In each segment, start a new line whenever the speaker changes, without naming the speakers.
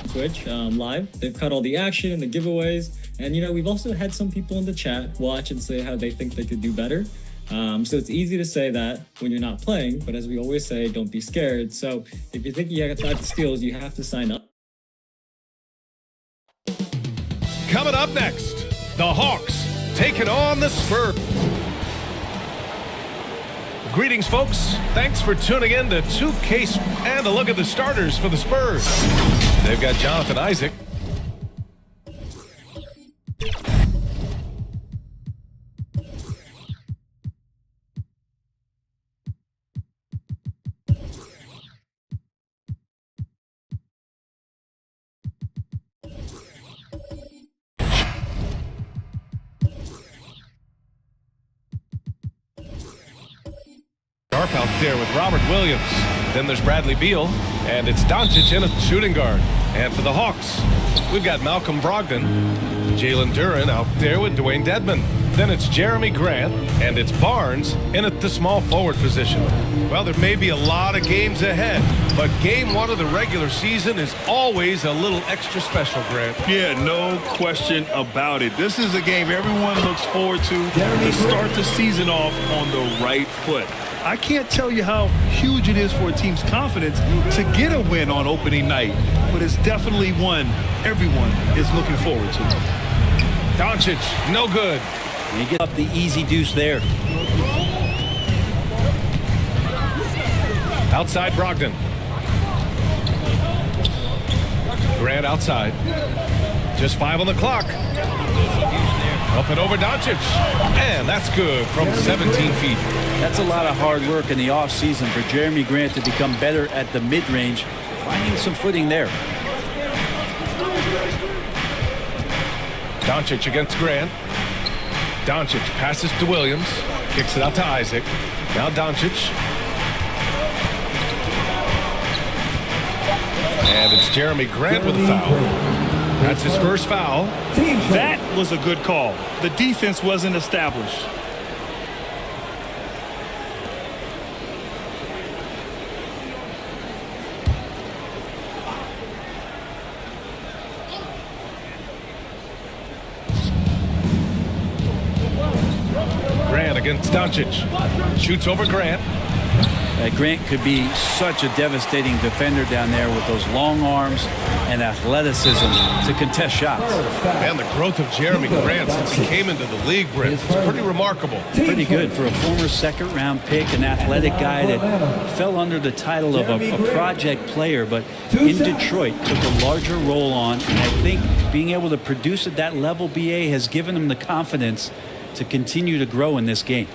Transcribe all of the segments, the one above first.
Twitch live. They've cut all the action and the giveaways. And, we've also had some people in the chat watch and say how they think they could do better. So it's easy to say that when you're not playing, but as we always say, don't be scared. So if you think you have the skills, you have to sign up.
Coming up next, the Hawks taking on the Spurs. Greetings, folks. Thanks for tuning in to 2K and a look at the starters for the Spurs. They've got Jonathan Isaac. out there with Robert Williams. Then there's Bradley Beal, and it's Doncic in a shooting guard. And for the Hawks, we've got Malcolm Brogdon, Jalen Duren out there with Dwayne Dedmon. Then it's Jeremy Grant, and it's Barnes in at the small forward position. Well, there may be a lot of games ahead, but game one of the regular season is always a little extra special, Grant.
Yeah, no question about it. This is a game everyone looks forward to start the season off on the right foot. I can't tell you how huge it is for a team's confidence to get a win on opening night, but it's definitely one everyone is looking forward to.
Doncic, no good.
And he gets up the easy deuce there.
Outside Brogdon. Grant outside. Just 5 on the clock. Up and over Doncic. And that's good from 17 feet.
That's a lot of hard work in the offseason for Jeremy Grant to become better at the mid-range, finding some footing there.
Doncic against Grant. Doncic passes to Williams. Kicks it out to Isaac. Now Doncic. And it's Jeremy Grant with a foul. That's his first foul.
That was a good call. The defense wasn't established.
Grant against Doncic. Shoots over Grant.
Grant could be such a devastating defender down there with those long arms and athleticism to contest shots.
And the growth of Jeremy Grant since he came into the league, Brent, is pretty remarkable.
Pretty good for a former second-round pick, an athletic guy that fell under the title of a project player, but in Detroit took a larger role on, and I think being able to produce at that level, BA, has given him the confidence to continue to grow in this game.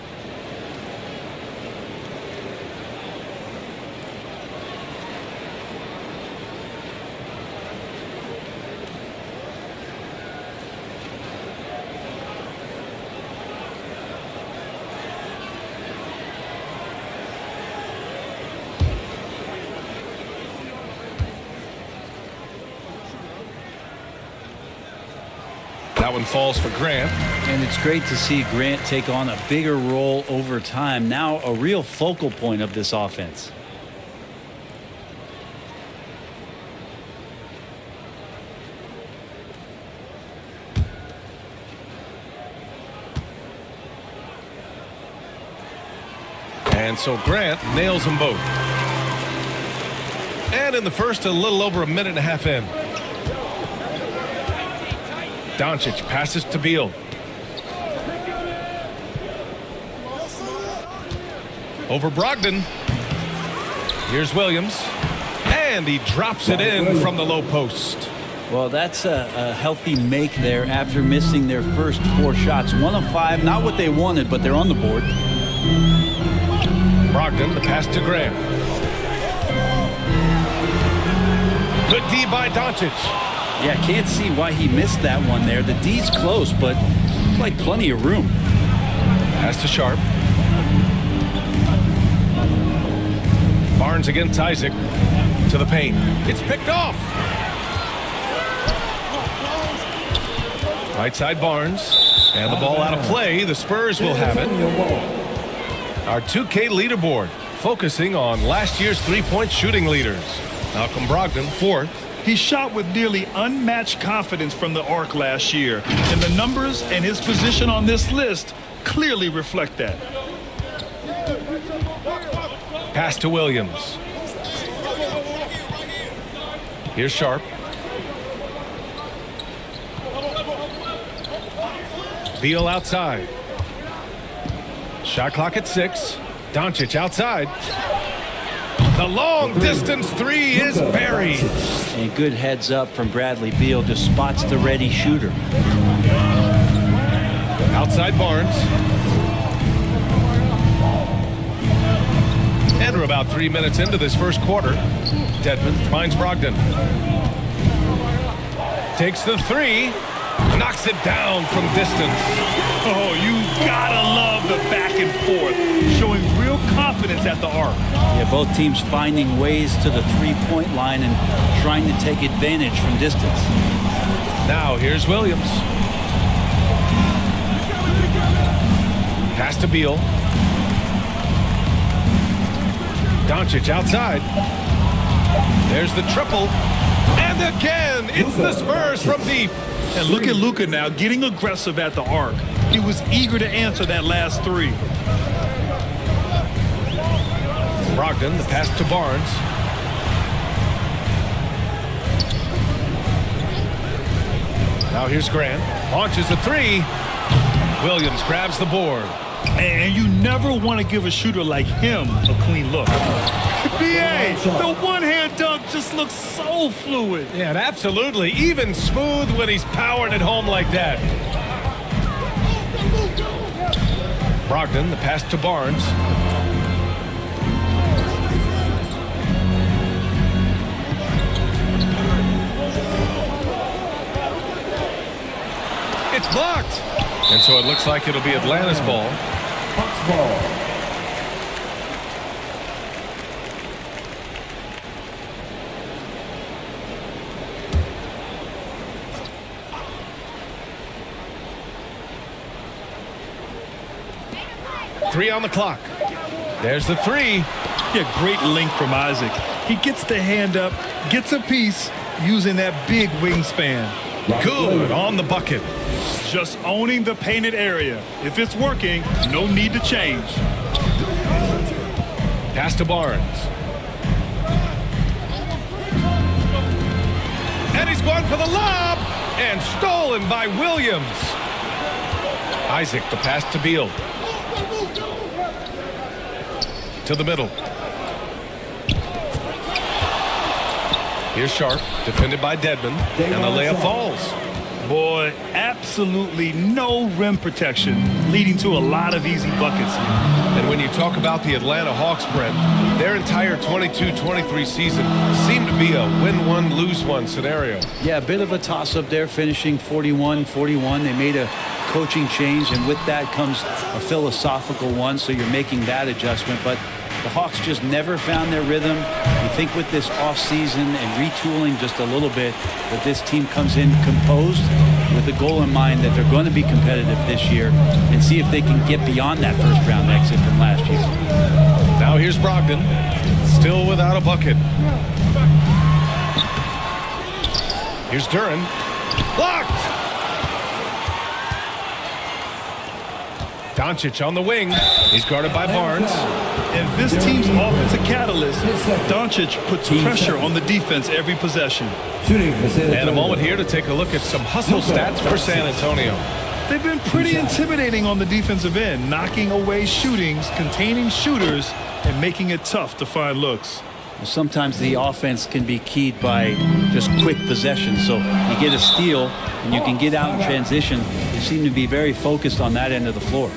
That one falls for Grant.
And it's great to see Grant take on a bigger role over time. Now a real focal point of this offense.
And so Grant nails them both. And in the first, a little over a minute and a half in. Doncic passes to Beal. Over Brogdon. Here's Williams. And he drops it in from the low post.
Well, that's a healthy make there after missing their first 4 shots. 1 of 5, not what they wanted, but they're on the board.
Brogdon, the pass to Grant. Good D by Doncic.
Yeah, can't see why he missed that one there. The D's close, but like plenty of room.
Pass to Sharp. Barnes against Isaac. To the paint. It's picked off. Right side Barnes. And the ball out of play. The Spurs will have it. Our 2K leaderboard focusing on last year's three-point shooting leaders. Malcolm Brogdon, 4th.
He shot with nearly unmatched confidence from the arc last year, and the numbers and his position on this list clearly reflect that.
Pass to Williams. Here's Sharp. Beal outside. Shot clock at 6. Doncic outside. The long distance 3 is buried.
And good heads up from Bradley Beal, just spots the ready shooter.
Outside Barnes. And we're about 3 minutes into this first quarter. Dedmon finds Brogdon. Takes the 3. Knocks it down from distance.
Oh, you Gotta love the back and forth, showing real confidence at the arc.
Yeah, both teams finding ways to the three-point line and trying to take advantage from distance.
Now here's Williams. Pass to Beal. Doncic outside. There's the triple. And again, it's the Spurs from deep.
And look at Luka now getting aggressive at the arc. He was eager to answer that last three.
Brogdon, the pass to Barnes. Now here's Grant. Launches a three. Williams grabs the board.
And you never want to give a shooter like him a clean look. B.A., the one-hand dunk just looks so fluid.
Yeah, and absolutely. Even smooth when he's powering it home like that. Brogdon, the pass to Barnes. It's blocked. And so it looks like it'll be Atlanta's ball.
Bucks ball.
Three on the clock. There's the three.
Yeah, great length from Isaac. He gets the hand up, gets a piece using that big wingspan.
Good on the bucket.
Just owning the painted area. If it's working, no need to change.
Pass to Barnes. And he's going for the lob. And stolen by Williams. Isaac, the pass to Beal. To the middle. Here's Sharp, defended by Dedmon. And the layup falls.
Boy, absolutely no rim protection, leading to a lot of easy buckets here.
And when you talk about the Atlanta Hawks, Brent, their entire 22-23 season seemed to be a win-one, lose-one scenario.
Yeah, a bit of a toss-up there, finishing 41-41. They made a coaching change, and with that comes a philosophical one, so you're making that adjustment. But the Hawks just never found their rhythm. You think with this offseason and retooling just a little bit that this team comes in composed with the goal in mind that they're going to be competitive this year and see if they can get beyond that first-round exit from last year.
Now here's Brogdon, still without a bucket. Here's Duren. Blocked! Doncic on the wing. He's guarded by Barnes.
If this team's offensive catalyst, Doncic puts pressure on the defense every possession.
And a moment here to take a look at some hustle stats for San Antonio.
They've been pretty intimidating on the defensive end, knocking away shootings, containing shooters, and making it tough to find looks.
Sometimes the offense can be keyed by just quick possession. So you get a steal and you can get out in transition. They seem to be very focused on that end of the floor.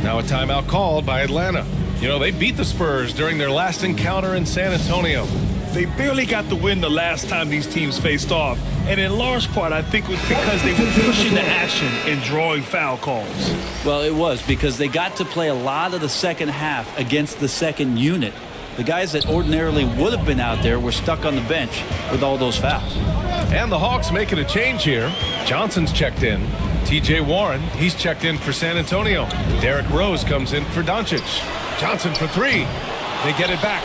Now a timeout called by Atlanta. You know, they beat the Spurs during their last encounter in San Antonio.
They barely got the win the last time these teams faced off. And in large part, I think it was because they were pushing the action and drawing foul calls.
Well, it was because they got to play a lot of the second half against the second unit. The guys that ordinarily would have been out there were stuck on the bench with all those fouls.
And the Hawks making a change here. Johnson's checked in. T.J. Warren, he's checked in for San Antonio. Derrick Rose comes in for Doncic. Johnson for three. They get it back.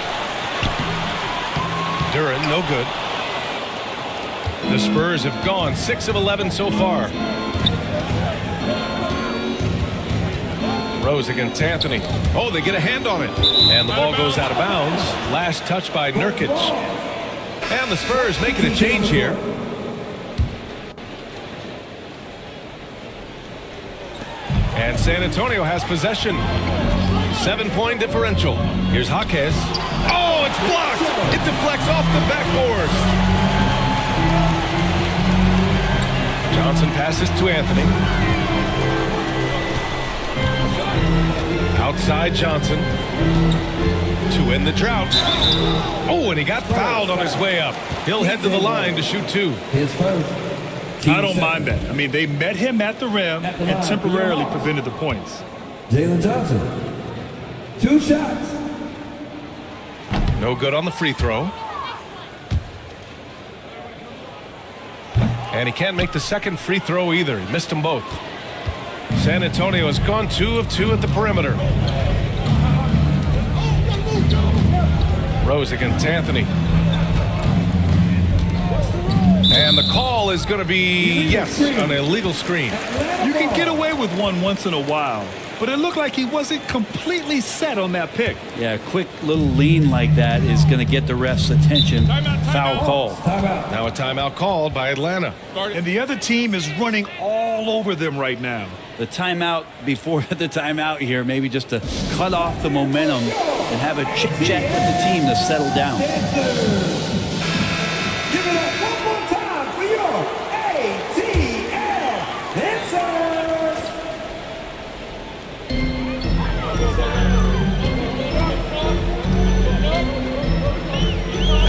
Duren, no good. The Spurs have gone 6 of 11 so far. Rose against Anthony. Oh, they get a hand on it. And the ball goes out of bounds. Last touch by Nurkic. And the Spurs making a change here. And San Antonio has possession. 7-point differential. Here's Jaquez. Oh, it's blocked. It deflects off the backboard. Johnson passes to Anthony. Outside Johnson to end the drought. Oh, and he got fouled on his way up. He'll head to the line to shoot two.
His first.
I don't mind that. I mean, they met him at the rim and temporarily prevented the points.
Jalen Johnson. 2 shots.
No good on the free throw. And he can't make the second free throw either. He missed them both. San Antonio has gone 2 of 2 at the perimeter. Rose against Anthony. And the call is going to be, yes, an illegal screen.
You can get away with one once in a while, but it looked like he wasn't completely set on that pick.
Yeah, a quick little lean like that is going to get the ref's attention. Foul call.
Now a timeout called by Atlanta.
And the other team is running all over them right now.
The timeout before the timeout here, maybe just to cut off the momentum and have a chit-chat with the team to settle down.
Give it up one more time for your ATL Dancers.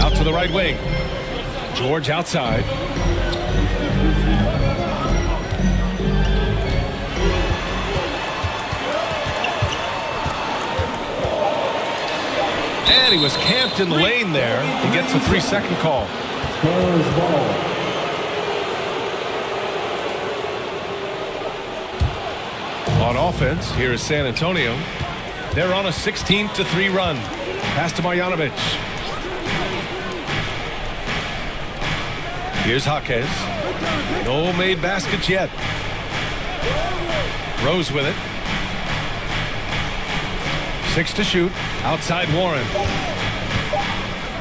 Out to the right wing. George outside. And he was camped in the lane there. He gets a 3-second call.
Spurs ball.
On offense, here is San Antonio. They're on a 16-3 run. Pass to Marjanovic. Here's Jaquez. No made baskets yet. Rose with it. 6 to shoot. Outside Warren.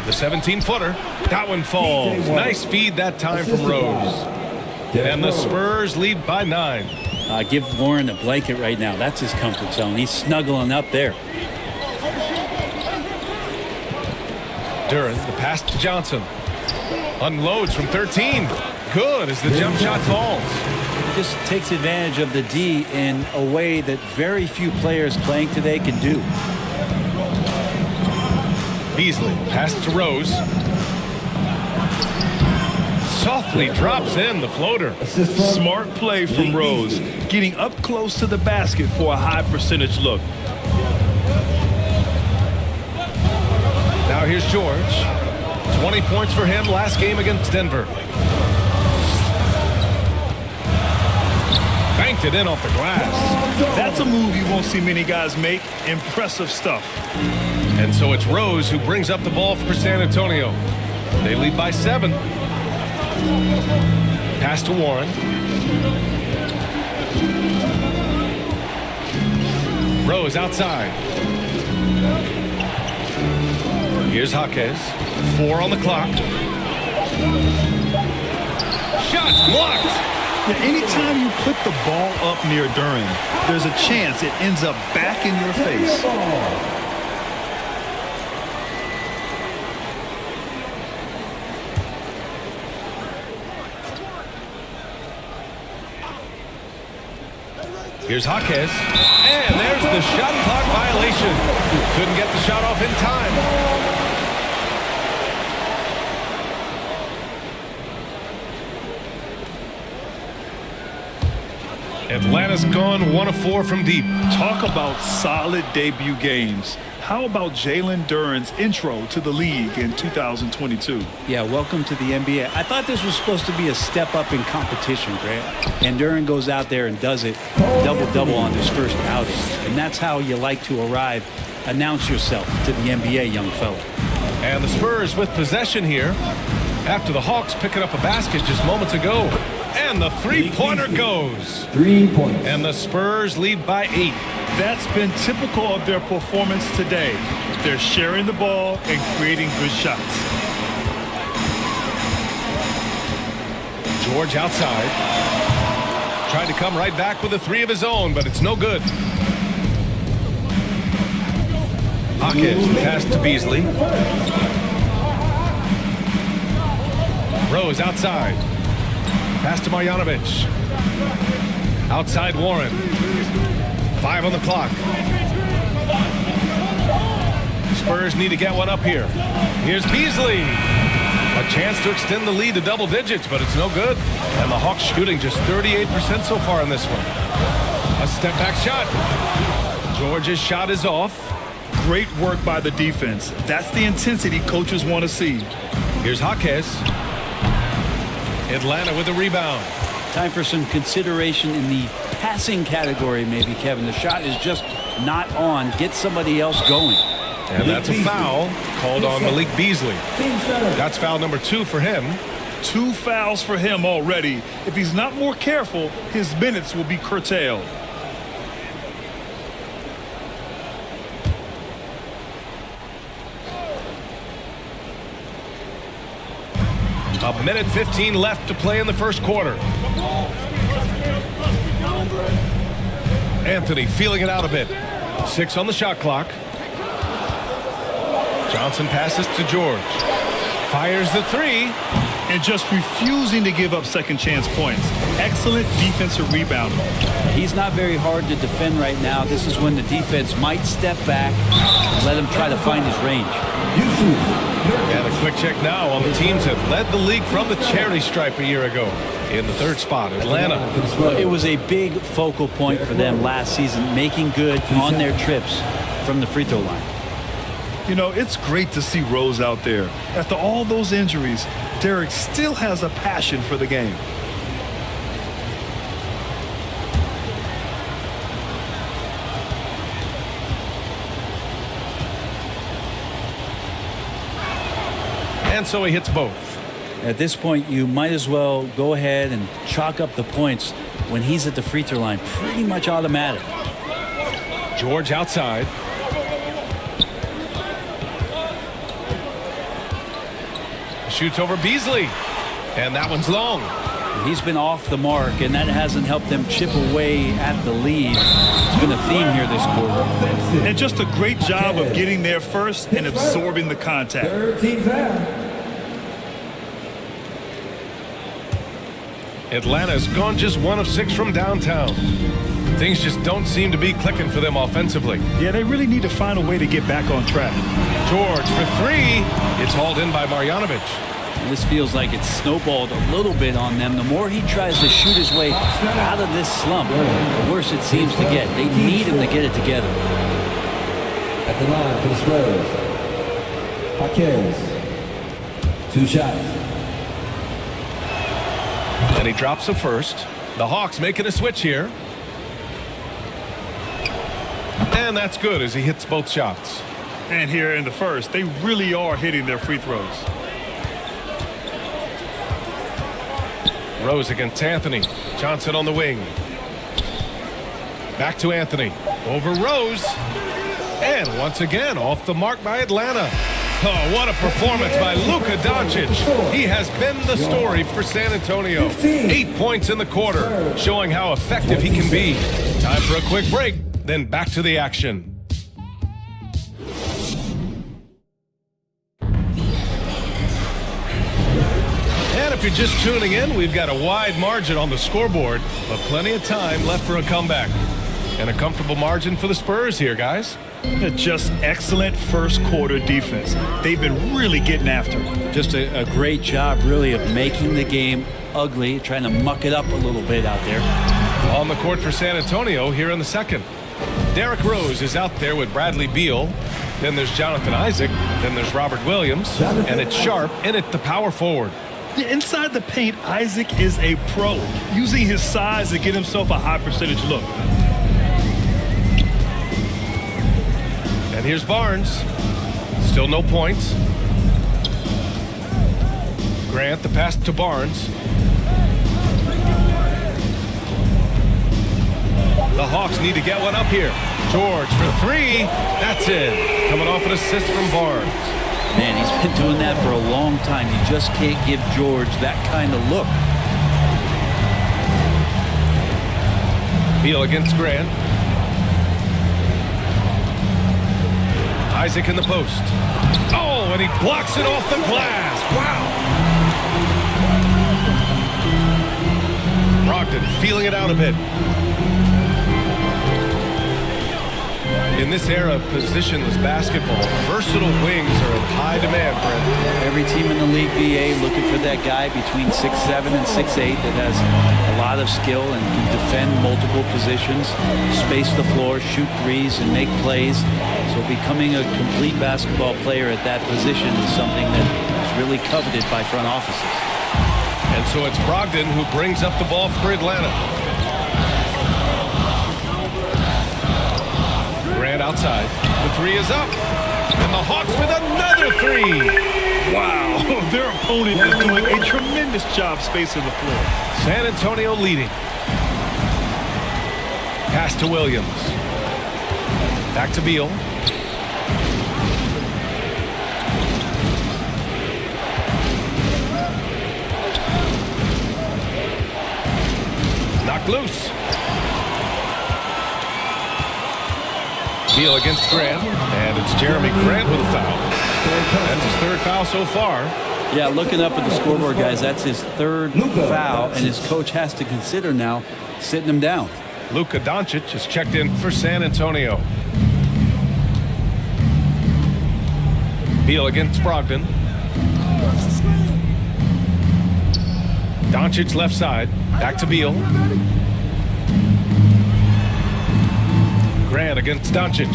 The 17-footer. That one falls. Nice feed that time from Rose. And the Spurs lead by 9.
Give Warren a blanket right now. That's his comfort zone. He's snuggling up there.
Duran, the pass to Johnson. Unloads from 13. Good as the jump shot falls.
Just takes advantage of the D in a way that very few players playing today can do.
Beasley, pass to Rose. Softly drops in the floater.
Smart play from Rose, getting up close to the basket for a high percentage look.
Now here's George. 20 points for him last game against Denver. Banked it in off the glass.
That's a move you won't see many guys make. Impressive stuff.
And so it's Rose who brings up the ball for San Antonio. They lead by 7. Pass to Warren. Rose outside. Here's Jaquez. 4 on the clock. Shots blocked.
Yeah, anytime you put the ball up near Duran, there's a chance it ends up back in your face.
Here's Jaquez. And there's the shot clock violation. Couldn't get the shot off in time. Atlanta's gone 1 of 4 from deep.
Talk about solid debut games. How about Jalen Duran's intro to the league in 2022?
Yeah, welcome to the NBA. I thought this was supposed to be a step up in competition, Grant. And Duran goes out there and does it double-double on his first outing. And that's how you like to arrive. Announce yourself to the NBA, young fella.
And the Spurs with possession here after the Hawks picking up a basket just moments ago. And the three-pointer goes.
3 points.
And the Spurs lead by 8.
That's been typical of their performance today. They're sharing the ball and creating good shots.
George outside. Tried to come right back with a 3 of his own, but it's no good. Jaquez, pass to Beasley. Rose outside. Pass to Marjanovic. Outside Warren. 5 on the clock. Spurs need to get one up here. Here's Beasley. A chance to extend the lead to double digits, but it's no good. And the Hawks shooting just 38% so far in this one. A step back shot. George's shot is off.
Great work by the defense. That's the intensity coaches want to see.
Here's Jaquez. Atlanta with the rebound.
Time for some consideration in the passing category, maybe, Kevin. The shot is just not on. Get somebody else going.
And that's a foul called on Malik Beasley. That's foul number 2 for him.
2 fouls for him already. If he's not more careful, his minutes will be curtailed.
A minute 15 left to play in the first quarter. Anthony feeling it out a bit. 6 on the shot clock. Johnson passes to George. Fires the 3.
And just refusing to give up second chance points. Excellent defensive rebounding.
He's not very hard to defend right now. This is when the defense might step back and let him try to find his range.
And a quick check now on the teams that led the league from the charity stripe a year ago. In the 3rd spot, Atlanta.
It was a big focal point for them last season, making good on their trips from the free throw line.
You know, it's great to see Rose out there. After all those injuries, Derek still has a passion for the game.
And so he hits both.
At this point, you might as well go ahead and chalk up the points when he's at the free throw line. Pretty much automatic.
George outside. Shoots over Beasley. And that one's long.
He's been off the mark, and that hasn't helped them chip away at the lead. It's been a theme here this quarter.
And just a great job of getting there first and absorbing the contact.
13 foul.
Atlanta's gone just 1 of 6 from downtown. Things just don't seem to be clicking for them offensively.
Yeah, they really need to find a way to get back on track.
George for 3. It's hauled in by Marjanovic.
This feels like it's snowballed a little bit on them. The more he tries to shoot his way out of this slump, the worse it seems to get. They need him to get it together.
At the line for the Spurs, Jaquez. 2 shots.
And he drops the first. The Hawks making a switch here. And that's good as he hits both shots.
And here in the first, they really are hitting their free throws.
Rose against Anthony. Johnson on the wing. Back to Anthony. Over Rose. And once again, off the mark by Atlanta. Oh, what a performance by Luka Doncic. He has been the story for San Antonio. 8 points in the quarter, showing how effective he can be. Time for a quick break, then back to the action. And if you're just tuning in, we've got a wide margin on the scoreboard, but plenty of time left for a comeback. And a comfortable margin for the Spurs here, guys.
Just excellent first quarter defense. They've been really getting after it.
Just a great job, really, of making the game ugly, trying to muck it up a little bit out there.
On the court for San Antonio here in the second. Derrick Rose is out there with Bradley Beal. Then there's Jonathan Isaac. Then there's Robert Williams. And it's Sharp in at the power forward.
Inside the paint, Isaac is a pro, using his size to get himself a high percentage look.
And here's Barnes. Still no points. Grant, the pass to Barnes. The Hawks need to get one up here. George for 3. That's it. Coming off an assist from Barnes.
Man, he's been doing that for a long time. You just can't give George that kind of look.
Beal against Grant. Isaac in the post. Oh, and he blocks it off the glass. Wow. Brogdon feeling it out a bit. In this era of positionless basketball, versatile wings are in high demand, Brent.
Every team in the league, BA, looking for that guy between 6'7" and 6'8" that has a lot of skill and can defend multiple positions, space the floor, shoot threes, and make plays. So becoming a complete basketball player at that position is something that is really coveted by front offices.
And so it's Brogdon who brings up the ball for Atlanta. Grant outside. The three is up. And the Hawks with another three.
Wow, their opponent is doing a tremendous job spacing the floor.
San Antonio leading. Pass to Williams. Back to Beal. Knocked loose. Beal against Grant, and it's Jeremy Grant with a foul. That's his third foul so far.
Yeah, looking up at the scoreboard, guys, that's his third foul, and his coach has to consider now sitting him down.
Luka Doncic is checked in for San Antonio. Beal against Brogdon. Doncic left side. Back to Beal. Grant against Doncic.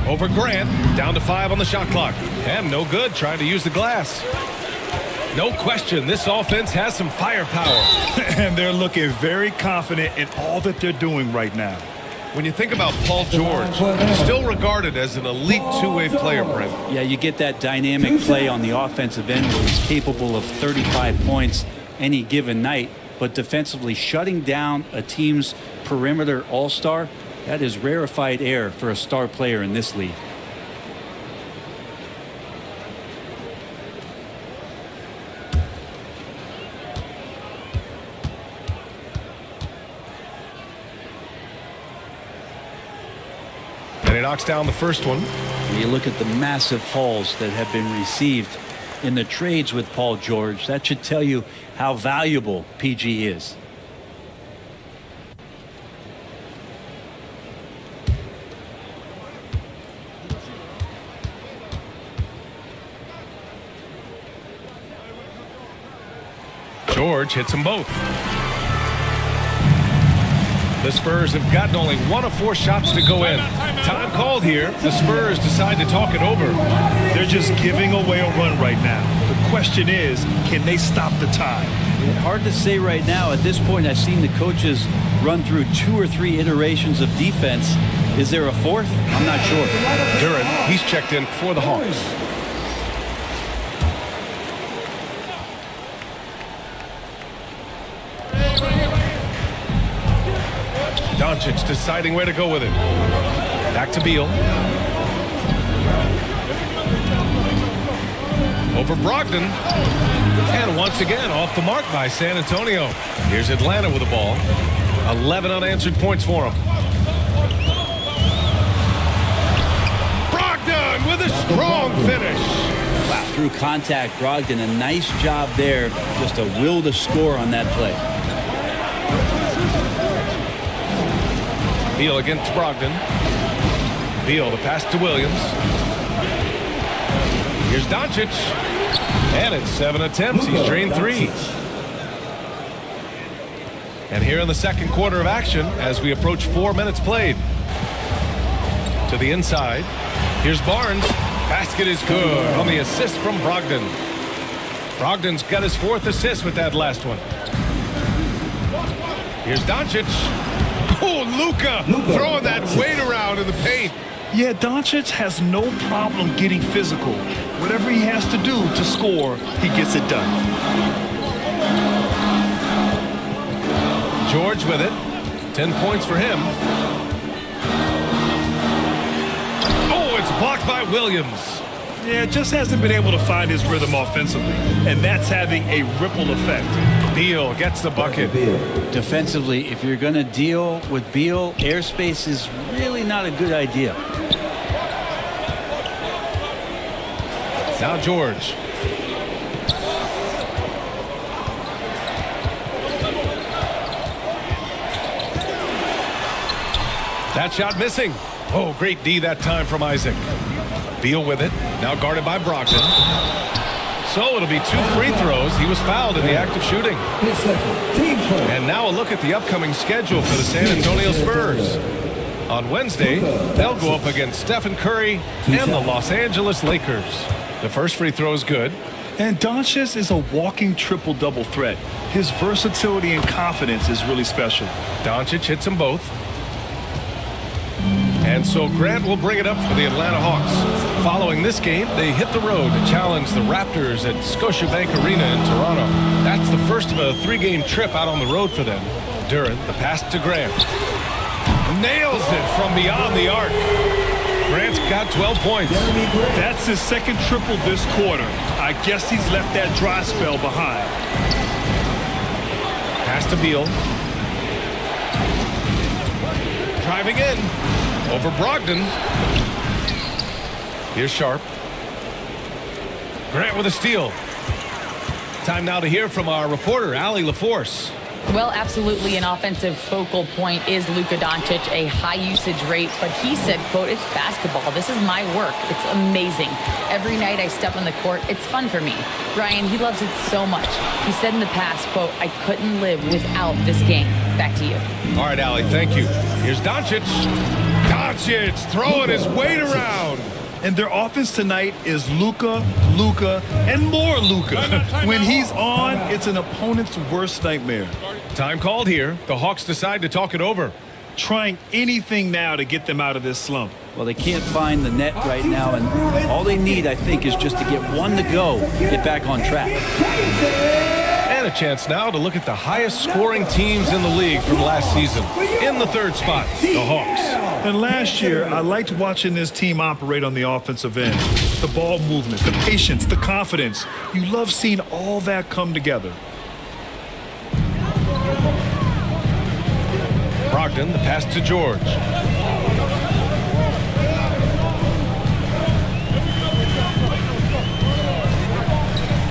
Over Grant. Down to 5 on the shot clock. And no good. Trying to use the glass. No question, this offense has some firepower.
And they're looking very confident in all that they're doing right now.
When you think about Paul George, still regarded as an elite two-way player, Brent.
Yeah, you get that dynamic play on the offensive end where he's capable of 35 points any given night, but defensively shutting down a team's perimeter all-star, that is rarefied air for a star player in this league.
And he knocks down the first one.
When you look at the massive hauls that have been received in the trades with Paul George, that should tell you how valuable PG is.
George hits them both. The Spurs have gotten only 1 of 4 shots to go in. Time called here. The Spurs decide to talk it over.
They're just giving away a run right now. The question is, can they stop the tide?
Hard to say right now. At this point, I've seen the coaches run through 2 or 3 iterations of defense. Is there a fourth? I'm not sure.
Duran, he's checked in for the Hawks. Doncic deciding where to go with it. Back to Beal. Over Brogdon. And once again off the mark by San Antonio. Here's Atlanta with the ball. 11 unanswered points for him. Brogdon with a strong finish.
Wow, through contact, Brogdon, a nice job there. Just a will to score on that play.
Beal against Brogdon. Beal, the pass to Williams. Here's Doncic. And it's 7 attempts. He's drained 3. And here in the second quarter of action, as we approach 4 minutes played. To the inside. Here's Barnes. Basket is good on the assist from Brogdon. Brogdon's got his 4th assist with that last one. Here's Doncic. Oh, Luka throwing that weight around in the paint.
Yeah, Doncic has no problem getting physical. Whatever he has to do to score, he gets it done.
George with it. 10 points for him. Oh, it's blocked by Williams.
Yeah, just hasn't been able to find his rhythm offensively, and that's having a ripple effect.
Beal gets the bucket.
Defensively, if you're going to deal with Beal, airspace is really not a good idea.
Now George. That shot missing. Oh, great D that time from Isaac. Beal with it. Now guarded by Brogdon. So it'll be 2 free throws. He was fouled in the act of shooting.
His second. Team foul.
And now a look at the upcoming schedule for the San Antonio Spurs. On Wednesday, they'll go up against Stephen Curry and the Los Angeles Lakers. The first free throw is good.
And Doncic is a walking triple-double threat. His versatility and confidence is really special.
Doncic hits them both. And so Grant will bring it up for the Atlanta Hawks. Following this game, they hit the road to challenge the Raptors at Scotiabank Arena in Toronto. That's the first of a 3-game trip out on the road for them. Duran, the pass to Grant. Nails it from beyond the arc. Grant's got 12 points.
That's his second triple this quarter. I guess he's left that dry spell behind.
Pass to Beal. Driving in. Over Brogdon. Here's Sharp. Grant with a steal. Time now to hear from our reporter, Allie LaForce.
Well, absolutely an offensive focal point is Luka Doncic, a high usage rate, but he said, quote, "It's basketball. This is my work. It's amazing. Every night I step on the court, it's fun for me." Brian, he loves it so much. He said in the past, quote, "I couldn't live without this game." Back to you.
All right, Allie, thank you. Here's Doncic. Doncic throwing his weight around.
And their offense tonight is Luka, and more Luka. When he's on, it's an opponent's worst nightmare.
Time called here. The Hawks decide to talk it over.
Trying anything now to get them out of this slump.
Well, they can't find the net right now, and all they need, I think, is just to get one to go, get back on track.
And a chance now to look at the highest scoring teams in the league from last season. In the third spot, the Hawks.
And last year, I liked watching this team operate on the offensive end. The ball movement, the patience, the confidence. You love seeing all that come together.
Brogdon, the pass to George.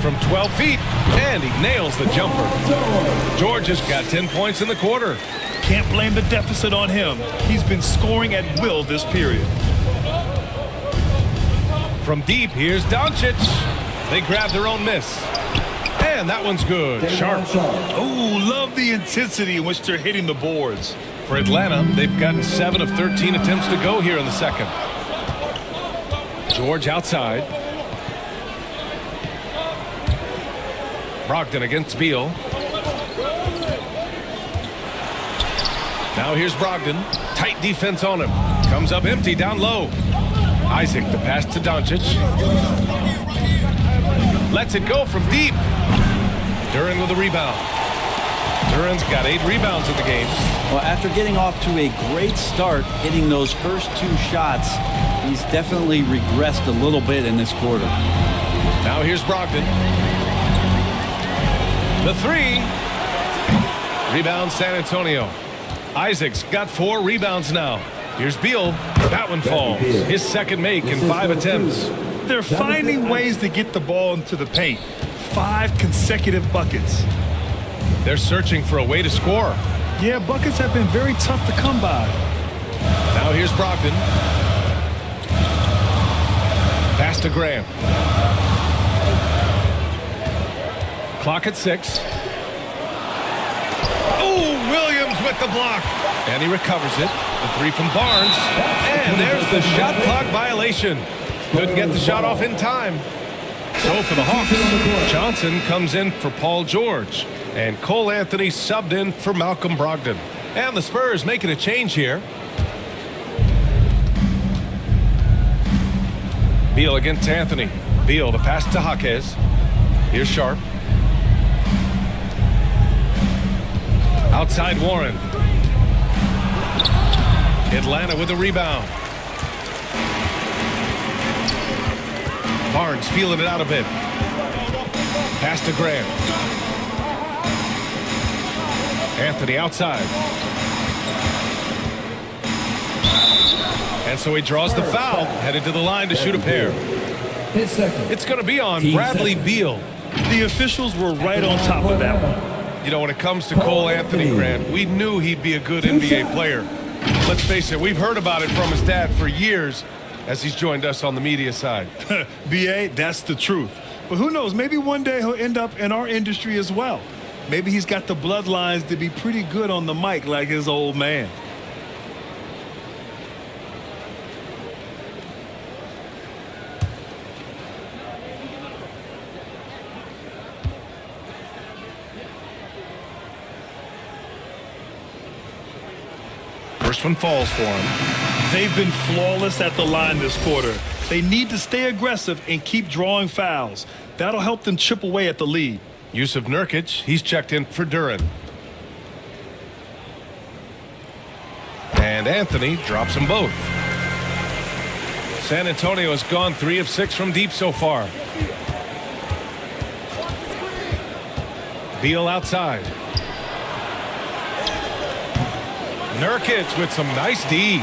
From 12 feet, and he nails the jumper. George has got 10 points in the quarter.
Can't blame the deficit on him. He's been scoring at will this period.
From deep, here's Doncic. They grab their own miss. And that one's good. Sharp.
Oh, love the intensity in which they're hitting the boards.
For Atlanta, they've gotten 7 of 13 attempts to go here in the second. George outside. Brogdon against Beal. Now here's Brogdon. Tight defense on him. Comes up empty down low. Isaac, the pass to Doncic. Lets it go from deep. Duran with a rebound. Duran's got 8 rebounds in the game.
Well, after getting off to a great start, hitting those first 2 shots, he's definitely regressed a little bit in this quarter.
Now here's Brogdon. The 3. Rebound San Antonio. Isaac's got 4 rebounds now. Here's Beal. That one falls. His second make in 5 attempts.
They're finding ways to get the ball into the paint. 5 consecutive buckets.
They're searching for a way to score.
Yeah, buckets have been very tough to come by.
Now here's Brogdon. Pass to Graham. Clock at 6. Oh, Williams with the block. And he recovers it. The 3 from Barnes. And there's the shot clock violation. Couldn't get the shot off in time. So for the Hawks, Johnson comes in for Paul George. And Cole Anthony subbed in for Malcolm Brogdon. And the Spurs making a change here. Beal against Anthony. Beal, the pass to Jaquez. Here's Sharp. Outside Warren. Atlanta with a rebound. Barnes feeling it out a bit. Pass to Graham. Anthony outside. And so he draws the foul, headed to the line to shoot a pair. It's going to be on Bradley Beal.
The officials were right on top of that one.
You know, when it comes to Cole Anthony, Grant, we knew he'd be a good NBA player. Let's face it, we've heard about it from his dad for years as he's joined us on the media side.
B.A., that's the truth. But who knows, maybe one day he'll end up in our industry as well. Maybe he's got the bloodlines to be pretty good on the mic like his old man.
First one falls for him.
They've been flawless at the line this quarter. They need to stay aggressive and keep drawing fouls. That'll help them chip away at the lead.
Yusuf Nurkic, he's checked in for Duran. And Anthony drops them both. San Antonio has gone 3 of 6 from deep so far. Beal outside. Nurkic with some nice D.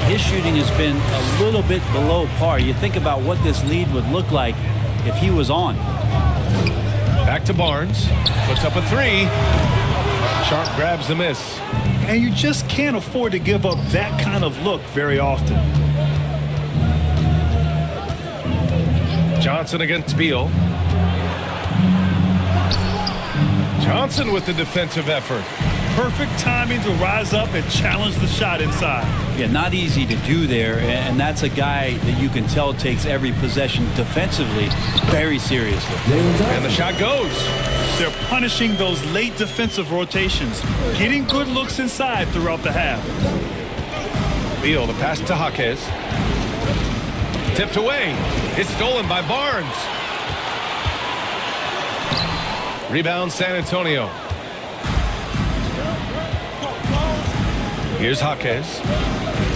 His shooting has been a little bit below par. You think about what this lead would look like if he was on.
Back to Barnes. Puts up a 3. Sharp grabs the miss.
And you just can't afford to give up that kind of look very often.
Johnson against Beal. Johnson with the defensive effort.
Perfect timing to rise up and challenge the shot inside.
Yeah, not easy to do there, and that's a guy that you can tell takes every possession defensively very seriously.
And the shot goes.
They're punishing those late defensive rotations, getting good looks inside throughout the half.
Beal, the pass to Jaquez. Tipped away. It's stolen by Barnes. Rebound San Antonio. Here's Jaquez.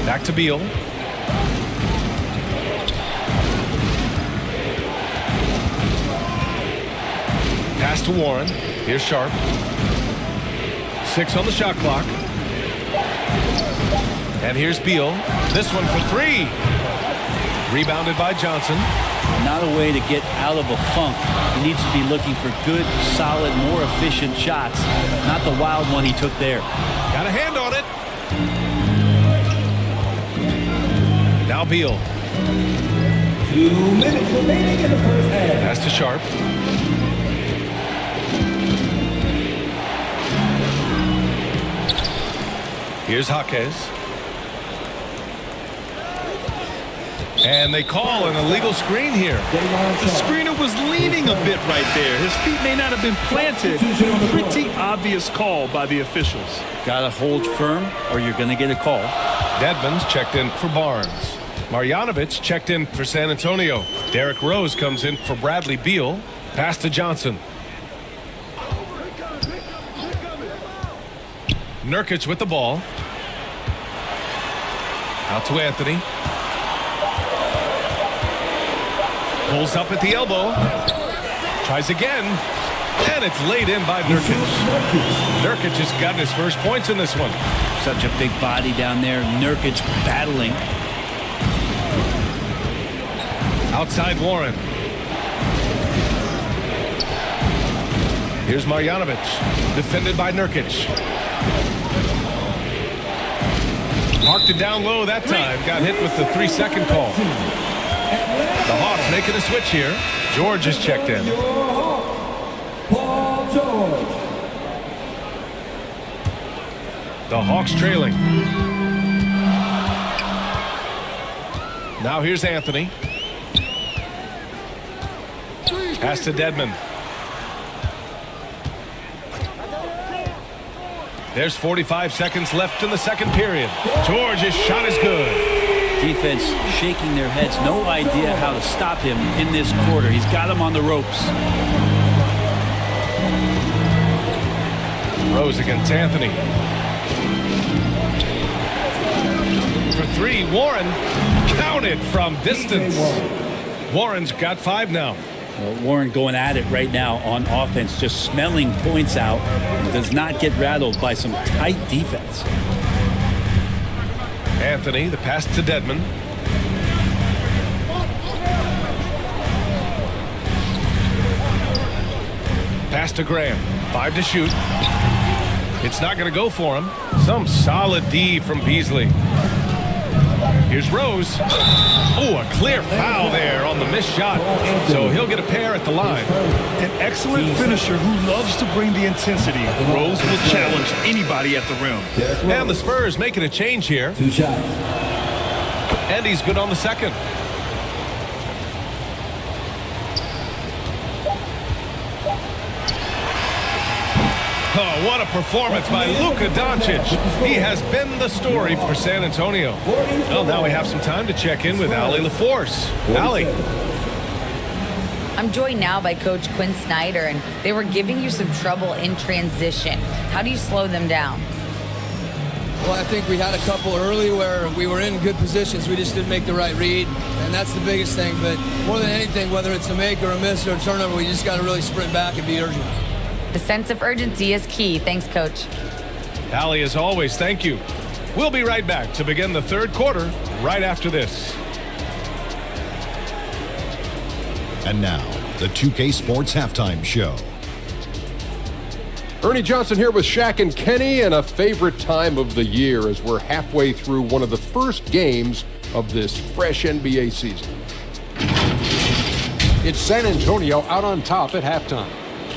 Back to Beal. Pass to Warren. Here's Sharp. 6 on the shot clock. And here's Beal. This one for 3. Rebounded by Johnson.
Not a way to get out of a funk. He needs to be looking for good, solid, more efficient shots. Not the wild one he took there.
Got a hand on it. Now Beal.
2 minutes remaining in the first half.
Pass to Sharp. Here's Jaquez. And they call an illegal screen here.
The screener was leaning a bit right there. His feet may not have been planted. Pretty obvious call by the officials.
Gotta hold firm or you're gonna get a call.
Dedmon's checked in for Barnes. Marjanovic checked in for San Antonio. Derrick Rose comes in for Bradley Beal. Pass to Johnson. Nurkic with the ball. Out to Anthony. Pulls up at the elbow. Tries again. And it's laid in by Nurkic. Nurkic has gotten his first points in this one.
Such a big body down there. Nurkic battling.
Outside Warren. Here's Marjanovic. Defended by Nurkic. Marked it down low that time. Got hit with the 3-second call. The Hawks making a switch here. George is checked in.
Paul George.
The Hawks trailing. Now here's Anthony. Pass to Dedmon. There's 45 seconds left in the second period. George's shot is good.
Defense shaking their heads. No idea how to stop him in this quarter. He's got him on the ropes.
Rose against Anthony. For 3, Warren counted from distance. Warren's got 5 now.
Warren going at it right now on offense, just smelling points out, and does not get rattled by some tight defense.
Anthony, the pass to Dedmon. Pass to Graham. 5 to shoot. It's not going to go for him. Some solid D from Beasley. Here's Rose. Oh, a clear foul there on the missed shot. So he'll get a pair at the line.
An excellent finisher who loves to bring the intensity. Rose will challenge anybody at the rim.
And the Spurs making a change here.
2 shots.
And he's good on the second. Oh, what a performance by Luka Doncic. He has been the story for San Antonio. Well, now we have some time to check in with Allie LaForce. Allie.
I'm joined now by Coach Quinn Snyder, and they were giving you some trouble in transition. How do you slow them down?
Well, I think we had a couple early where we were in good positions. We just didn't make the right read, and that's the biggest thing. But more than anything, whether it's a make or a miss or a turnover, we just got to really sprint back and be urgent.
The sense of urgency is key. Thanks, Coach.
Allie, as always, thank you. We'll be right back to begin the third quarter right after this.
And now, the 2K Sports Halftime Show.
Ernie Johnson here with Shaq and Kenny, and a favorite time of the year as we're halfway through one of the first games of this fresh NBA season. It's San Antonio out on top at halftime.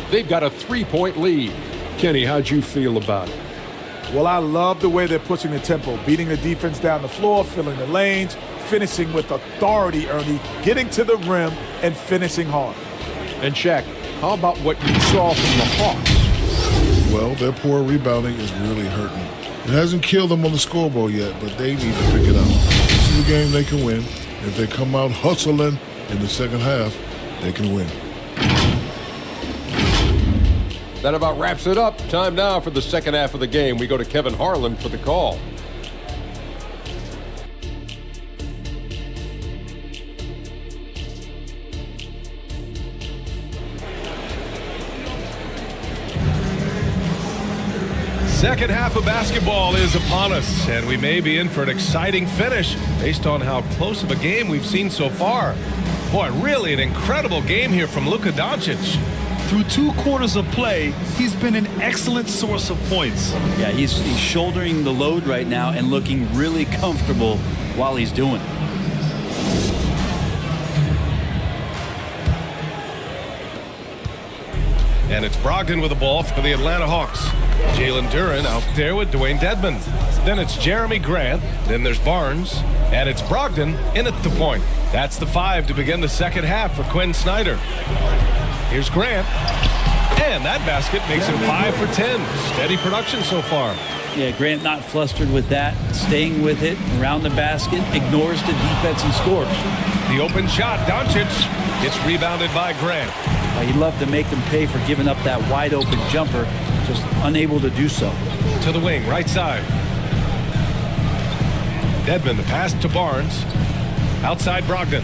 They've got a 3-point lead. Kenny, how'd you feel about it?
Well, I love the way they're pushing the tempo, beating the defense down the floor, filling the lanes, finishing with authority, Ernie, getting to the rim and finishing hard.
And Shaq, how about what you saw from the Hawks?
Well, their poor rebounding is really hurting. It hasn't killed them on the scoreboard yet, but they need to pick it up. This is a game they can win. If they come out hustling in the second half, they can win.
That about wraps it up. Time now for the second half of the game. We go to Kevin Harlan for the call.
Second half of basketball is upon us, and we may be in for an exciting finish based on how close of a game we've seen so far. Boy, really an incredible game here from Luka Doncic.
Through 2 quarters of play, he's been an excellent source of points.
Yeah, he's shouldering the load right now and looking really comfortable while he's doing it.
And it's Brogdon with the ball for the Atlanta Hawks. Jalen Duren out there with Dwayne Dedmon. Then it's Jeremy Grant. Then there's Barnes. And it's Brogdon in at the point. That's the 5 to begin the second half for Quinn Snyder. Here's Grant. And that basket makes him 5 for 10. Steady production so far.
Yeah, Grant not flustered with that. Staying with it around the basket. Ignores the defense and scores.
The open shot. Doncic. It's rebounded by Grant.
He'd love to make them pay for giving up that wide open jumper. Just unable to do so.
To the wing, right side. Dedmon, the pass to Barnes. Outside Brogdon.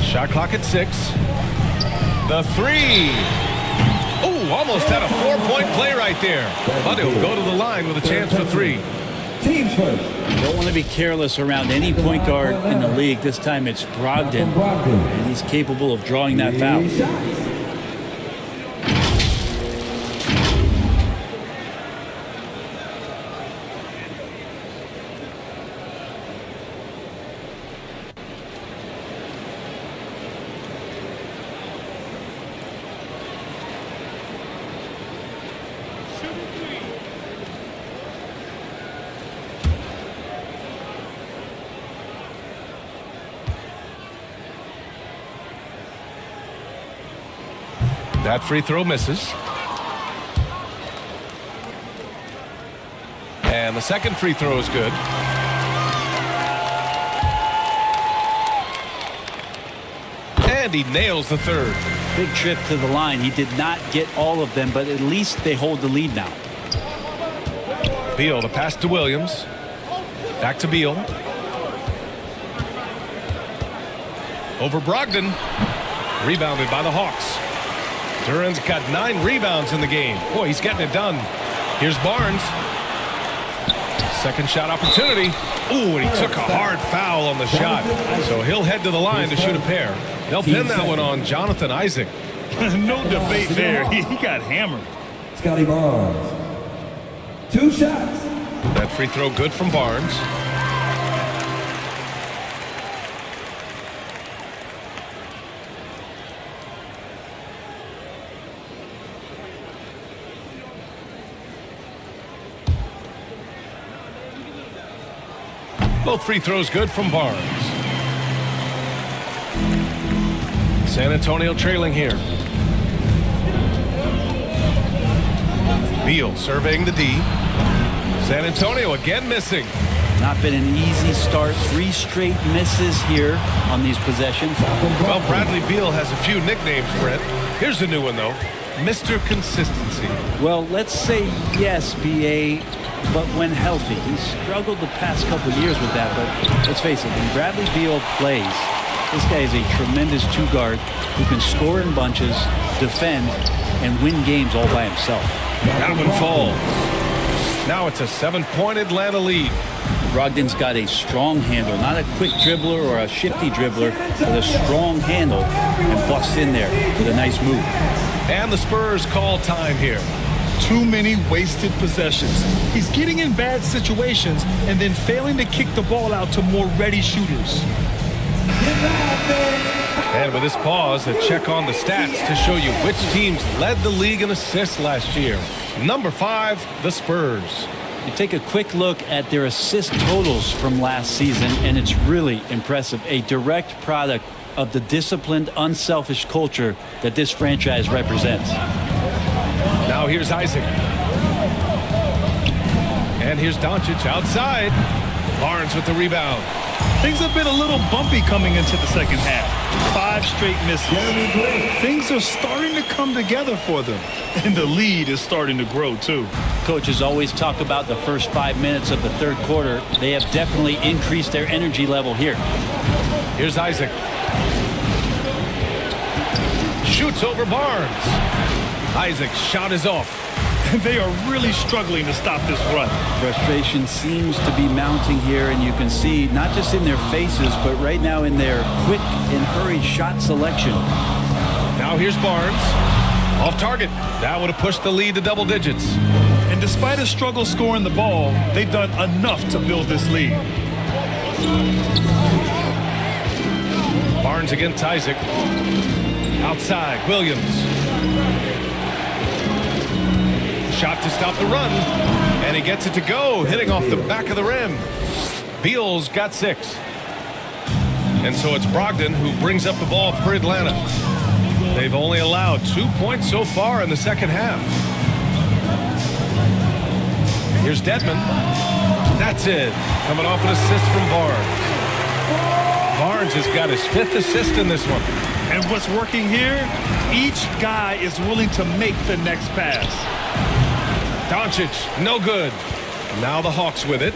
Shot clock at 6. The 3. Oh, almost had a 4-point play right there. But he'll go to the line with a chance for 3.
Teams first.
Don't want to be careless around any point guard in the league. This time it's Brogdon, and he's capable of drawing that foul.
That free throw misses. And the second free throw is good. And he nails the third.
Big trip to the line. He did not get all of them, but at least they hold the lead now.
Beal, the pass to Williams. Back to Beal. Over Brogdon. Rebounded by the Hawks. Duren's got 9 rebounds in the game. Boy, he's getting it done. Here's Barnes. Second shot opportunity. Ooh, and he took a hard foul on the shot. So he'll head to the line to shoot a pair. They'll pin that one on Jonathan Isaac.
No debate there. He got hammered.
Scotty Barnes. 2 shots.
That free throw good from Barnes. Both free throws good from Barnes. San Antonio trailing here. Beal surveying the D. San Antonio again missing.
Not been an easy start. 3 straight misses here on these possessions.
Well, Bradley Beal has a few nicknames, Brent. Here's a new one, though. Mr. Consistency.
Well, let's say yes, B.A., but when healthy. He's struggled the past couple years with that, but let's face it, when Bradley Beal plays, this guy is a tremendous 2-guard who can score in bunches, defend, and win games all by himself.
That one falls. Now it's a 7-point Atlanta lead.
Brogdon's got a strong handle, not a quick dribbler or a shifty dribbler, but a strong handle, and busts in there with a nice move.
And the Spurs call time here.
Too many wasted possessions. He's getting in bad situations and then failing to kick the ball out to more ready shooters.
And with this pause, a check on the stats to show you which teams led the league in assists last year. Number 5, the Spurs.
You take a quick look at their assist totals from last season, and it's really impressive. A direct product of the disciplined, unselfish culture that this franchise represents.
Now here's Isaac. And here's Doncic outside. Barnes with the rebound.
Things have been a little bumpy coming into the second half. 5 straight misses. Things are starting to come together for them. And the lead is starting to grow, too.
Coaches always talk about the first 5 minutes of the third quarter. They have definitely increased their energy level here.
Here's Isaac. Shoots over Barnes. Isaac's shot is off.
They are really struggling to stop this run.
Frustration seems to be mounting here, and you can see not just in their faces, but right now in their quick and hurried shot selection.
Now here's Barnes. Off target. That would have pushed the lead to double digits.
And despite a struggle scoring the ball, they've done enough to build this lead.
Barnes against Isaac. Outside, Williams. Shot to stop the run, and he gets it to go, hitting off the back of the rim. Beal's got 6. And so it's Brogdon who brings up the ball for Atlanta. They've only allowed 2 points so far in the second half. Here's Dedmon. That's it. Coming off an assist from Barnes. Barnes has got his 5th assist in this one.
And what's working here? Each guy is willing to make the next pass.
Doncic, no good. Now the Hawks with it.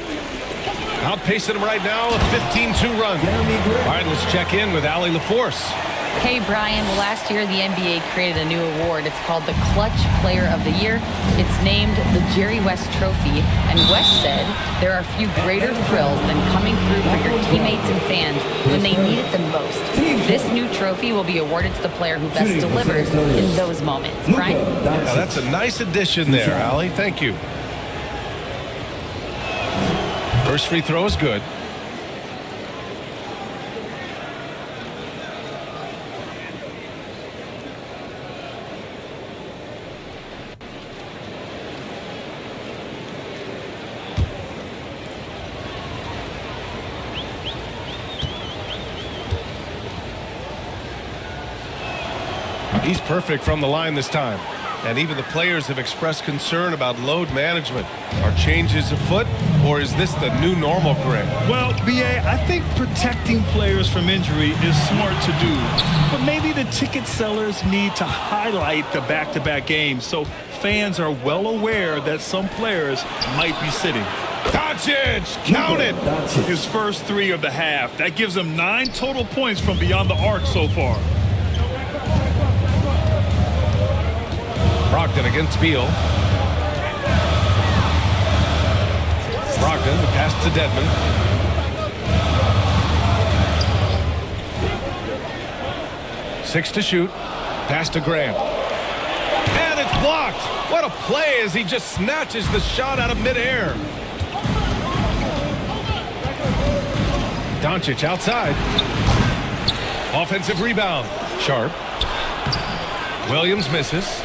Outpacing them right now, a 15-2 run. All right, let's check in with Allie LaForce.
Hey, Brian. Well, last year, the NBA created a new award. It's called the Clutch Player of the Year. It's named the Jerry West Trophy. And West said there are few greater thrills than coming through for your teammates and fans when they need it the most. This new trophy will be awarded to the player who best delivers in those moments. Brian?
Yeah, that's a nice addition there, Allie. Thank you. First free throw is good. He's perfect from the line this time. And even the players have expressed concern about load management. Are changes afoot, or is this the new normal, Greg?
Well, B.A., I think protecting players from injury is smart to do. But maybe the ticket sellers need to highlight the back-to-back games so fans are well aware that some players might be sitting.
Doncic, count it!
His first 3 of the half. That gives him 9 total points from beyond the arc so far.
Brogdon against Beal. Brogdon, the pass to Dedmon. Six to shoot. Pass to Graham. And it's blocked. What a play as he just snatches the shot out of midair. Doncic outside. Offensive rebound. Sharp. Williams misses.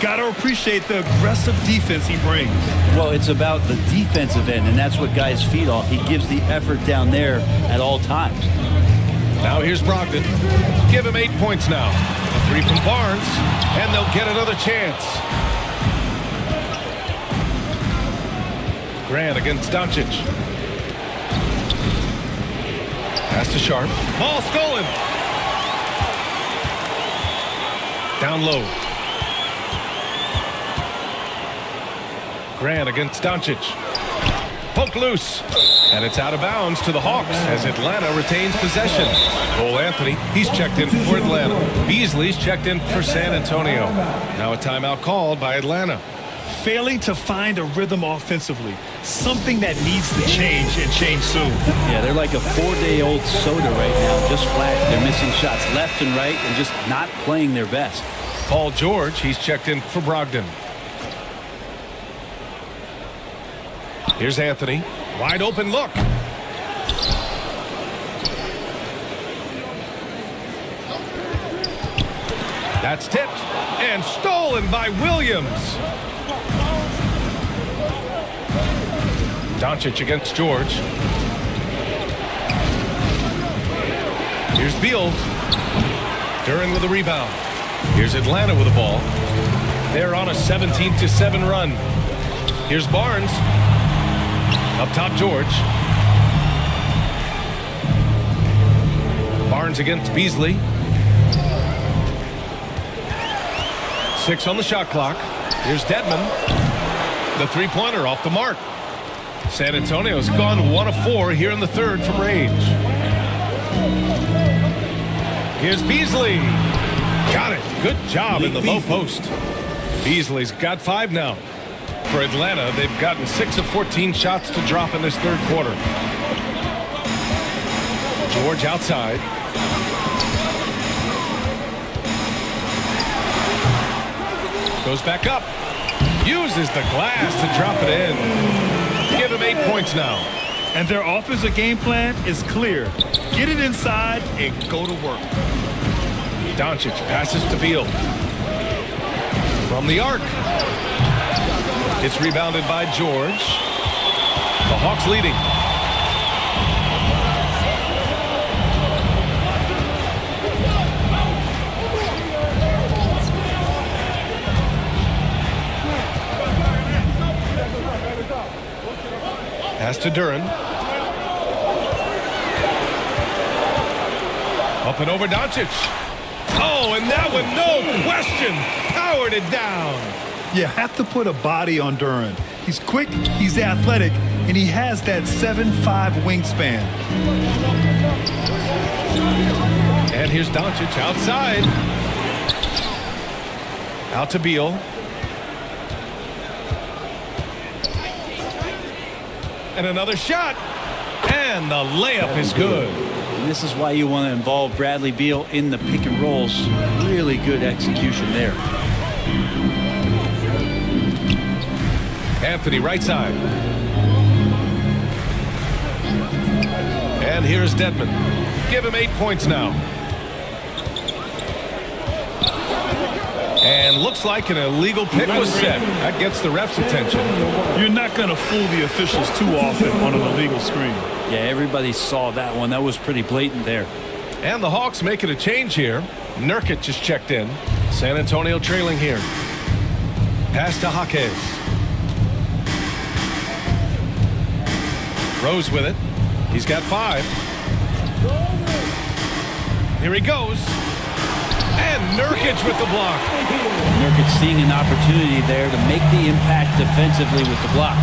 Got to appreciate the aggressive defense he brings.
Well, it's about the defensive end, and that's what guys feed off. He gives the effort down there at all times.
Now here's Brogdon. Give him 8 points now. A three from Barnes, and they'll get another chance. Grant against Doncic. Pass to Sharp. Ball stolen. Down low. Grant against Doncic. Poke loose. And it's out of bounds to the Hawks as Atlanta retains possession. Cole Anthony, he's checked in for Atlanta. Beasley's checked in for San Antonio. Now a timeout called by Atlanta.
Failing to find a rhythm offensively. Something that needs to change and change soon.
Yeah, they're like a 4-day-old soda right now. Just flat. They're missing shots left and right and just not playing their best.
Paul George, he's checked in for Brogdon. Here's Anthony. Wide open look. That's tipped and stolen by Williams. Doncic against George. Here's Beal. Duren with a rebound. Here's Atlanta with the ball. They're on a 17-7 run. Here's Barnes. Up top, George. Barnes against Beasley. 6 on the shot clock. Here's Dedmon. The three-pointer off the mark. San Antonio's gone 1 of 4 here in the third from range. Here's Beasley. Got it. Good job in the low post. Beasley's got 5 now. For Atlanta, they've gotten 6 of 14 shots to drop in this third quarter. George outside. Goes back up. Uses the glass to drop it in. Give him 8 points now.
And their offensive game plan is clear. Get it inside and go to work.
Doncic passes to Beal. From the arc. It's rebounded by George. The Hawks leading. Pass to Duren. Up and over Doncic. Oh, and that one, no question, powered it down.
You have to put a body on Duren. He's quick, he's athletic, and he has that 7'5" wingspan.
And here's Doncic outside. Out to Beal. And another shot. And the layup is good.
And this is why you want to involve Bradley Beal in the pick and rolls. Really good execution there.
Anthony right side. And here's Dedmon. Give him 8 points now. And looks like an illegal pick was set. That gets the ref's attention.
You're not going to fool the officials too often on an illegal screen.
Yeah, everybody saw that one. That was pretty blatant there.
And the Hawks making a change here. Nurkic just checked in. San Antonio trailing here. Pass to Jaquez. Rose with it. He's got 5. Here he goes. And Nurkic with the block.
Nurkic seeing an opportunity there to make the impact defensively with the block.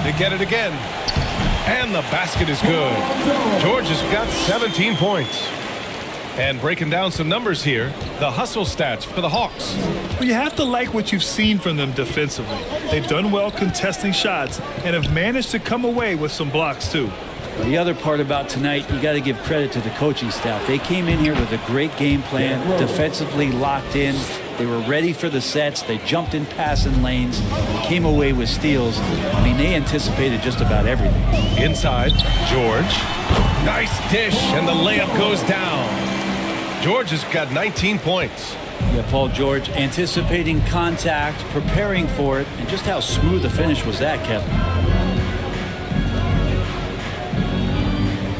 They get it again. And the basket is good. George has got 17 points. And breaking down some numbers here, the hustle stats for the Hawks.
Well, you have to like what you've seen from them defensively. They've done well contesting shots and have managed to come away with some blocks too.
The other part about tonight, you got to give credit to the coaching staff. They came in here with a great game plan, defensively locked in, They were ready for the sets. They jumped in passing lanes. They came away with steals. I mean, they anticipated just about everything.
Inside, George. Nice dish, and the layup goes down. George has got 19 points.
Yeah, Paul George anticipating contact, preparing for it, and just how smooth the finish was that, Kevin.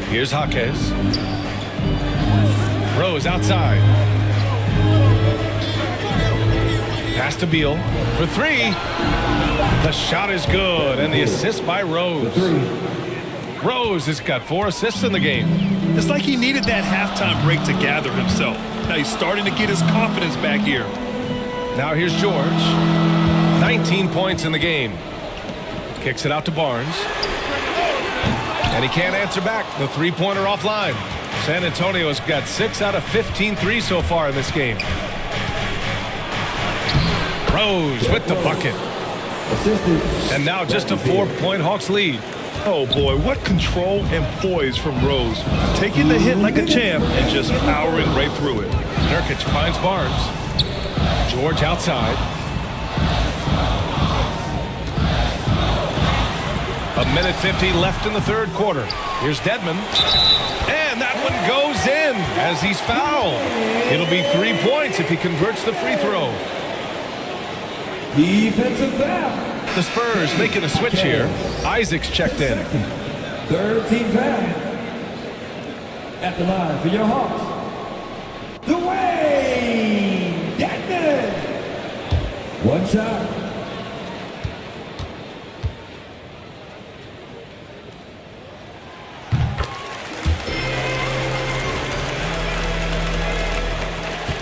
Here's Jaquez. Rose outside. Pass to Beal for three. The shot is good, and the assist by Rose. Rose has got 4 assists in the game.
It's like he needed that halftime break to gather himself. Now he's starting to get his confidence back here.
Now here's George. 19 points in the game. Kicks it out to Barnes. And he can't answer back. The three-pointer offline. San Antonio has got 6 out of 15 threes so far in this game. Rose with the bucket. And now just a 4-point Hawks lead.
Oh boy, what control and poise from Rose. Taking the hit like a champ and just powering right through it.
Nurkic finds Barnes. George outside. A minute 50 left in the third quarter. Here's Dedmon. And that one goes in as he's fouled. It'll be 3 points if he converts the free throw.
Defensive foul.
The Spurs making a switch here. Isaac's checked in.
Third team foul. At the line for your Hawks, Dwayne Dedmon. One shot.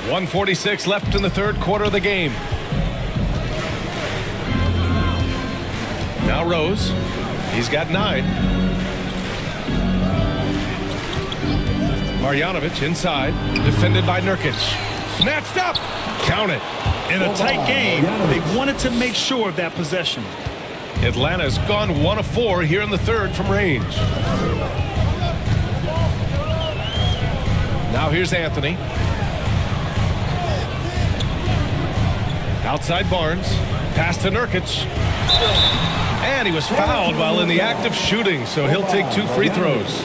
.146 left in the third quarter of the game. Now Rose. He's got 9. Marjanovic inside. Defended by Nurkic. Snatched up. Count it.
In a tight game, they wanted to make sure of that possession.
Atlanta's gone 1 of 4 here in the third from range. Now here's Anthony. Outside Barnes. Pass to Nurkic. And he was fouled while in the act of shooting, so he'll take 2 free throws.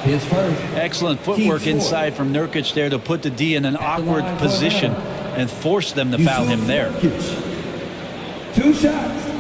His first.
Excellent footwork inside from Nurkic there to put the D in an awkward position and force them to foul him there.
2 shots.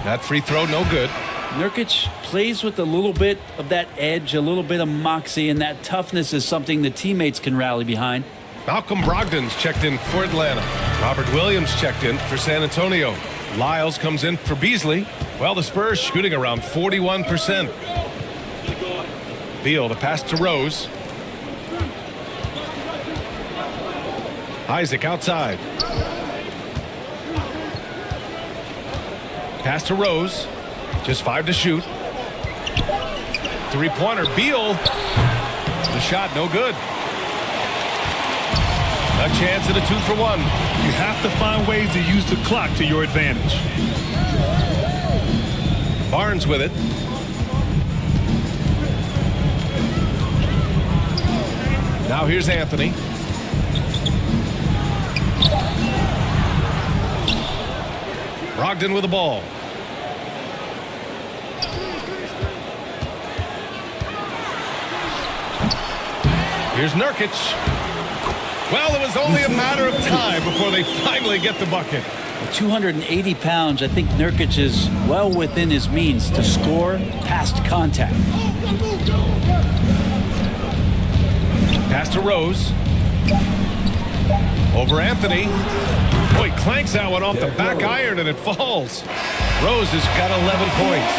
That free throw no good.
Nurkic plays with a little bit of that edge, a little bit of moxie, and that toughness is something the teammates can rally behind.
Malcolm Brogdon's checked in for Atlanta. Robert Williams checked in for San Antonio. Lyles comes in for Beasley. Well, the Spurs shooting around 41%. Beal, the pass to Rose. Isaac outside. Pass to Rose. Just 5 to shoot. Three-pointer. Beal. The shot no good. A chance at a 2-for-1.
You have to find ways to use the clock to your advantage.
Barnes with it. Now here's Anthony. Brogdon with the ball. Here's Nurkic. Well, it was only a matter of time before they finally get the bucket.
280 pounds. I think Nurkic is well within his means to score past contact.
Pass to Rose. Over Anthony. Boy, clanks that one off the back iron and it falls. Rose has got 11 points.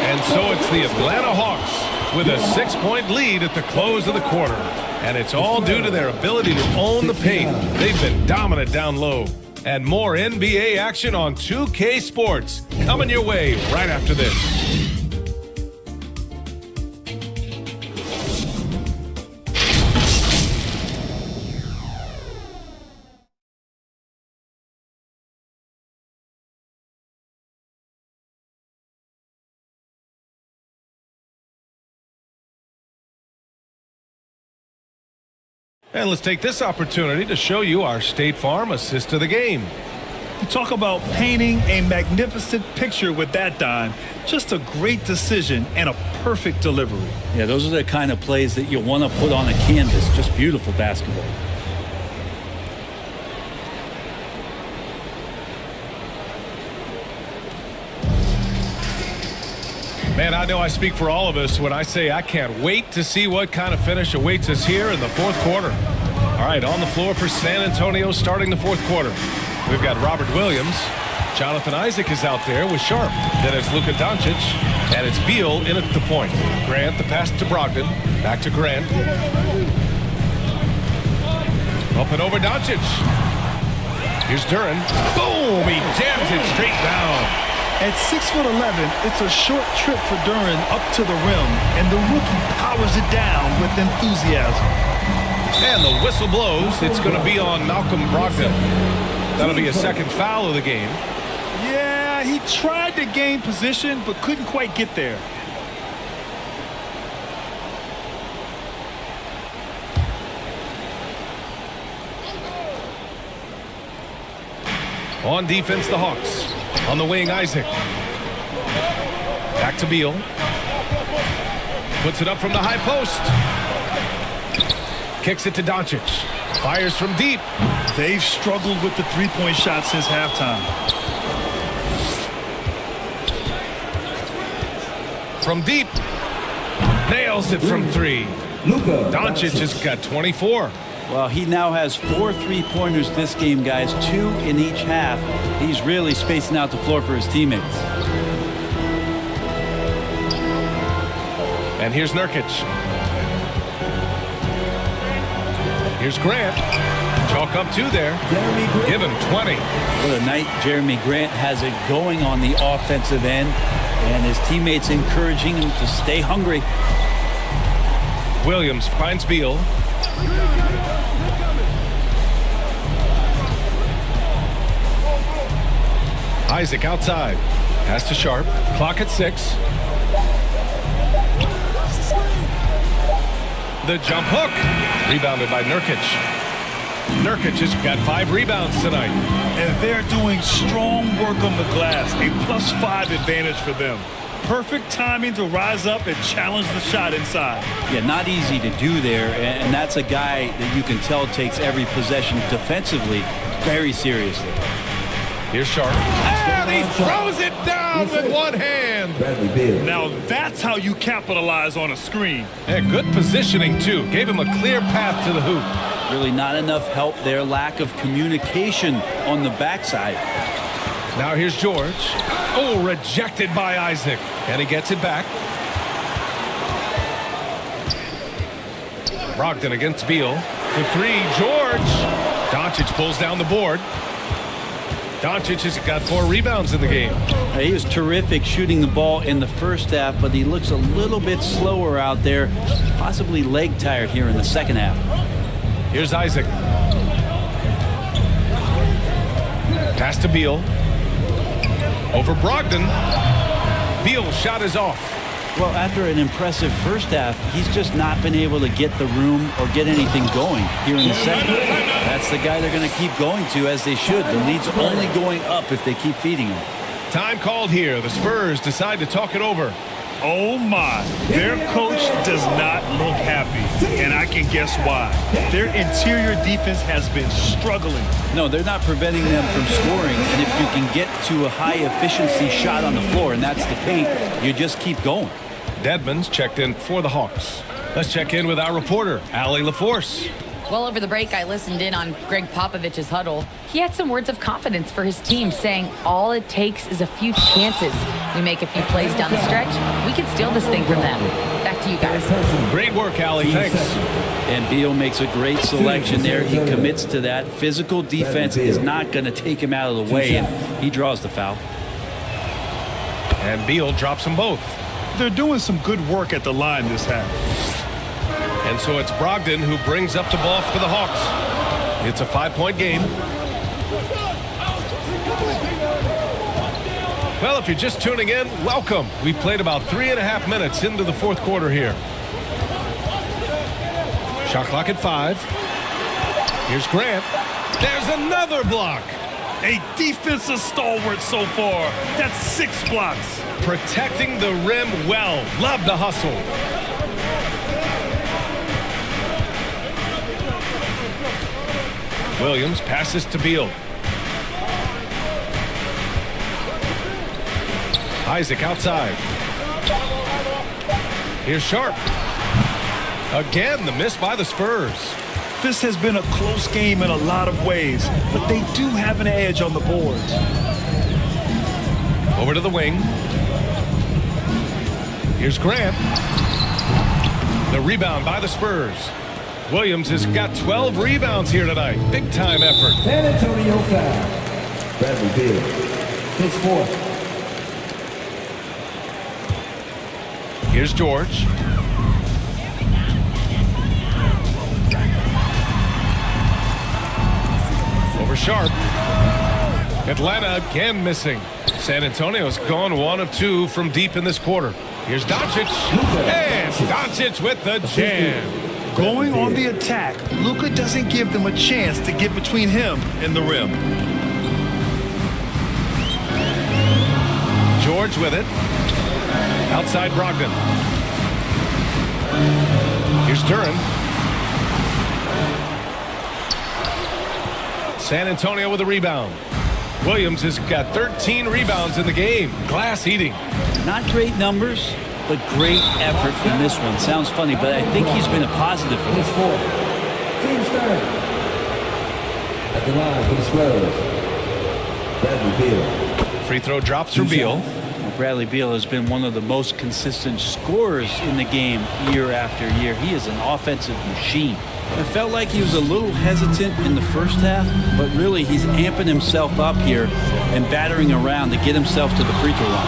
And so it's the Atlanta Hawks with a 6-point lead at the close of the quarter. And it's all due to their ability to own the paint. They've been dominant down low. And more NBA action on 2K Sports coming your way right after this. And let's take this opportunity to show you our State Farm assist of the game.
You talk about painting a magnificent picture with that dime. Just a great decision and a perfect delivery.
Yeah, those are the kind of plays that you want to put on a canvas. Just beautiful basketball.
Man, I know I speak for all of us when I say I can't wait to see what kind of finish awaits us here in the fourth quarter. All right, on the floor for San Antonio starting the fourth quarter. We've got Robert Williams. Jonathan Isaac is out there with Sharp. Then it's Luka Doncic, and it's Beal in at the point. Grant, the pass to Brogdon. Back to Grant. Up and over Doncic. Here's Duren. Boom! He jams it straight down.
At 6'11", it's a short trip for Duren up to the rim, and the rookie powers it down with enthusiasm.
And the whistle blows. It's going to be on Malcolm Brogdon. That'll be a second foul of the game.
Yeah, he tried to gain position, but couldn't quite get there.
On defense, the Hawks. On the wing, Isaac. Back to Beal. Puts it up from the high post. Kicks it to Doncic. Fires from deep.
They've struggled with the three-point shot since halftime.
From deep. Nails it from three. Doncic has got 24.
Well, he now has 4 3-pointers this game, guys, 2 in each half. He's really spacing out the floor for his teammates.
And here's Nurkic. Here's Grant. Chalk up 2 there. Give him 20.
What a night Jeremy Grant has it going on the offensive end, and his teammates encouraging him to stay hungry.
Williams finds Beal. Isaac outside. Pass to Sharp. Clock at 6. The jump hook. Rebounded by Nurkic. Nurkic has got 5 rebounds tonight.
And they're doing strong work on the glass. A +5 advantage for them. Perfect timing to rise up and challenge the shot inside.
Yeah, not easy to do there, and that's a guy that you can tell takes every possession defensively very seriously.
Here's Sharp. And he throws it down with one hand.
Now that's how you capitalize on a screen.
And good positioning, too. Gave him a clear path to the hoop.
Really not enough help there. Lack of communication on the backside.
Now here's George. Oh, rejected by Isaac. And he gets it back. Brogdon against Beal. For 3, George. Doncic pulls down the board. Doncic has got 4 rebounds in the game.
He was terrific shooting the ball in the first half, but he looks a little bit slower out there. Possibly leg tired here in the second half.
Here's Isaac. Pass to Beal. Over Brogdon. Beal shot is off.
Well, after an impressive first half, he's just not been able to get the room or get anything going here in the second. That's the guy they're going to keep going to, as they should. The lead's only going up if they keep feeding him.
Time called here. The Spurs decide to talk it over.
Oh my, their coach does not look happy, and I can guess why. Their interior defense has been struggling.
No, they're not preventing them from scoring, and if you can get to a high efficiency shot on the floor, and that's the paint, you just keep going.
Dedmon's checked in for the Hawks. Let's check in with our reporter, Allie LaForce.
Well, over the break, I listened in on Greg Popovich's huddle. He had some words of confidence for his team, saying all it takes is a few chances. We make a few plays down the stretch, we can steal this thing from them. Back to you guys.
Great work, Allie. Thanks.
And Beal makes a great selection there. He commits to that. Physical defense is not going to take him out of the way, and he draws the foul.
And Beal drops them both.
They're doing some good work at the line this half.
And so it's Brogdon who brings up the ball for the Hawks. It's a 5-point game. Well, if you're just tuning in, welcome. We've played about 3.5 minutes into the fourth quarter here. Shot clock at 5. Here's Grant. There's another block.
A defensive stalwart so far. That's 6 blocks.
Protecting the rim well. Love the hustle. Williams passes to Beal. Isaac outside. Here's Sharp. Again, the miss by the Spurs.
This has been a close game in a lot of ways, but they do have an edge on the boards.
Over to the wing. Here's Grant. The rebound by the Spurs. Williams has got 12 rebounds here tonight. Big time effort.
San Antonio foul. Bradley Beal. His 4th.
Here's George. Over Sharp. Atlanta again missing. San Antonio's gone 1 of 2 from deep in this quarter. Here's Doncic. And Doncic with the jam.
Going on the attack, Luka doesn't give them a chance to get between him and the rim.
George with it. Outside Brogdon. Here's Duran. San Antonio with a rebound. Williams has got 13 rebounds in the game. Glass eating.
Not great numbers, but great effort in this one. Sounds funny, but I think he's been a positive for
His
this.
4th. Team Stern. At the line for the Spurs. Bradley Beal.
Free throw drops for Beal.
Bradley Beal has been one of the most consistent scorers in the game year after year. He is an offensive machine. It felt like he was a little hesitant in the first half, but really he's amping himself up here and battering around to get himself to the free throw line.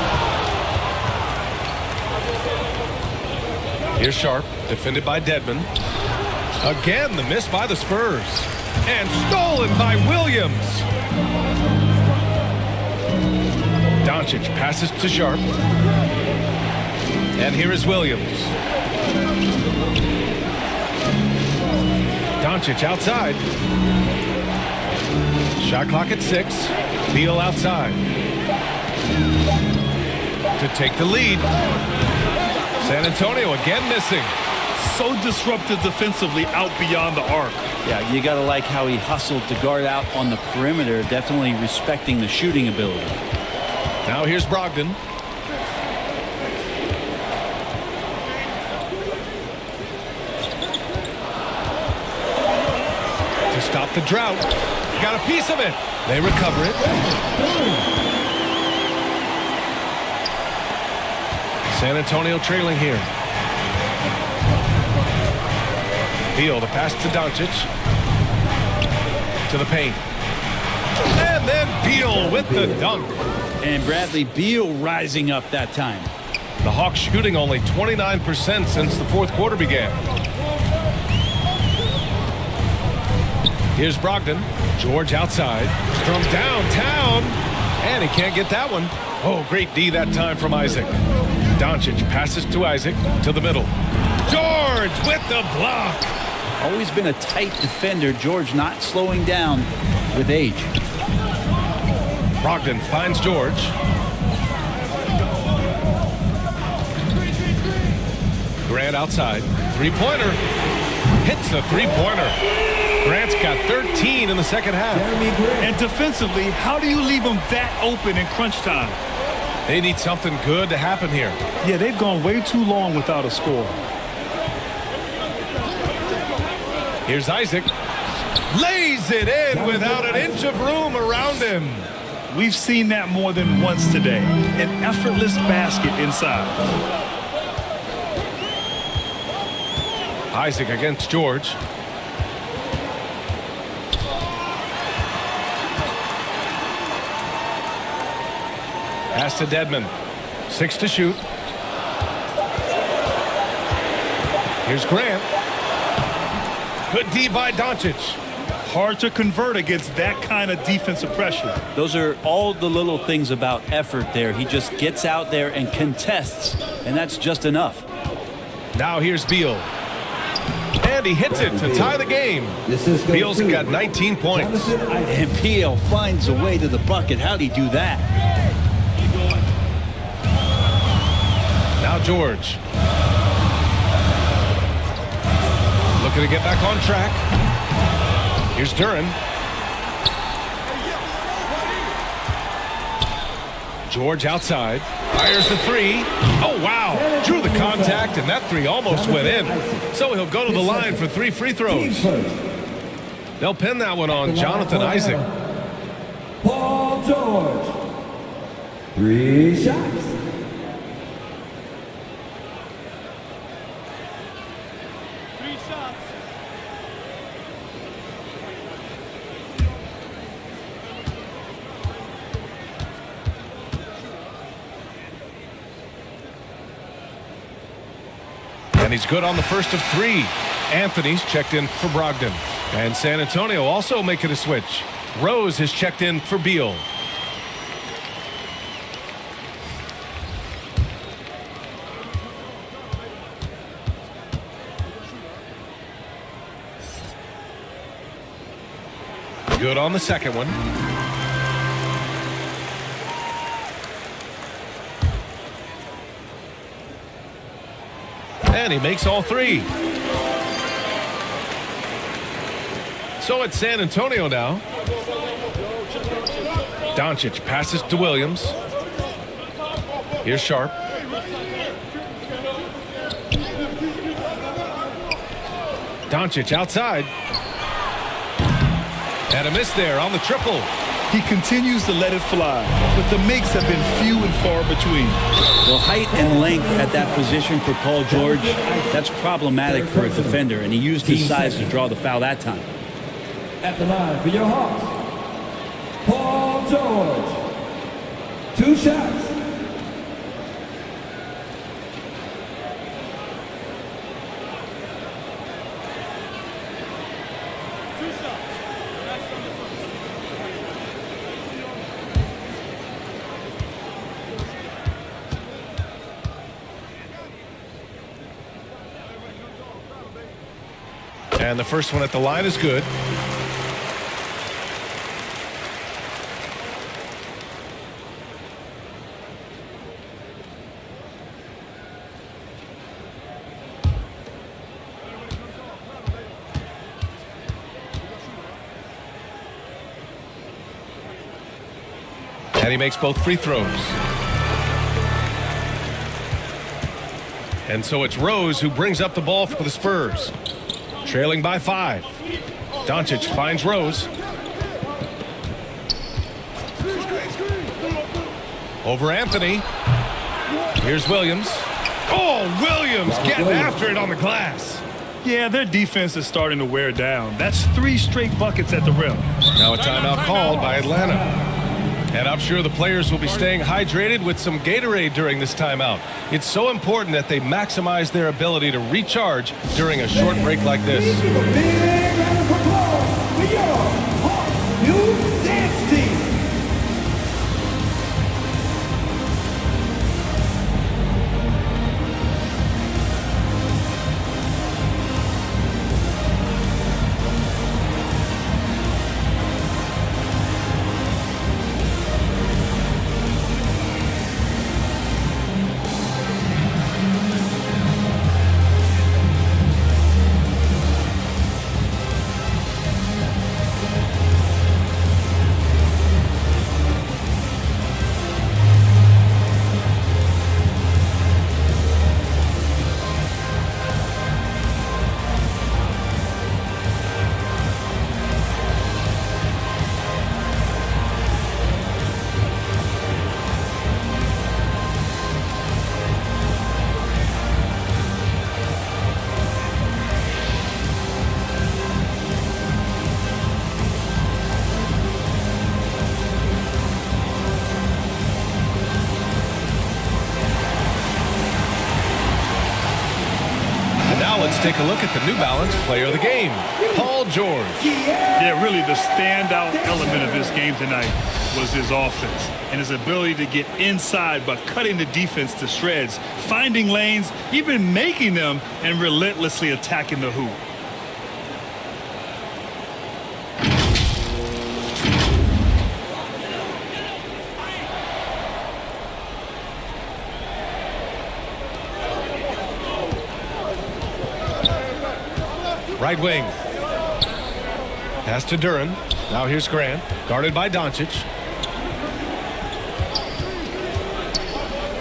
Here's Sharp, defended by Dedmon. Again, the miss by the Spurs. And stolen by Williams. Doncic passes to Sharp. And here is Williams. Doncic outside. Shot clock at 6. Beal outside. To take the lead. San Antonio again missing.
So disruptive defensively out beyond the arc.
Yeah, you got to like how he hustled to guard out on the perimeter, definitely respecting the shooting ability.
Now here's Brogdon. To stop the drought. Got a piece of it. They recover it. San Antonio trailing here. Beal, the pass to Doncic. To the paint. And then Beal with the dunk.
And Bradley Beal rising up that time.
The Hawks shooting only 29% since the 4th quarter began. Here's Brogdon. George outside. From downtown. And he can't get that one. Oh, great D that time from Isaac. Doncic passes to Isaac to the middle. George with the block.
Always been a tight defender. George not slowing down with age.
Brogdon finds George. Grant outside. Three-pointer. Hits a three-pointer. Grant's got 13 in the second half.
And defensively, how do you leave them that open in crunch time?
They need something good to happen here.
Yeah, they've gone way too long without a score.
Here's Isaac. Lays it in without an inch of room around him.
We've seen that more than once today. An effortless basket inside.
Isaac against George. Pass to Dedmon. 6 to shoot. Here's Grant. Good D by Doncic.
Hard to convert against that kind of defensive pressure.
Those are all the little things about effort there. He just gets out there and contests, and that's just enough.
Now here's Beal. And he hits it to tie the game. Beal's got 19 points.
And Beal finds a way to the bucket. How'd he do that?
Now George. Looking to get back on track. Here's Duran. George outside. Fires the three. Oh, wow. Drew the contact, and that three almost went in. So he'll go to the line for 3 free throws. They'll pin that one on Jonathan Isaac.
Paul George. 3 shots.
And he's good on the first of 3. Anthony's checked in for Brogdon. And San Antonio also making a switch. Rose has checked in for Beal. Good on the second one. And he makes all 3. So it's San Antonio now. Doncic passes to Williams. Here's Sharp. Doncic outside. And a miss there on the triple.
He continues to let it fly, but the makes have been few and far between.
Well, height and length at that position for Paul George, that's problematic for a defender, and he used his size to draw the foul that time.
At the line for your Hawks, Paul George. 2 shots.
And the first one at the line is good. And he makes both free throws. And so it's Rose who brings up the ball for the Spurs. Trailing by 5. Doncic finds Rose. Over Anthony. Here's Williams. Oh, Williams getting after it on the glass.
Yeah, their defense is starting to wear down. That's 3 straight buckets at the rim.
Now a timeout called by Atlanta. And I'm sure the players will be staying hydrated with some Gatorade during this timeout. It's so important that they maximize their ability to recharge during a short break like this.
Big round of applause for your Hawks new dance team.
Let's take a look at the New Balance player of the game, Paul George.
Yeah, really the standout element of this game tonight was his offense and his ability to get inside by cutting the defense to shreds, finding lanes, even making them, and relentlessly attacking the hoop.
Right wing. Pass to Duran. Now here's Grant. Guarded by Doncic.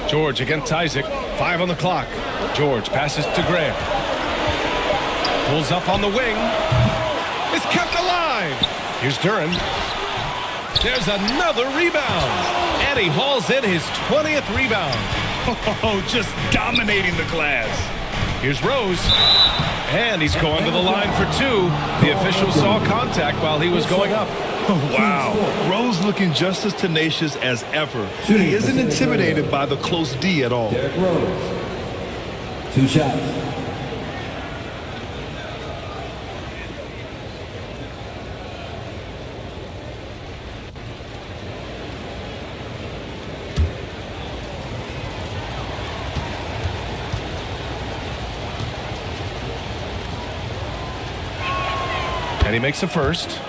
George against Isaac. 5 on the clock. George passes to Grant. Pulls up on the wing. It's kept alive. Here's Duran. There's another rebound. And he hauls in his 20th rebound.
Oh, just dominating the glass.
Here's Rose. And he's going to the line for 2. The official saw contact while he was going up.
Wow. Rose looking just as tenacious as ever. He isn't intimidated by the close D at all.
Derrick Rose. 2 shots.
And he makes the first.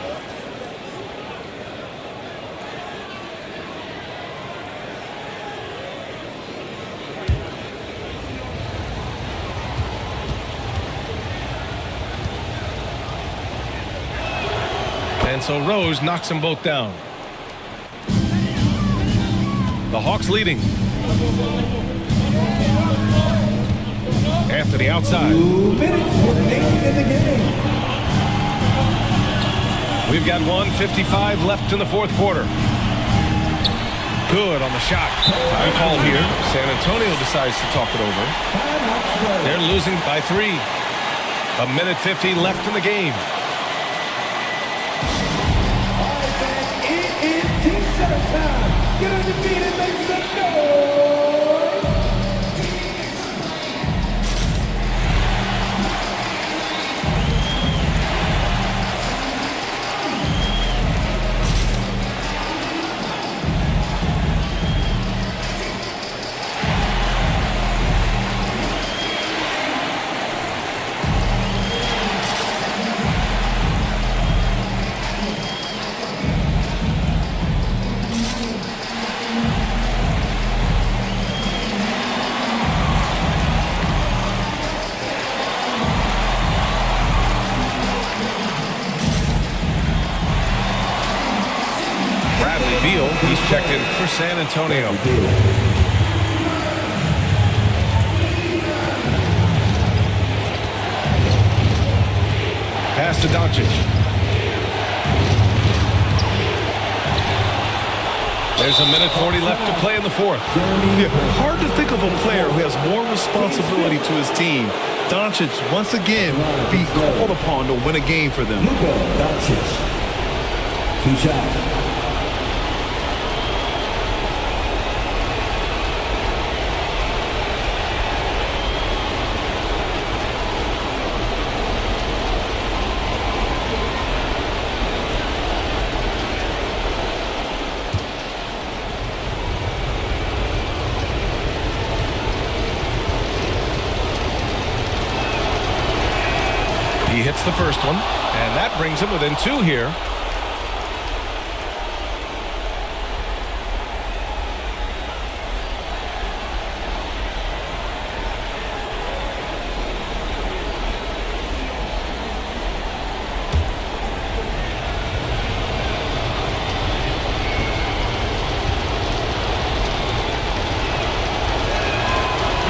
And so Rose knocks them both down. The Hawks leading. Anthony outside.
2 minutes remaining in the game.
We've got 1:55 left in the fourth quarter. Good on the shot. Time call here. San Antonio decides to talk it over. They're losing by 3. 1:50 left in the game.
It is team center time. Get on your feet and make some noise.
He's checked in for San Antonio. Pass to Doncic. There's 1:40 left to play in the fourth.
Yeah, hard to think of a player who has more responsibility to his team. Doncic, once again, be called upon to win a game for them.
Doncic. 2 shots.
He hits the first one, and that brings him within 2 here.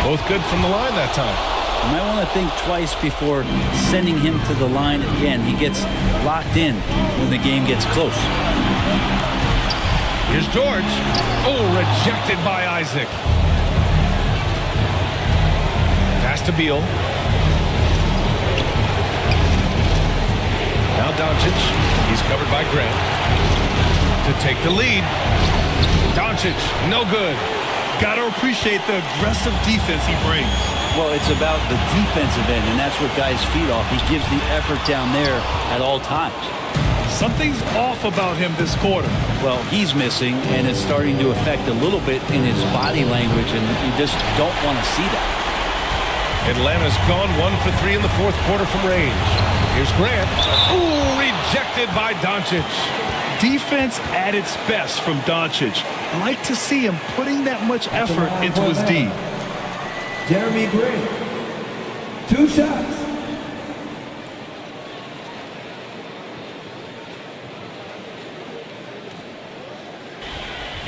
Both good from the line that time.
You might want to think twice before sending him to the line again. He gets locked in when the game gets close.
Here's George. Oh, rejected by Isaac. Pass to Beal. Now Doncic. He's covered by Grant. To take the lead. Doncic, no good.
Got to appreciate the aggressive defense he brings.
Well, it's about the defensive end, and that's what guys feed off. He gives the effort down there at all times.
Something's off about him this quarter.
Well, he's missing, and it's starting to affect a little bit in his body language, and you just don't want to see that.
Atlanta's gone 1 for 3 in the fourth quarter from range. Here's Grant. Ooh, rejected by Doncic.
Defense at its best from Doncic. Like to see him putting that much effort into his D.
Jeremy Grant. 2 shots.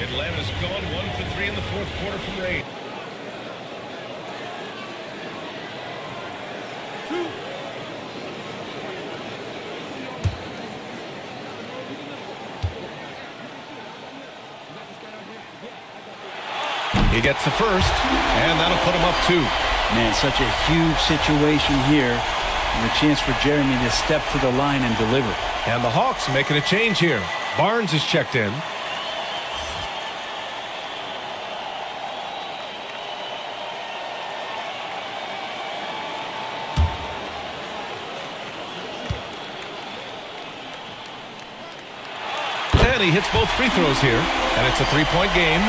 Atlanta's gone 1 for 3 in the fourth quarter from Ray. He gets the first, and that'll put him up 2.
Man, such a huge situation here. And a chance for Jeremy to step to the line and deliver.
And the Hawks making a change here. Barnes is checked in. And he hits both free throws here. And it's a 3-point game.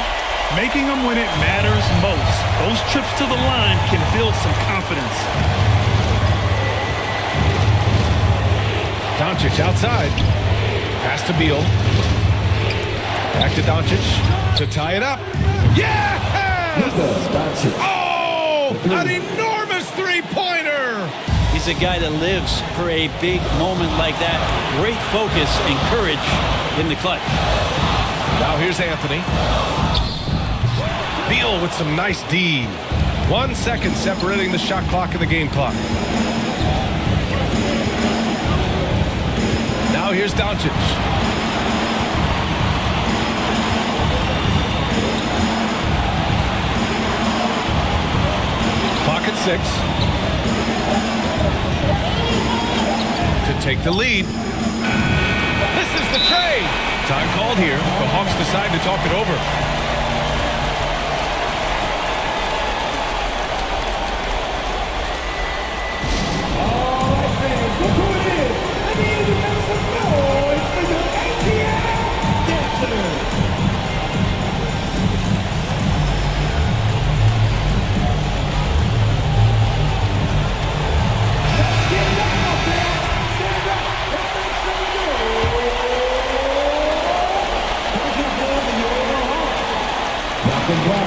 Making them when it matters most. Those trips to the line can build some confidence.
Doncic outside. Pass to Beal. Back to Doncic to tie it up. Yes! Oh! An enormous three-pointer!
He's a guy that lives for a big moment like that. Great focus and courage in the clutch.
Now here's Anthony. Beal with some nice D. 1 second separating the shot clock and the game clock. Now here's Doncic. Clock at 6. To take the lead. This is the trade. Time called here. The Hawks decide to talk it over.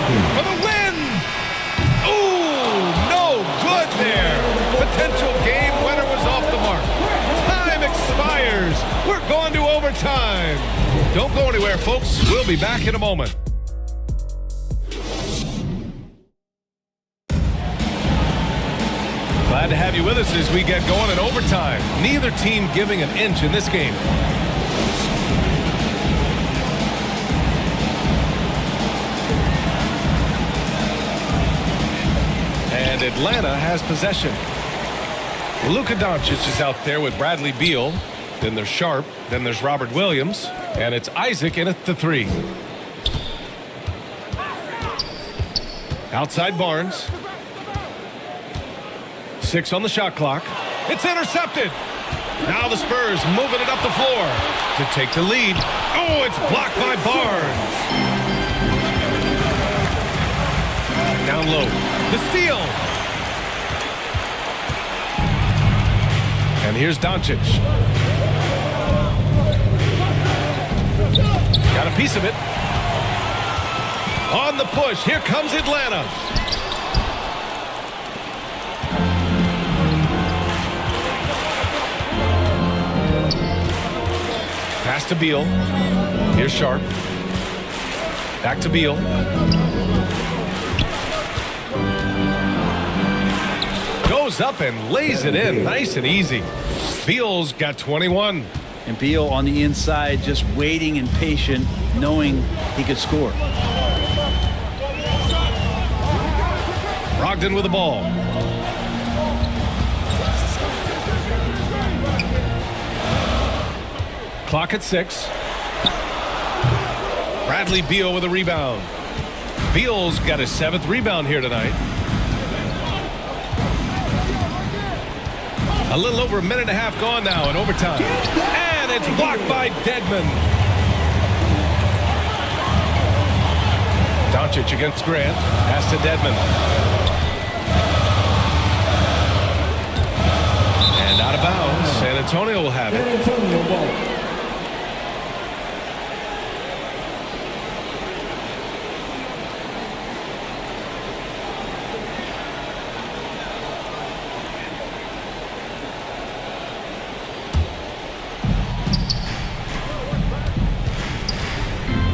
For the win! Ooh, no good there. Potential game winner was off the mark. Time expires. We're going to overtime. Don't go anywhere, folks. We'll be back in a moment. Glad to have you with us as we get going in overtime. Neither team giving an inch in this game. And Atlanta has possession. Luka Doncic is out there with Bradley Beal. Then there's Sharp. Then there's Robert Williams. And it's Isaac in at the 3. Outside Barnes. 6 on the shot clock. It's intercepted. Now the Spurs moving it up the floor to take the lead. Oh, it's blocked by Barnes. Down low. The steal. And here's Doncic. Got a piece of it. On the push. Here comes Atlanta. Pass to Beal. Here's Sharp. Back to Beal. Goes up and lays it in. Nice and easy. Beal's got 21.
And Beal on the inside just waiting and patient, knowing he could score.
Brogdon with the ball. Clock at 6. Bradley Beal with a rebound. Beal's got his 7th rebound here tonight. A little over a minute and a half gone now in overtime. And it's blocked by Dedmon. Doncic against Grant. Pass to Dedmon. And out of bounds. San Antonio will have it.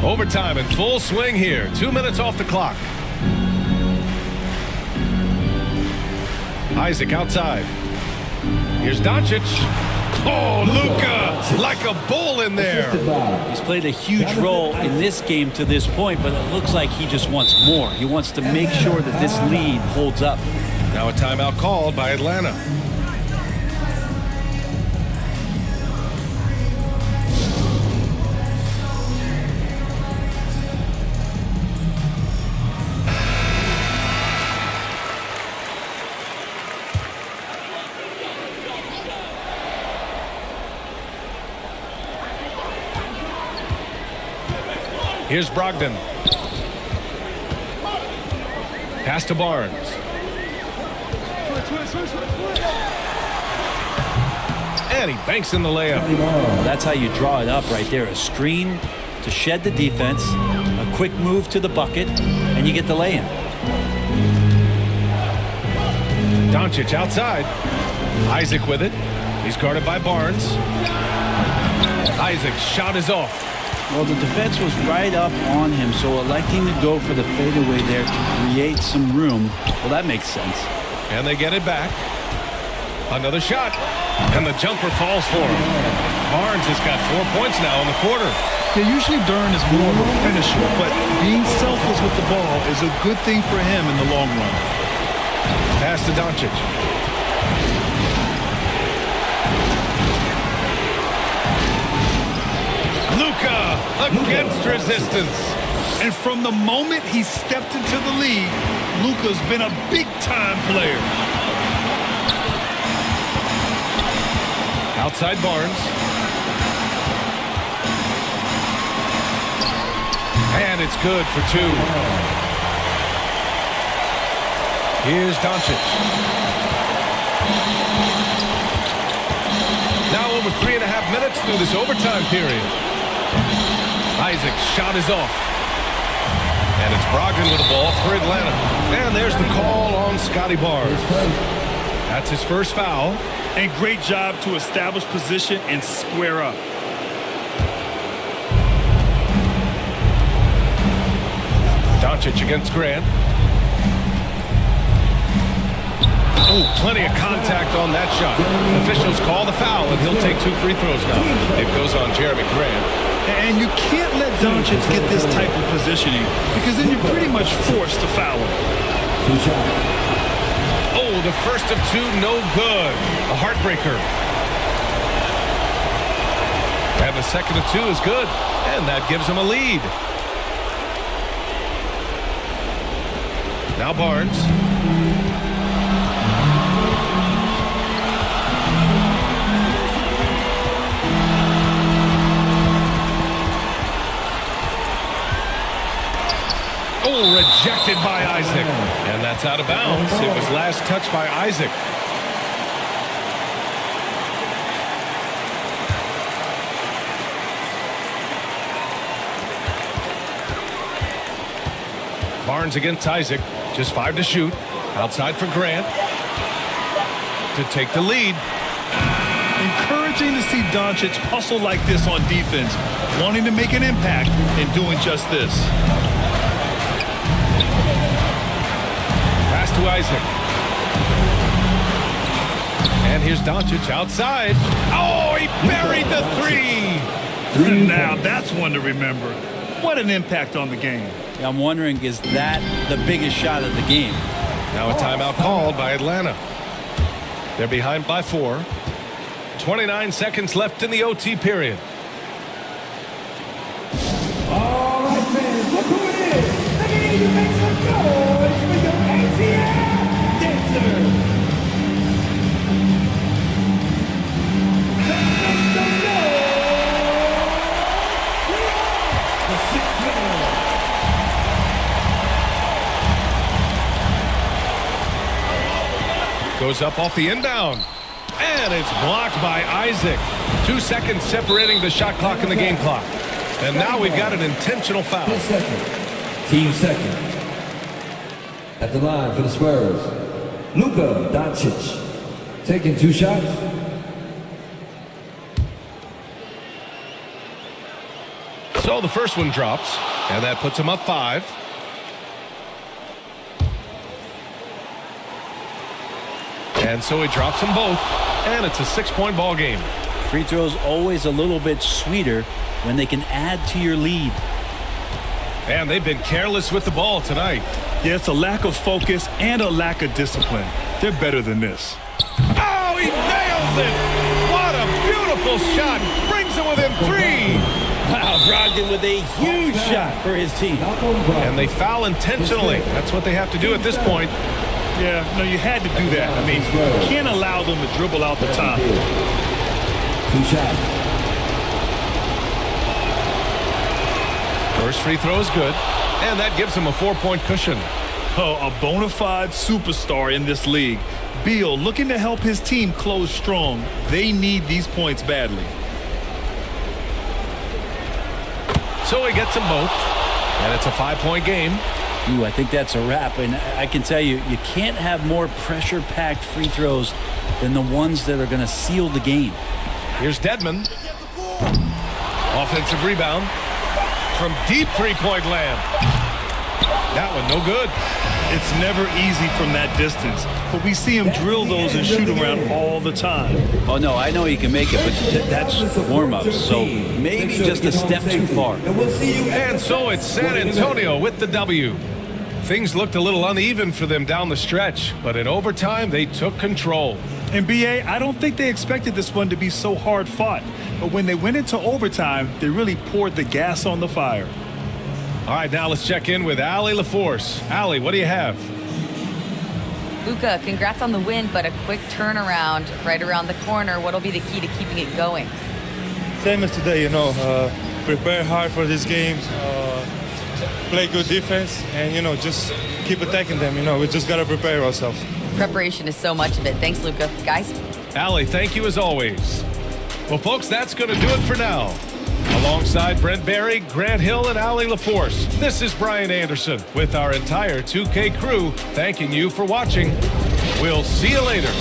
Overtime in full swing here. 2 minutes off the clock. Isaac outside. Here's Doncic. Oh, Luka, like a bull in there.
He's played a huge role in this game to this point, but it looks like he just wants more. He wants to make sure that this lead holds up.
Now a timeout called by Atlanta. Here's Brogdon. Pass to Barnes. And he banks in the layup.
That's how you draw it up right there. A screen to shed the defense, a quick move to the bucket, and you get the lay-in.
Doncic outside. Isaac with it. He's guarded by Barnes. Isaac's shot is off.
Well, the defense was right up on him, so electing to go for the fadeaway there to create some room, well, that makes sense.
And they get it back. Another shot. And the jumper falls for him. Barnes has got 4 points now in the quarter.
Yeah, usually Duren is more of a finisher, but being selfless with the ball is a good thing for him in the long run.
Pass to Doncic. Luka against resistance.
And from the moment he stepped into the league, Luka's been a big-time player.
Outside Barnes. And it's good for 2. Here's Doncic. Now over 3.5 minutes through this overtime period. Isaac's shot is off. And it's Brogdon with the ball for Atlanta. And there's the call on Scotty Barnes. That's his first foul.
And great job to establish position and square up.
Doncic against Grant. Oh, plenty of contact on that shot. Officials call the foul, and he'll take 2 free throws now. It goes on Jeremy Grant.
And you can't let Doncic get this type of positioning because then you're pretty much forced to foul him.
Oh, the first of 2, no good. A heartbreaker. And the second of 2 is good. And that gives him a lead. Now Barnes. Oh, rejected by Isaac. And that's out of bounds. It was last touched by Isaac. Barnes against Isaac. Just 5 to shoot. Outside for Grant to take the lead.
Encouraging to see Doncic hustle like this on defense, wanting to make an impact and doing just this.
Pass to Isaac. And here's Doncic outside. Oh, he buried the 3.
Now that's one to remember. What an impact on the game.
I'm wondering, is that the biggest shot of the game?
Now a timeout called by Atlanta. They're behind by 4. 29 seconds left in the OT period.
All right, fans, look who it is. I need you to make some noise for your ATL dancer. Let's make some noise. The 6th man.
Goes up off the inbound. And it's blocked by Isaac. 2 seconds separating the shot clock and the game clock. And now we've got an intentional foul.
Team second. At the line for the Spurs, Luka Doncic. Taking 2 shots.
So the first one drops, and that puts him up 5. And so he drops them both, and it's a 6-point ball game.
Free throws always a little bit sweeter when they can add to your lead.
And they've been careless with the ball tonight.
Yeah, it's a lack of focus and a lack of discipline. They're better than this.
Oh, he nails it! What a beautiful shot! Brings it within 3.
Wow, Brogdon with a huge shot for his team.
And they foul intentionally. That's what they have to do at this point.
Yeah, no, you had to do that. I mean, you can't allow them to dribble out the top.
2 shots.
First free throw is good, and that gives him a 4-point cushion.
Oh, a bona fide superstar in this league. Beal looking to help his team close strong. They need these points badly.
So he gets them both, and it's a 5-point game.
Ooh, I think that's a wrap. And I can tell you, you can't have more pressure-packed free throws than the ones that are going to seal the game.
Here's Dedmon. Offensive rebound from deep 3-point land. That one no good.
It's never easy from that distance, but we see him drill those and shoot around all the time.
Oh, no, I know he can make it, but that's warm-up, so maybe just a step too far.
And so it's San Antonio with the W. Things looked a little uneven for them down the stretch, but in overtime, they took control.
And B.A., I don't think they expected this one to be so hard-fought, but when they went into overtime, they really poured the gas on the fire.
All right, now let's check in with Allie LaForce. Allie, what do you have?
Luka, congrats on the win, but a quick turnaround right around the corner. What'll be the key to keeping it going?
Same as today, prepare hard for this game, play good defense, and, just keep attacking them. We just got to prepare ourselves.
Preparation is so much of it. Thanks, Luka. Guys?
Allie, thank you as always. Well, folks, that's going to do it for now. Alongside Brent Barry, Grant Hill, and Allie LaForce, this is Brian Anderson with our entire 2K crew thanking you for watching. We'll see you later.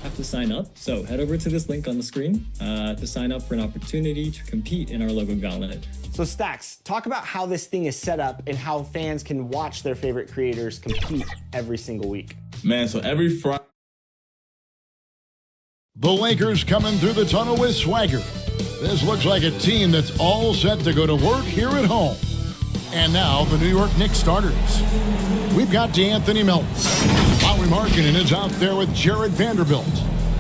Have to sign up, so head over to this link on the screen to sign up for an opportunity to compete in our logo gauntlet.
So Stacks, talk about how this thing is set up and how fans can watch their favorite creators compete every single week.
Man, so every Friday.
The Lakers coming through the tunnel with swagger. This looks like a team that's all set to go to work here at home. And now the New York Knicks starters. We've got DeAnthony Melton. Lauri Markkanen is out there with Jared Vanderbilt.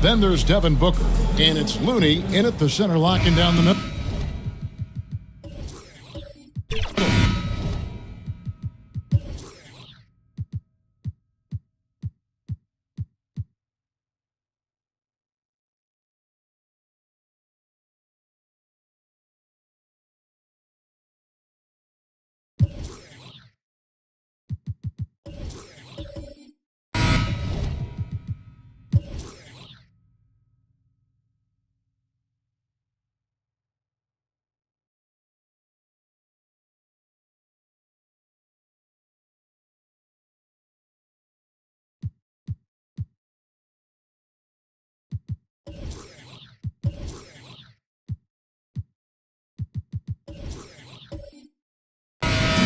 Then there's Devin Booker. And it's Looney in at the center, locking down the middle.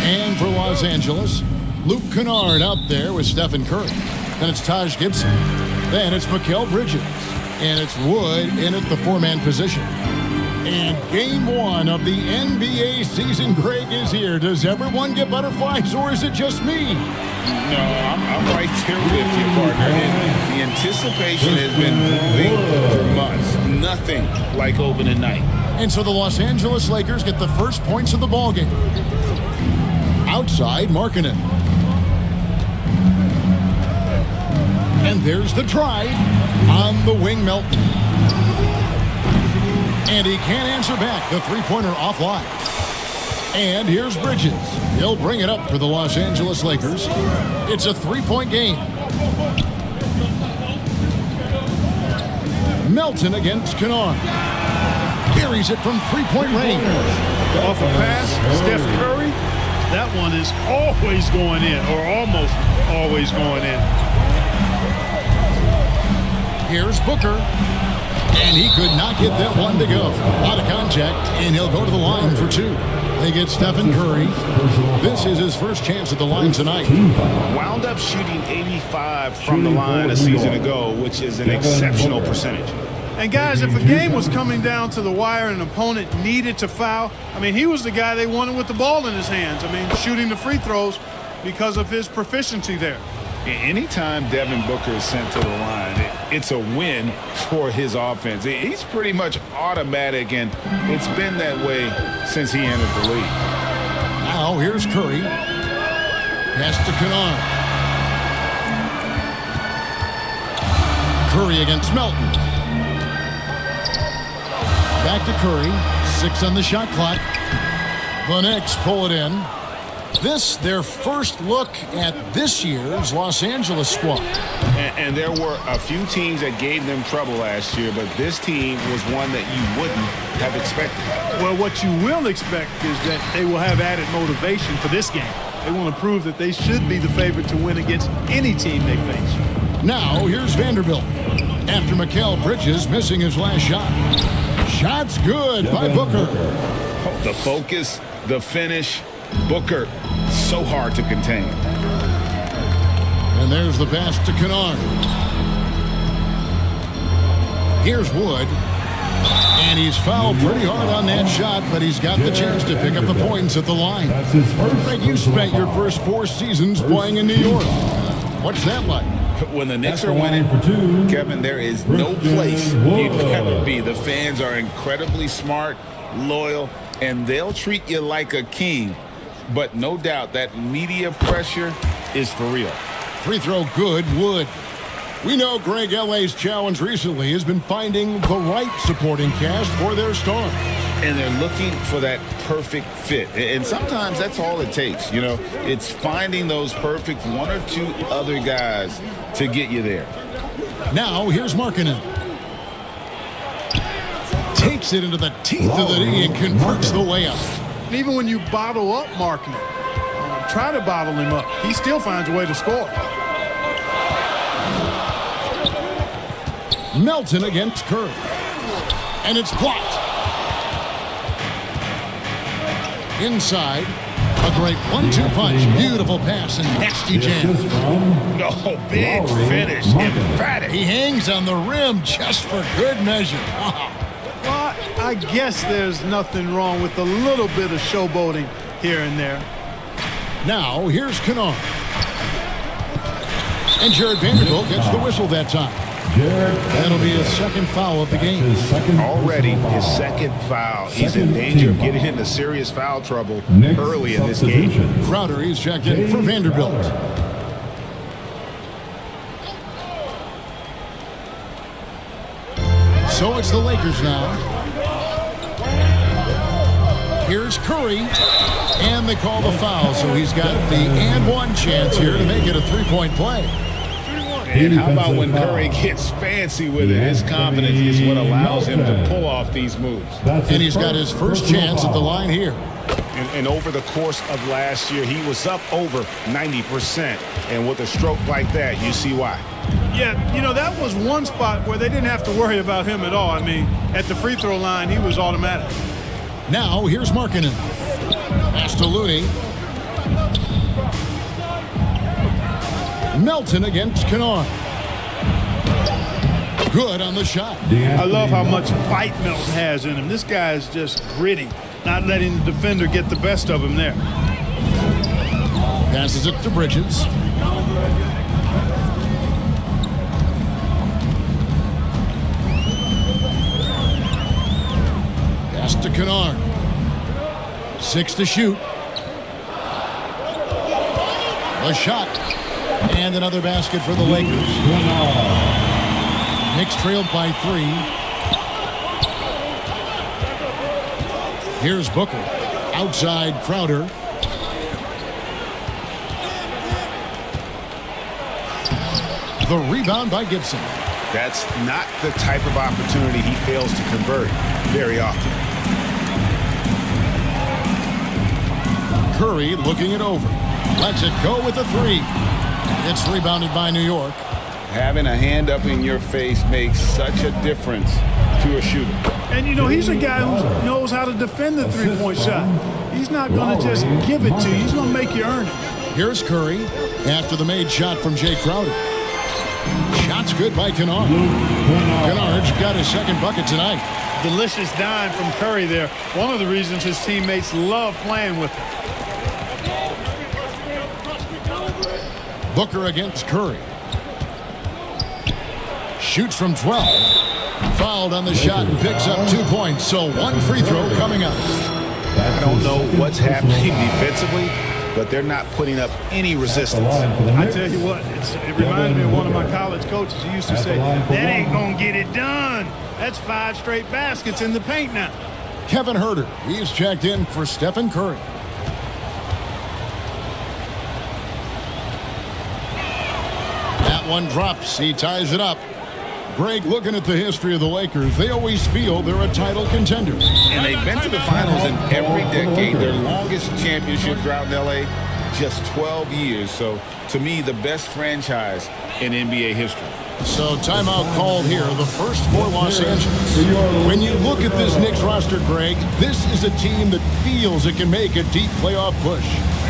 And for Los Angeles, Luke Kennard out there with Stephen Curry. Then it's Taj Gibson. Then it's Mikal Bridges. And it's Wood in at the four-man position. And game one of the NBA season, Greg, is here. Does everyone get butterflies, or is it just me?
No, I'm right there with you, partner. And the anticipation has been brewing for months. Nothing like opening night.
And so the Los Angeles Lakers get the first points of the ballgame. Outside, Markkanen. And there's the drive on the wing, Melton. And he can't answer back. The three-pointer offline. And here's Bridges. He'll bring it up for the Los Angeles Lakers. It's a three-point game. Melton against Kennard. Carries it from three-point range.
Off a pass, Steph Curry. That one is always going in, or almost always going in.
Here's Booker. And he could not get that one to go. A lot of contact, and he'll go to the line for two. They get Stephen Curry. This is his first chance at the line tonight.
Wound up shooting 85 from the line a season ago, which is an exceptional percentage.
And guys, if a game was coming down to the wire and an opponent needed to foul, I mean, he was the guy they wanted with the ball in his hands. I mean, shooting the free throws because of his proficiency there.
Anytime Devin Booker is sent to the line, it's a win for his offense. He's pretty much automatic, and it's been that way since he entered the league.
Now here's Curry. Pass to Kennard. Curry against Melton. Back to Curry. 6 on the shot clock. The Knicks pull it in. This, their first look at this year's Los Angeles squad.
And there were a few teams that gave them trouble last year, but this team was one that you wouldn't have expected.
Well, what you will expect is that they will have added motivation for this game. They want to prove that they should be the favorite to win against any team they face.
Now, here's Vanderbilt. After Mikal Bridges missing his last shot. Shot's good by Booker.
The focus, the finish, Booker, so hard to contain.
And there's the pass to Kennard. Here's Wood. And he's fouled pretty hard on that shot, but he's got the chance to pick up the points at the line. Greg, you spent your first 4 seasons playing in New York. What's that like?
When the Knicks are winning, Kevin, there is no place you'd ever be. The fans are incredibly smart, loyal, and they'll treat you like a king. But no doubt that media pressure is for real.
Free throw good, Wood. We know Greg L.A.'s challenge recently has been finding the right supporting cast for their stars.
And they're looking for that perfect fit. And sometimes that's all it takes. You know, it's finding those perfect 1 or 2 other guys to get you there.
Now, here's Markkanen. Takes it into the teeth of the knee and converts the layup.
Even when you bottle up Markkanen, try to bottle him up, he still finds a way to score.
Melton against Curry. And it's blocked. Inside. A great 1-2 punch. Beautiful pass and nasty jam.
No, big finish. Emphatic.
He hangs on the rim just for good measure. Wow.
Well, I guess there's nothing wrong with a little bit of showboating here and there.
Now, here's Kennard. And Jared Vanderbilt gets the whistle that time. That'll be his second foul of the game.
Already his second foul. He's in danger of getting into serious foul trouble early in this game.
Crowder, he's checked in for Vanderbilt. So it's the Lakers now. Here's Curry. And they call the foul, so he's got the and one chance here to make it a 3-point play.
And how about when Curry gets fancy with it? His confidence is what allows him to pull off these moves.
And he's got his first chance at the line here.
And over the course of last year, he was up over 90%. And with a stroke like that, you see why.
Yeah, you know, that was one spot where they didn't have to worry about him at all. I mean, at the free throw line, he was automatic.
Now, here's Markkanen. Pass to Looney. Melton against Kennard. Good on the shot.
I love how much fight Melton has in him. This guy is just gritty, not letting the defender get the best of him there.
Passes it to Bridges. Pass Kennard. 6 to shoot. A shot. And another basket for the Lakers. Knicks trailed by 3. Here's Booker. Outside Crowder. The rebound by Gibson.
That's not the type of opportunity he fails to convert very often.
Curry looking it over. Lets it go with a 3. It's rebounded by New York.
Having a hand up in your face makes such a difference to a shooter.
And, you know, he's a guy who knows how to defend the three-point shot. He's not going to just give it to you. He's going to make you earn it.
Here's Curry after the made shot from Jay Crowder. Shot's good by Kennard. Kennard's got his second bucket tonight.
Delicious dime from Curry there. One of the reasons his teammates love playing with him.
Booker against Curry. Shoots from 12. Fouled on the shot and picks up 2 points. So 1 free throw coming up.
I don't know what's happening defensively, but they're not putting up any resistance.
I tell you what, it reminds me of one of my college coaches. He used to say, that ain't going to get it done. That's 5 straight baskets in the paint now.
Kevin Huerter. He's checked in for Stephen Curry. That one drops. He ties it up. Greg, looking at the history of the Lakers, they always feel they're a title contender.
And they've been to the finals in every decade. Their longest championship drought in L.A., just 12 years. So, to me, the best franchise in NBA history.
So, timeout called here, the first for Los Angeles. When you look at this Knicks roster, Greg, this is a team that feels it can make a deep playoff push.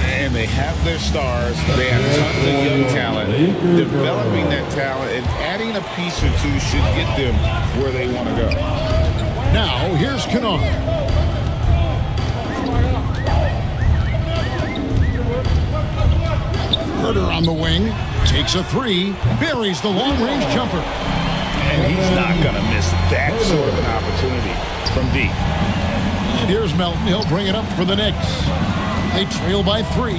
And they have their stars. They have tons of young talent. Developing that talent and adding a piece or two should get them where they want to go.
Now, here's Kennard. Huerter on the wing. Takes a 3. Buries the long-range jumper.
And he's not going to miss that sort of an opportunity from deep.
And here's Melton. He'll bring it up for the Knicks. They trail by 3.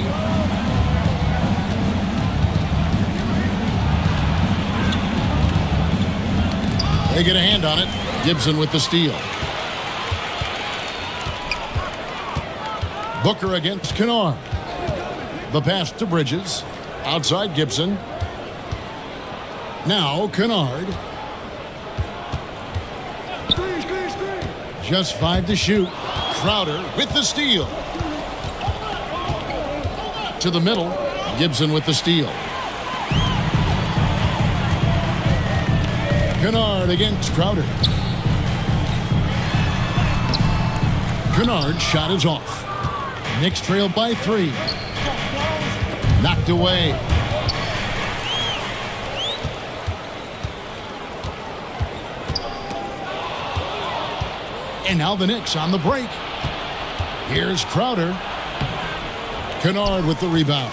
They get a hand on it. Gibson with the steal. Booker against Kennard. The pass to Bridges. Outside Gibson. Now Kennard. Just 5 to shoot. Crowder with the steal. To the middle. Gibson with the steal. Kennard against Crowder. Kennard's shot is off. Knicks trail by 3. Knocked away. And now the Knicks on the break. Here's Crowder. Kennard with the rebound.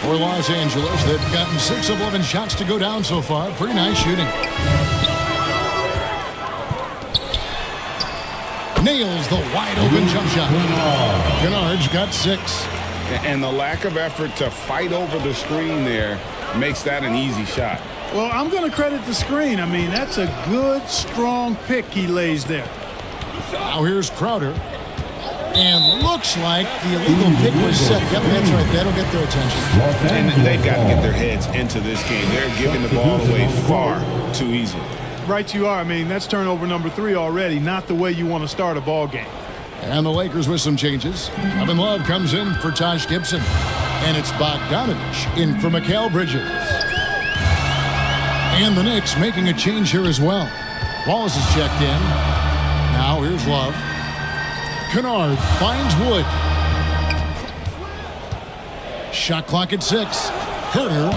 For Los Angeles, they've gotten 6 of 11 shots to go down so far. Pretty nice shooting. Nails the wide open jump shot. Kennard's got 6.
And the lack of effort to fight over the screen there makes that an easy shot.
Well, I'm going to credit the screen. I mean, that's a good, strong pick he lays there.
Now here's Crowder. And looks like the illegal pick was set. Yep, that's right. That'll get their attention.
And they've got to get their heads into this game. They're giving the ball away far too easily.
Right you are. I mean, that's turnover number 3 already. Not the way you want to start a ball game.
And the Lakers with some changes. Kevin Love comes in for Taj Gibson. And it's Bogdanovich in for Mikal Bridges. And the Knicks making a change here as well. Wallace is checked in. Now here's Love. Kennard finds Wood. Shot clock at 6. Huerter.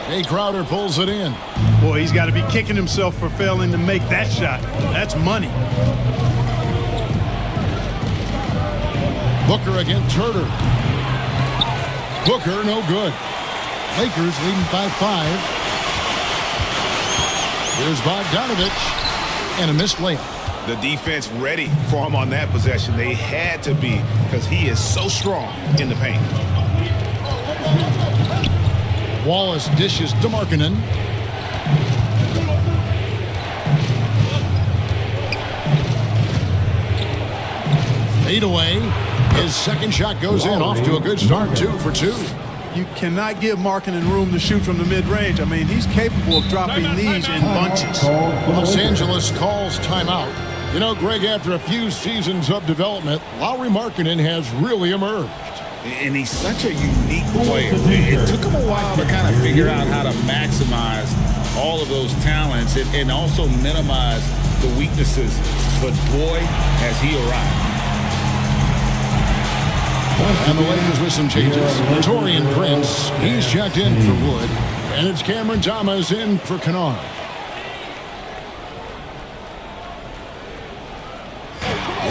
Jay Crowder pulls it in.
Boy, he's got to be kicking himself for failing to make that shot. That's money.
Booker against Huerter. Booker, no good. Lakers leading by 5. Here's Bogdanovich. And a missed layup.
The defense ready for him on that possession. They had to be because he is so strong in the paint.
Wallace dishes to Markkanen. Fade away. His second shot goes in. Off to a good start. 2 for 2.
You cannot give Markkanen room to shoot from the mid-range. I mean, he's capable of dropping these in bunches.
Los Angeles calls timeout. You know, Greg, after a few seasons of development, Lauri Markkanen has really emerged.
And he's such a unique player. It took him a while to kind of figure out how to maximize all of those talents and also minimize the weaknesses. But boy, has he arrived.
And the Lakers with some changes. Taurean Prince, he's checked in for Wood. And it's Cameron Thomas in for Kennard.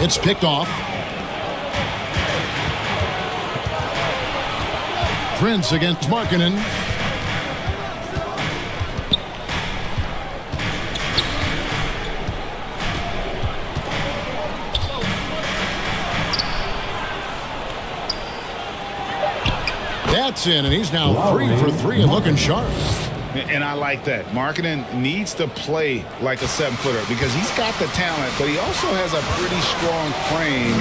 It's picked off. Prince against Markkanen. That's in, and he's now 3 for 3 and looking sharp.
And I like that. Markkanen needs to play like a 7-footer because he's got the talent, but he also has a pretty strong frame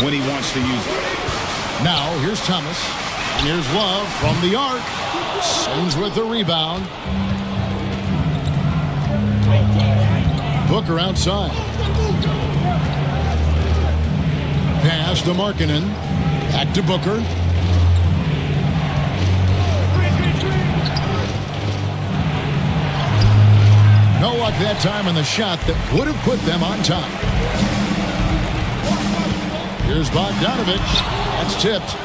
when he wants to use it.
Now, here's Thomas. And here's Love from the arc. Sims with the rebound. Booker outside. Pass to Markkanen. Back to Booker. No luck that time on the shot that would have put them on top. Here's Bogdanovich. That's tipped.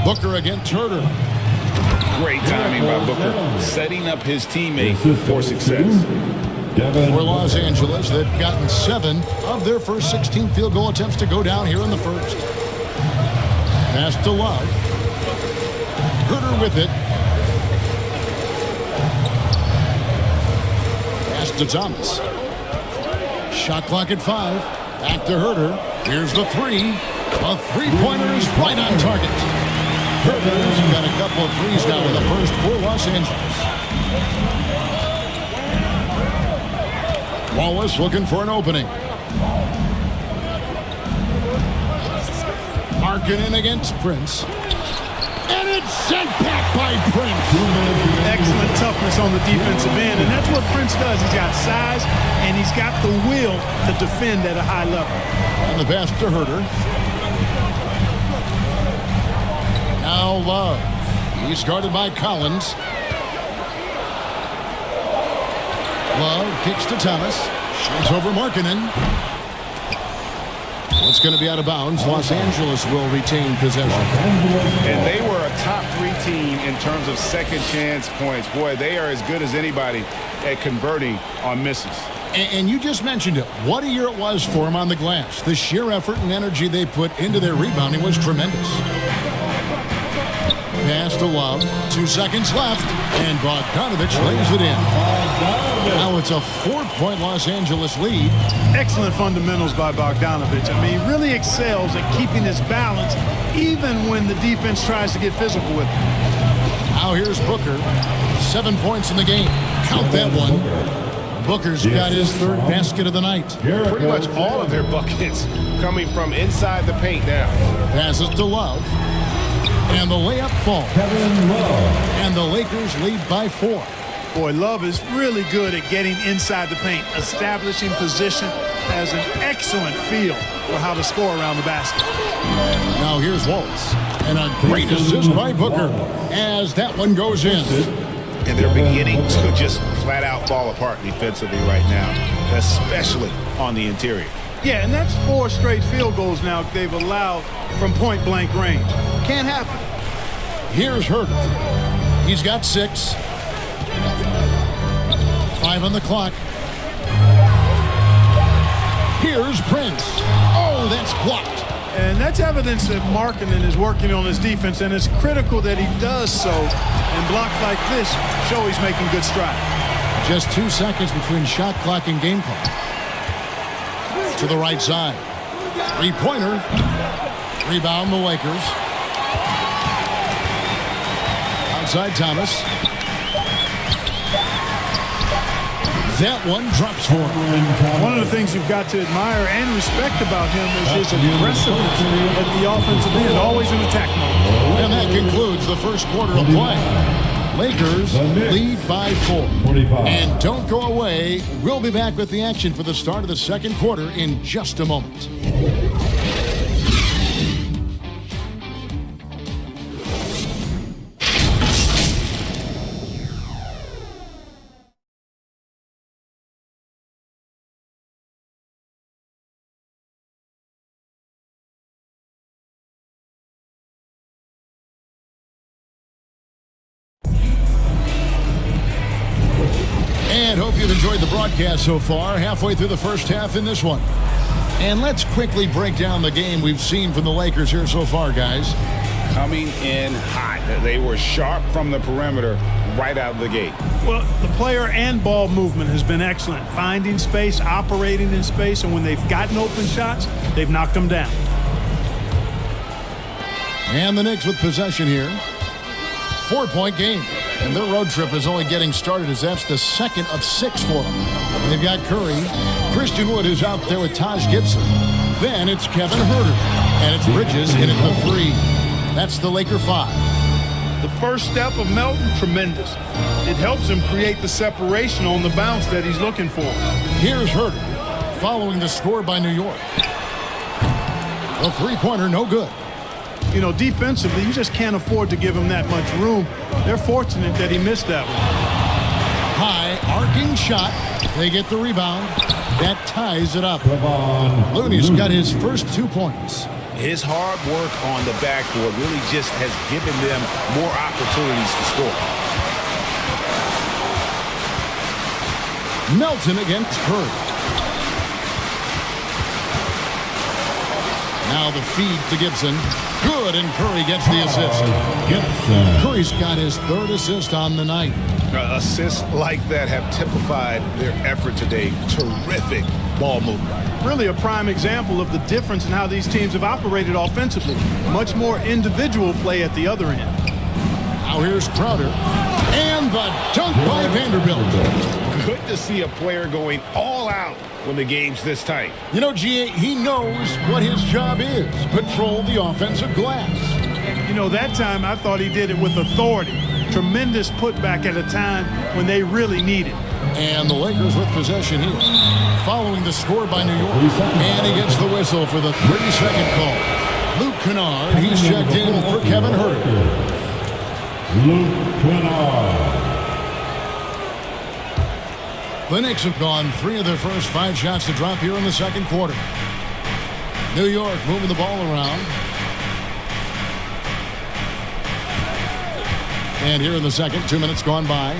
Booker against Turner.
Great timing by Booker, setting up his teammate for success.
For Los Angeles, they've gotten 7 of their first 16 field goal attempts to go down here in the first. Pass to Love. Herter with it. Pass to Thomas. Shot clock at 5. Back to Herter. Here's the 3. A three-pointer is right on target. Herter's got a couple of threes now in the first for Los Angeles. Wallace looking for an opening. Markkanen against Prince. And it's sent back by Prince.
Excellent toughness on the defensive end, and that's what Prince does. He's got size, and he's got the will to defend at a high level.
And the pass to Herter. Now Love. He's guarded by Collins. Love kicks to Thomas. Shoots over Markkanen. It's going to be out of bounds. Los Angeles will retain possession.
And they were a top 3 team in terms of second chance points. Boy, they are as good as anybody at converting on misses.
And you just mentioned it. What a year it was for them on the glass. The sheer effort and energy they put into their rebounding was tremendous. Pass to Love. 2 seconds left. And Bogdanovich lays it in. Now it's a 4-point Los Angeles lead.
Excellent fundamentals by Bogdanovich. I mean, he really excels at keeping his balance even when the defense tries to get physical with him.
Now here's Booker. 7 points in the game. Count that one. Booker's got his 3rd basket of the night.
Pretty much all of their buckets coming from inside the paint now.
Passes to Love. And the layup falls. And the Lakers lead by 4.
Boy, Love is really good at getting inside the paint, establishing position, has an excellent feel for how to score around the basket.
Now here's Wallace. And a great assist by Booker as that one goes in.
And they're beginning to just flat out fall apart defensively right now, especially on the interior.
Yeah, and that's 4 straight field goals now they've allowed from point-blank range. Can't happen.
Here's Herter. He's got 6. 5 on the clock. Here's Prince. Oh, that's blocked.
And that's evidence that Markkanen is working on his defense, and it's critical that he does so. And blocks like this show he's making good strides.
Just 2 seconds between shot clock and game clock. To the right side. Three-pointer. Rebound the Lakers. Outside Thomas. That one drops for him.
One of the things you've got to admire and respect about him is his aggressiveness at the offensive end, always in attack mode.
And that concludes the first quarter of play. Lakers lead by 4. And don't go away. We'll be back with the action for the start of the second quarter in just a moment. And hope you've enjoyed the broadcast so far. Halfway through the first half in this one. And let's quickly break down the game we've seen from the Lakers here so far, guys.
Coming in hot. They were sharp from the perimeter right out of the gate.
Well, the player and ball movement has been excellent. Finding space, operating in space, and when they've gotten open shots, they've knocked them down.
And the Knicks with possession here. 4-point game. And their road trip is only getting started as that's the second of 6 for them. They've got Curry, Christian Wood who's out there with Taj Gibson. Then it's Kevin Huerter. And it's Bridges in at the 3. That's the Laker 5.
The first step of Melton, tremendous. It helps him create the separation on the bounce that he's looking for.
Here's Huerter following the score by New York. The three-pointer no good.
You know, defensively, you just can't afford to give him that much room. They're fortunate that he missed that one.
High, arcing shot. They get the rebound. That ties it up. Looney's got his first 2 points.
His hard work on the backboard really just has given them more opportunities to score.
Melton against Curry. Now the feed to Gibson. Good, and Curry gets the assist. Curry's got his 3rd assist on the night.
Assists like that have typified their effort today. Terrific ball movement.
Really a prime example of the difference in how these teams have operated offensively. Much more individual play at the other end.
Now here's Crowder. And the dunk by Vanderbilt.
Good to see a player going all out when the game's this tight.
You know, G.A., he knows what his job is. Patrol the offensive glass.
You know, that time I thought he did it with authority. Tremendous putback at a time when they really need it.
And the Lakers with possession here. Following the score by New York. And he gets the whistle for the 30-second call. Luke Kennard, he's checked in for Kevin Huerter.
Luke Kennard.
The Knicks have gone 3 of their first 5 shots to drop here in the second quarter. New York moving the ball around. And here in the second, 2 minutes gone by.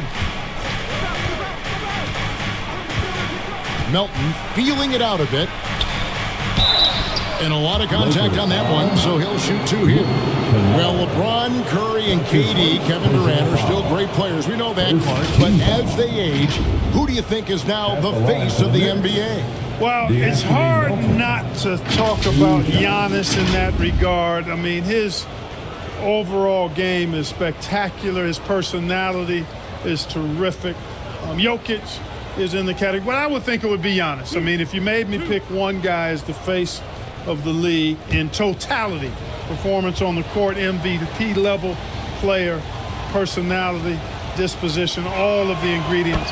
Melton feeling it out a bit. And a lot of contact on that one, so he'll shoot 2 here. Well, LeBron, Curry, and KD, Kevin Durant, are still great players. We know that, Clark. But as they age, who do you think is now the face of the NBA?
Well, it's hard not to talk about Giannis in that regard. I mean, his overall game is spectacular. His personality is terrific. Jokic is in the category. But I would think it would be Giannis. I mean, if you made me pick one guy as the face of the league in totality, performance on the court, MVP level player, personality, disposition, all of the ingredients,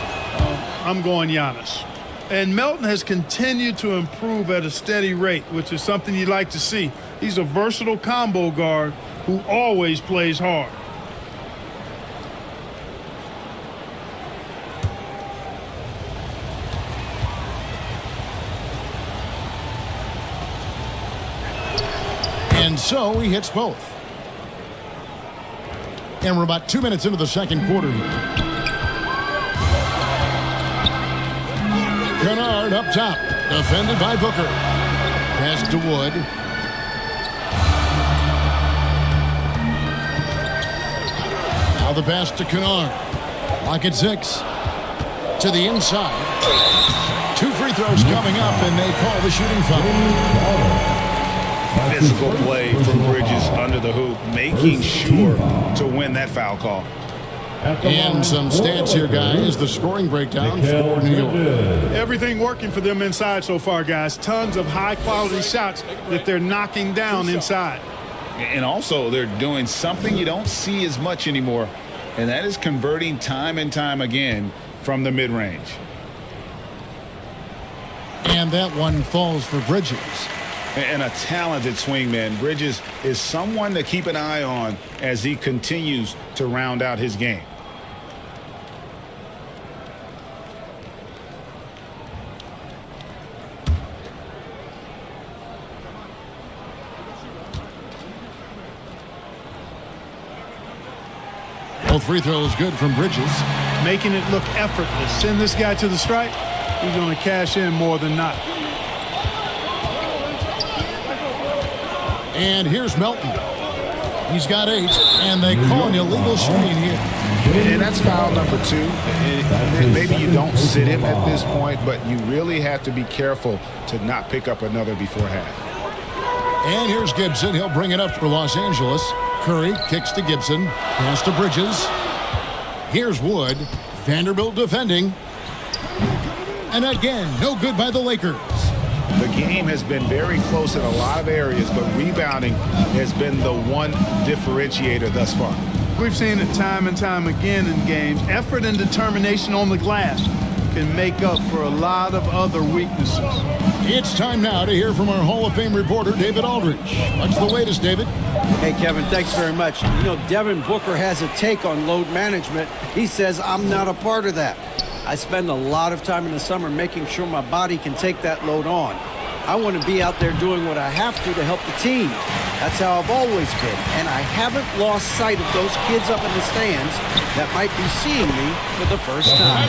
I'm going Giannis. And Melton has continued to improve at a steady rate, which is something you'd like to see. He's a versatile combo guard who always plays hard.
And so he hits both. And we're about 2 minutes into the second quarter here. Kennard up top, defended by Booker. Pass to Wood. Now the pass to Kennard. Lock at 6. to the inside. 2 free throws coming up, and they call the shooting foul.
Physical play from Bridges under the hoop, making sure to win that foul call.
And some stats here, guys. The scoring breakdown for New York.
Everything working for them inside so far, guys. Tons of high-quality shots that they're knocking down inside.
And also, they're doing something you don't see as much anymore, and that is converting time and time again from the mid-range.
And that one falls for Bridges.
And a talented swingman. Bridges is someone to keep an eye on as he continues to round out his game.
Both free throws good from Bridges.
Making it look effortless. Send this guy to the stripe. He's going to cash in more than not.
And here's Melton. He's got 8, and they call an illegal screen here.
And that's foul number 2. And maybe you don't sit him at this point, but you really have to be careful to not pick up another before half.
And here's Gibson. He'll bring it up for Los Angeles. Curry kicks to Gibson. Pass to Bridges. Here's Wood. Vanderbilt defending. And again, no good by the Lakers.
The game has been very close in a lot of areas, but rebounding has been the one differentiator thus far.
We've seen it time and time again in games. Effort and determination on the glass can make up for a lot of other weaknesses.
It's time now to hear from our Hall of Fame reporter, David Aldridge. What's the latest, David?
Hey, Kevin, thanks very much. You know, Devin Booker has a take on load management. He says, I'm not a part of that. I spend a lot of time in the summer making sure my body can take that load on. I want to be out there doing what I have to help the team. That's how I've always been. And I haven't lost sight of those kids up in the stands that might be seeing me for the first time.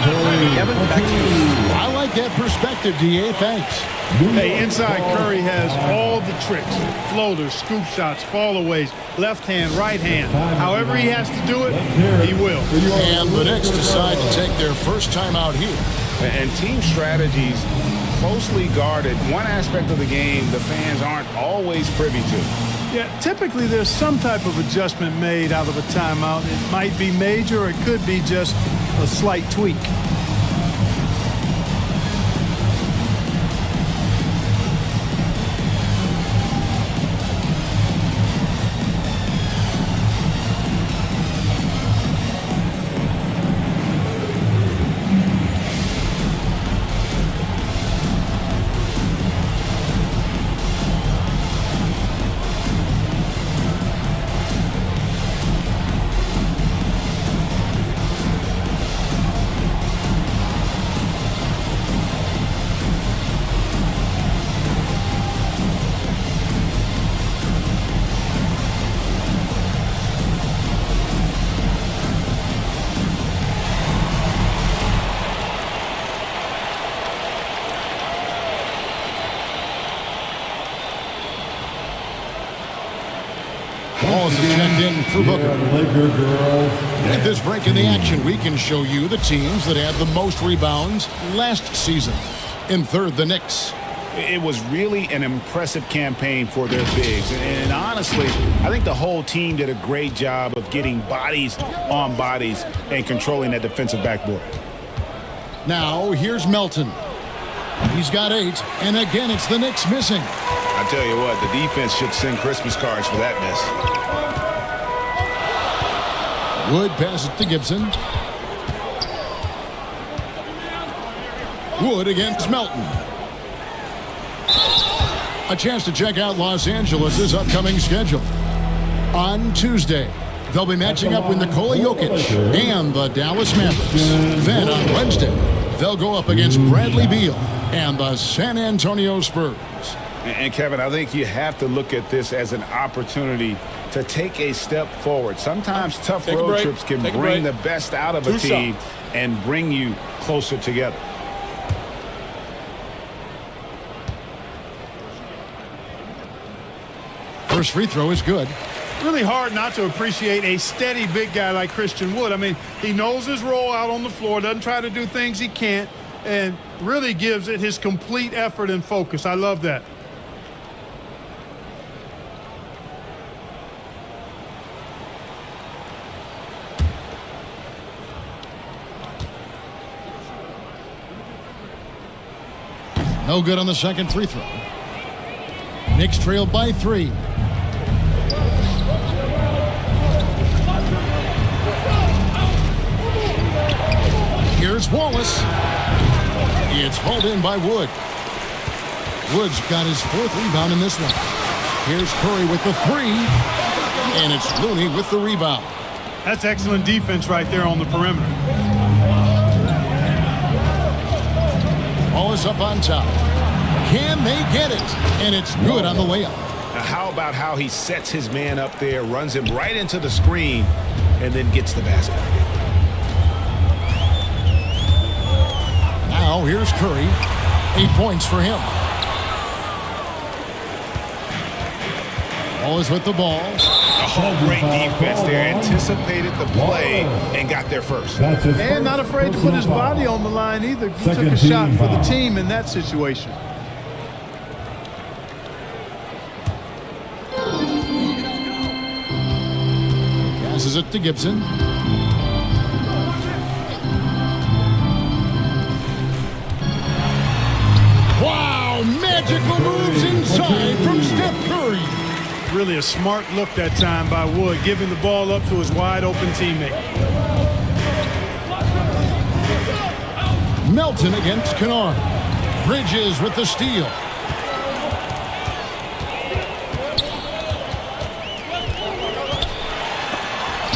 Kevin, back to you.
I like that perspective, D.A. Thanks.
Hey, inside Curry has all the tricks. Floaters, scoop shots, fallaways, left hand, right hand. However he has to do it, he will.
And the Knicks decide to take their first time out here.
And team strategies closely guarded. One aspect of the game the fans aren't always privy to.
Yeah, typically there's some type of adjustment made out of a timeout. It might be major, or it could be just a slight tweak.
Balls is checked in for Booker. With this break in the action, we can show you the teams that had the most rebounds last season. In third, the Knicks.
It was really an impressive campaign for their bigs. And honestly, I think the whole team did a great job of getting bodies on bodies and controlling that defensive backboard.
Now, here's Melton. He's got 8, and again, it's the Knicks missing.
I tell you what, the defense should send Christmas cards for that miss.
Wood passes to Gibson. Wood against Melton. A chance to check out Los Angeles' upcoming schedule. On Tuesday, they'll be matching up with Nikola Jokic and the Dallas Mavericks. Then on Wednesday, they'll go up against Bradley Beal and the San Antonio Spurs.
And Kevin, I think you have to look at this as an opportunity to take a step forward. Sometimes tough road trips can bring the best out of a team and bring you closer together.
First free throw is good.
really hard not to appreciate a steady big guy like Christian Wood. I mean, he knows his role out on the floor, doesn't try to do things he can't, and really gives it his complete effort and focus. I love that.
No good on the second free throw. Knicks trail by 3. Here's Wallace. It's hauled in by Wood. Wood's got his 4th rebound in this one. Here's Curry with the 3. And it's Looney with the rebound.
That's excellent defense right there on the perimeter.
Wallace up on top. Can they get it? And it's good on the layup.
Now how about how he sets his man up there, runs him right into the screen, and then gets the basket.
Now here's Curry. 8 points for him. Wallace with the ball.
Oh, great defense there. Anticipated the play and got there first.
And not afraid to put his body on the line either. He took a shot for the team in that situation.
Passes it to Gibson. Wow, magical moves inside from Steph Curry.
Really a smart look that time by Wood, giving the ball up to his wide open teammate.
Melton against Kennard. Bridges with the steal.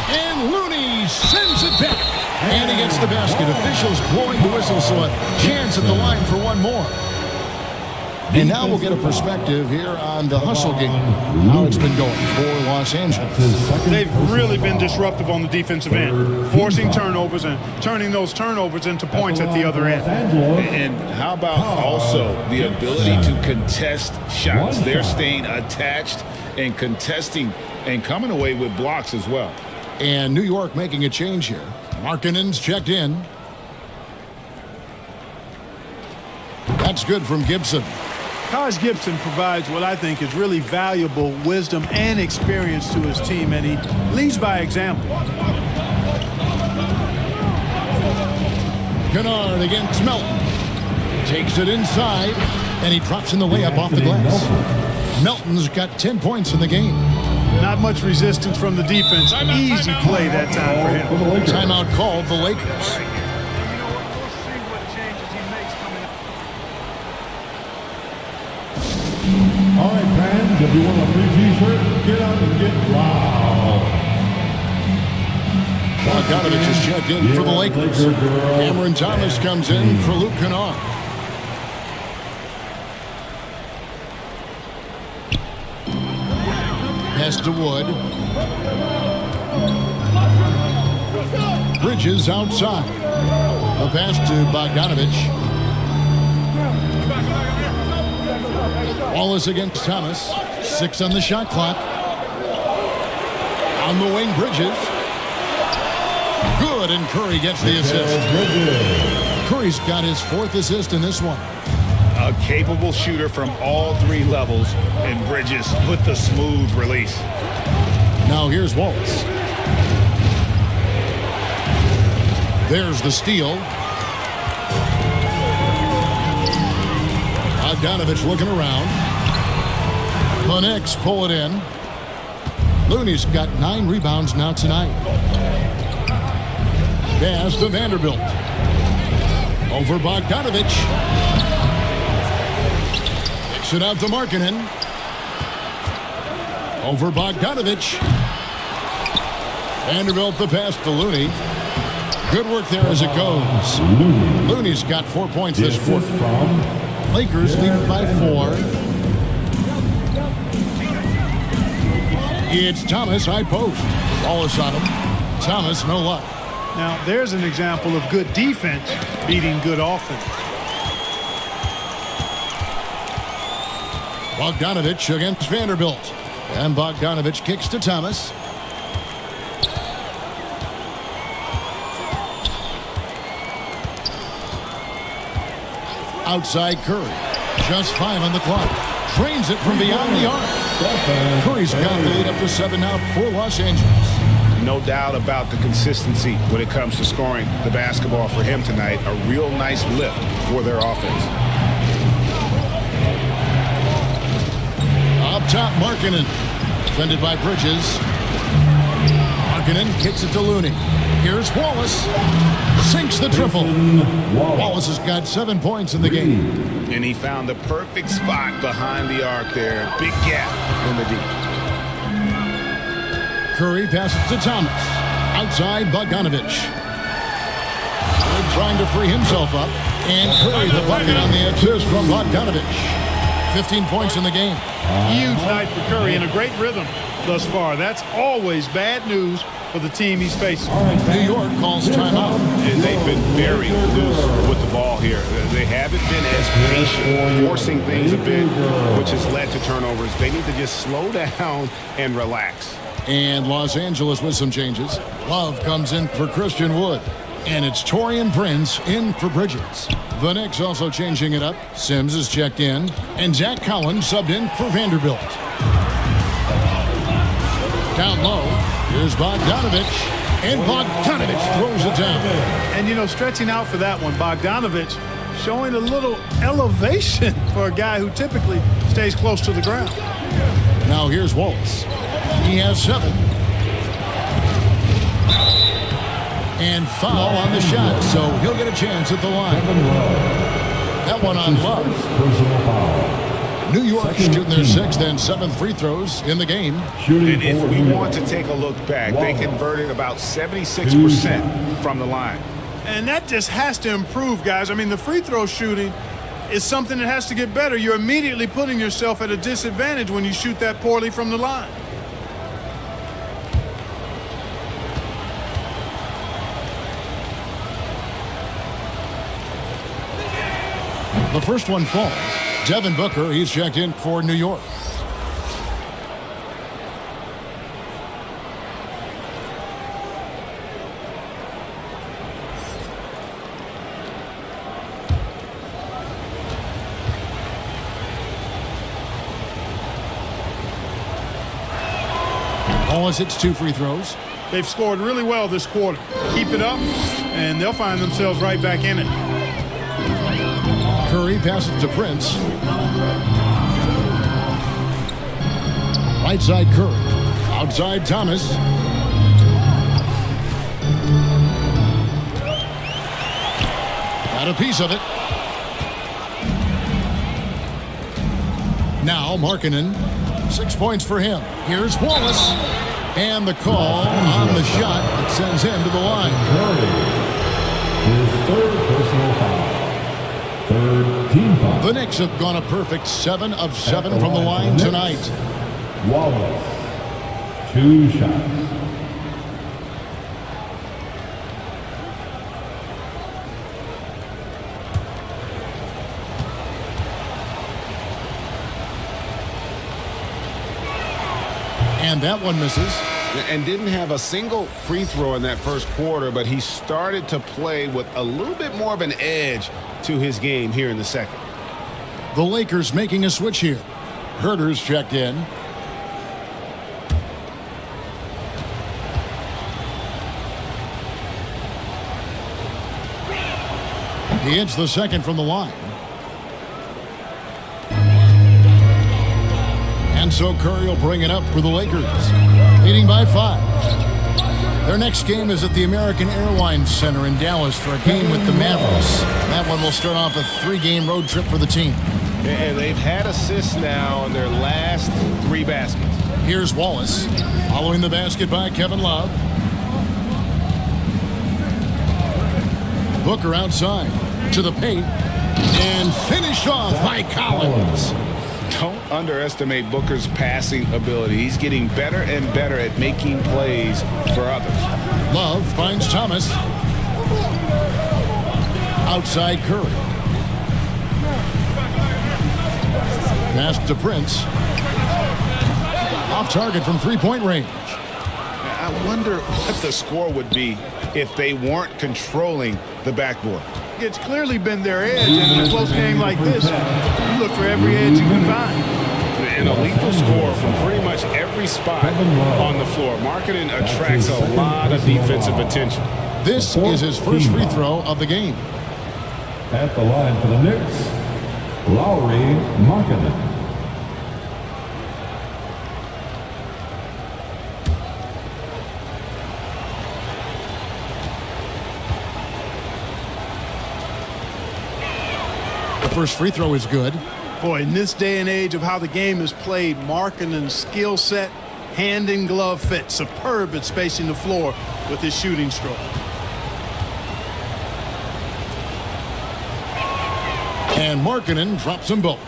And Looney sends it back. And he gets the basket. Officials blowing the whistle, so a chance at the line for one more. And now we'll get a perspective here on the hustle game, how it's been going for Los Angeles.
They've really been disruptive on the defensive end, forcing turnovers and turning those turnovers into points at the other end.
And how about also the ability to contest shots? They're staying attached and contesting and coming away with blocks as well.
And New York making a change here. Markkanen's checked in. That's good from Gibson.
Taj Gibson provides what I think is really valuable wisdom and experience to his team, and he leads by example.
Kennard against Melton. Takes it inside, and he drops in the layup off the glass. Melton's got 10 points in the game.
Not much resistance from the defense. Easy play that time for him.
Timeout called the Lakers.
All right, fans, if you want a free t-shirt, get out and get loud.
Bogdanovich is checked in for the Lakers. Cameron Thomas comes in for Luke Kennard. Pass to Wood. Bridges outside. A pass to Bogdanovich. Wallace against Thomas. 6 on the shot clock. On the wing, Bridges. Good, and Curry gets the assist. Curry's got his 4th assist in this one.
A capable shooter from all 3 levels, and Bridges with the smooth release.
Now here's Wallace. There's the steal. Bogdanovich looking around. The Knicks pull it in. Looney's got 9 rebounds now tonight. Pass to Vanderbilt. Over Bogdanovich. Kicks it out to Markkanen. Over Bogdanovich. Vanderbilt the pass to Looney. Good work there as it goes. Looney's got 4 points this quarter. Lakers lead by 4. It's Thomas, high post. Wallace on him. Thomas, no luck.
Now, there's an example of good defense beating good offense.
Bogdanovich against Vanderbilt. And Bogdanovich kicks to Thomas. Outside Curry. Just 5 on the clock. Drains it from beyond the arc. Curry's got the lead up to 7 now for Los Angeles.
No doubt about the consistency when it comes to scoring the basketball for him tonight. A real nice lift for their offense.
Up top, Markkanen. Defended by Bridges. Markkanen kicks it to Looney. Here's Wallace. Sinks the triple. Wallace has got 7 points in the game.
And he found the perfect spot behind the arc there. Big gap in the deep.
Curry passes to Thomas. Outside, Bogdanovich. Trying to free himself up. And Curry, the bucket on the assist from Bogdanovich. 15 points in the game.
Huge night for Curry and a great rhythm thus far. That's always bad news for the team he's facing.
New York calls timeout.
And they've been very loose with the ball here. They haven't been as patient, forcing things a bit, which has led to turnovers. They need to just slow down and relax.
And Los Angeles with some changes. Love comes in for Christian Wood. And it's Taurean Prince in for Bridges. The Knicks also changing it up. Sims is checked in. And Zach Collins subbed in for Vanderbilt. Down low, here's Bogdanovich. And Bogdanovich throws it down.
And, you know, stretching out for that one, Bogdanovich showing a little elevation for a guy who typically stays close to the ground.
Now here's Wallace. He has 7. And foul on the shot, so he'll get a chance at the line. That one on Love. New York shooting their 6th and 7th free throws in the game.
And if we want to take a look back, they converted about 76% from the line.
And that just has to improve, guys. I mean, the free throw shooting is something that has to get better. You're immediately putting yourself at a disadvantage when you shoot that poorly from the line.
The first one falls. Devin Booker, he's checked in for New York. Wallace hits 2 free throws.
They've scored really well this quarter. Keep it up, and they'll find themselves right back in it.
Curry passes to Prince. Right side Curry. Outside Thomas. Got a piece of it. Now Markkanen. 6 points for him. Here's Wallace. And the call on the shot that sends him to the line.
His 3rd personal foul. 3rd team foul.
The Knicks have gone a perfect 7 of 7 from the line tonight.
Wallace, 2 shots.
And that one misses.
And didn't have a single free throw in that first quarter, but he started to play with a little bit more of an edge to his game here in the second.
The Lakers making a switch here. Herter's checked in. He hits the second from the line. And so Curry will bring it up for the Lakers, leading by 5. Their next game is at the American Airlines Center in Dallas for a game with the Mavericks. That one will start off a 3-game road trip for the team.
And they've had assists now on their last 3 baskets.
Here's Wallace, following the basket by Kevin Love. Booker outside, to the paint, and finished off by Collins.
Don't underestimate Booker's passing ability. He's getting better and better at making plays for others.
Love finds Thomas. Outside Curry. Pass to Prince. Off target from three-point range.
I wonder what the score would be if they weren't controlling the backboard.
It's clearly been their edge, and in a close game like this, you look for every edge you can find.
And a lethal score from pretty much every spot on the floor. Marketing attracts a lot of defensive attention.
This is his first free throw of the game.
At the line for the Knicks, Lowry Markkanen.
The first free throw is good.
Boy, in this day and age of how the game is played, Markkanen's skill set, hand and glove fit, superb at spacing the floor with his shooting stroke.
And Markkanen drops them both.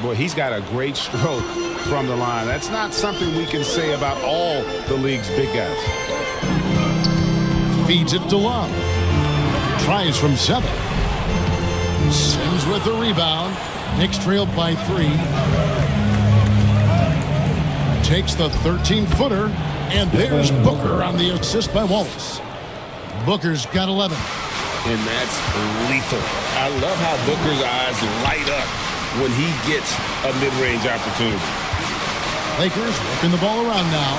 Boy, he's got a great stroke from the line. That's not something we can say about all the league's big guys.
Feeds it to Love. Tries from 7. Sims with the rebound. Knicks trailed by 3. Takes the 13-footer. And there's Booker on the assist by Wallace. Booker's got 11.
And that's lethal. I love how Booker's eyes light up when he gets a mid-range opportunity.
Lakers working the ball around now.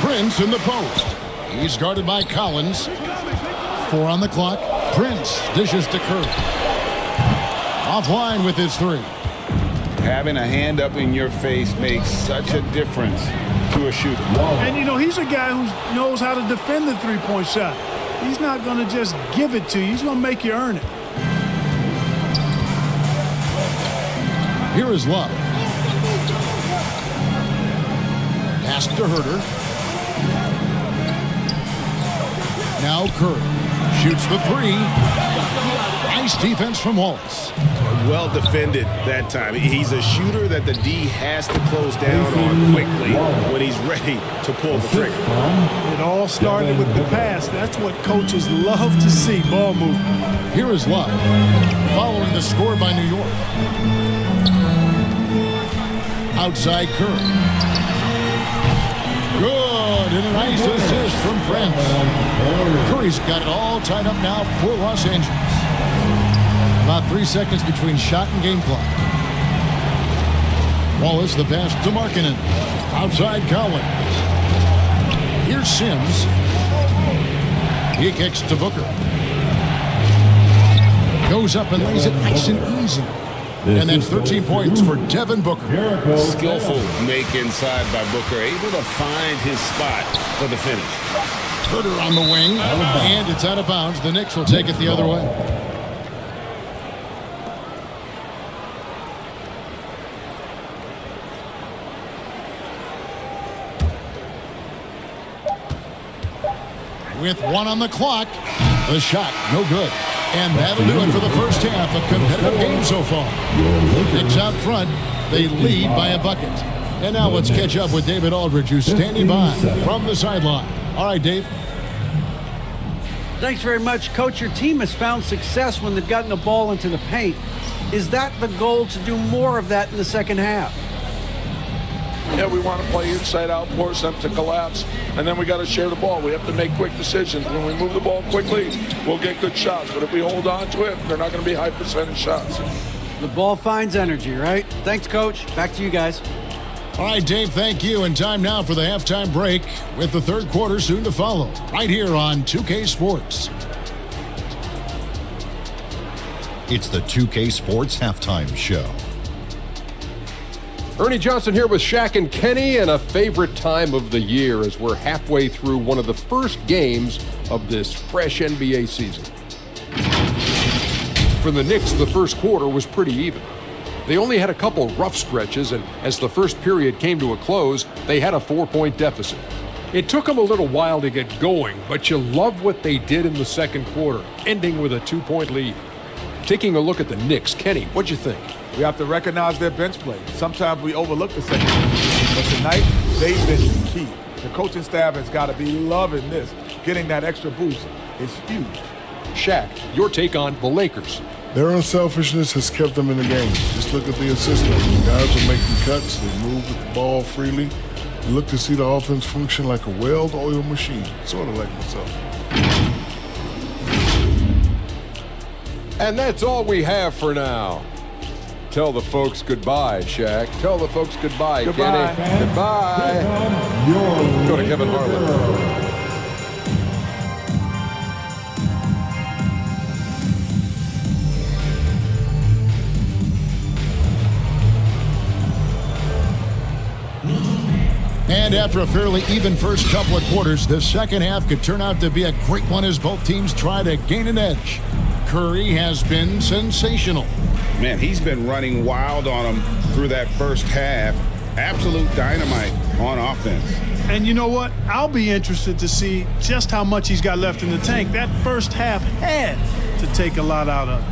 Prince in the post. He's guarded by Collins. 4 on the clock. Prince dishes to Curry. Offline with his 3.
Having a hand up in your face makes such a difference to a shooter.
And, you know, he's a guy who knows how to defend the three-point shot. He's not going to just give it to you. He's going to make you earn it.
Here is Love. Pass to Herter. Now Curry shoots the 3. Nice defense from Wallace.
Well defended that time. He's a shooter that the D has to close down on quickly when he's ready to pull the trigger.
It all started with the pass. That's what coaches love to see, ball movement.
Here is Love, following the score by New York. Outside Curry. Good, and a nice assist from Prince. Curry's got it all tied up now for Los Angeles. About 3 seconds between shot and game clock. Wallace the pass to Markkanen. Outside Collins. Here's Sims. He kicks to Booker. Goes up and lays it nice and easy. And that's 13 points for Devin Booker.
Skillful make inside by Booker. Able to find his spot for the finish.
Herter on the wing. And it's out of bounds. The Knicks will take it the other way. With 1 on the clock, the shot no good. And that'll do it for the first half. A competitive game so far. Knicks out front. They lead by a bucket. And now let's catch up with David Aldridge, who's standing by from the sideline. All right, Dave.
Thanks very much, Coach. Your team has found success when they've gotten the ball into the paint. Is that the goal, to do more of that in the second half?
Yeah, we want to play inside out, force them to collapse, and then we got to share the ball. We have to make quick decisions. When we move the ball quickly, we'll get good shots. But if we hold on to it, they're not going to be high percentage shots.
The ball finds energy, right? Thanks, Coach. Back to you guys.
All right, Dave, thank you. And time now for the halftime break, with the third quarter soon to follow, right here on 2K Sports.
It's the 2K Sports Halftime Show.
Ernie Johnson here with Shaq and Kenny, and a favorite time of the year as we're halfway through one of the first games of this fresh NBA season. For the Knicks, the first quarter was pretty even. They only had a couple rough stretches, and as the first period came to a close, they had a 4-point deficit. It took them a little while to get going, but you love what they did in the second quarter, ending with a 2-point lead. Taking a look at the Knicks, Kenny, what'd you think?
We have to recognize their bench play. Sometimes we overlook the second half. But tonight, they've been key. The coaching staff has got to be loving this. Getting that extra boost is huge.
Shaq, your take on the Lakers.
Their unselfishness has kept them in the game. Just look at the assist numbers. Guys are making cuts. They move with the ball freely. You look to see the offense function like a well-oiled machine, sort of like myself.
And that's all we have for now. Tell the folks goodbye, Shaq. Tell the folks goodbye,
Goodbye.
Kenny. Goodbye. Go to Kevin Harlan.
And after a fairly even first couple of quarters, the second half could turn out to be a great one as both teams try to gain an edge. Curry has been sensational.
Man, he's been running wild on them through that first half. Absolute dynamite on offense.
And you know what? I'll be interested to see just how much he's got left in the tank. That first half had to take a lot out of it.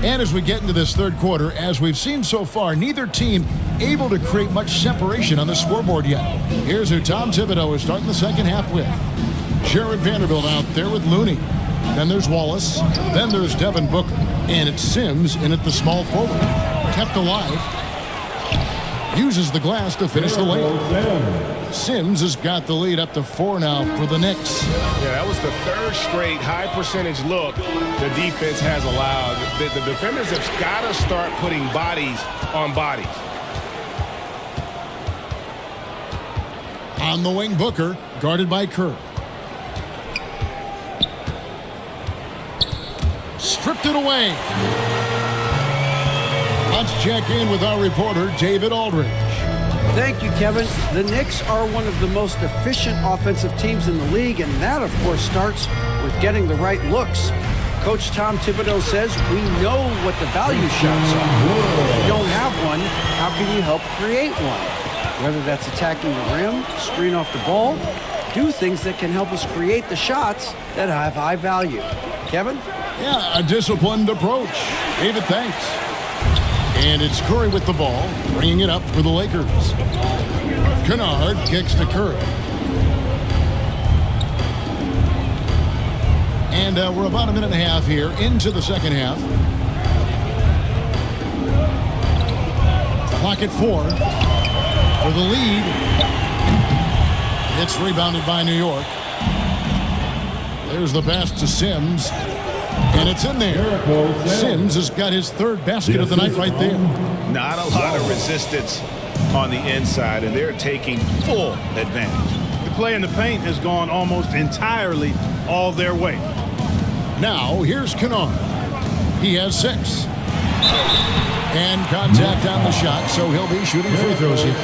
And as we get into this third quarter, as we've seen so far, neither team able to create much separation on the scoreboard yet. Here's who Tom Thibodeau is starting the second half with. Jared Vanderbilt out there with Looney. Then there's Wallace. Then there's Devin Booker. And it's Sims in at the small forward. Kept alive. Uses the glass to finish the layup. Sims has got the lead up to 4 now for the Knicks.
Yeah, that was the third straight high percentage look the defense has allowed. The defenders have got to start putting bodies on bodies.
On the wing, Booker, guarded by Kerr. Stripped it away. Let's check in with our reporter, David Aldridge.
Thank you, Kevin. The Knicks are one of the most efficient offensive teams in the league, and that, of course, starts with getting the right looks. Coach Tom Thibodeau says we know what the value shots are. If you don't have one, how can you help create one? Whether that's attacking the rim, screen off the ball, do things that can help us create the shots that have high value. Kevin?
Yeah, a disciplined approach. David, thanks. And it's Curry with the ball, bringing it up for the Lakers. Kennard kicks to Curry. And we're about a minute and a half here into the second half. Clock at 4 for the lead. It's rebounded by New York. There's the pass to Sims. And it's in there. Sims has got his third basket of the night right there.
Not a lot of resistance on the inside, and they're taking full advantage.
The play in the paint has gone almost entirely all their way.
Now, here's Kennard. He has 6. And contact on the shot, so he'll be shooting free throws here.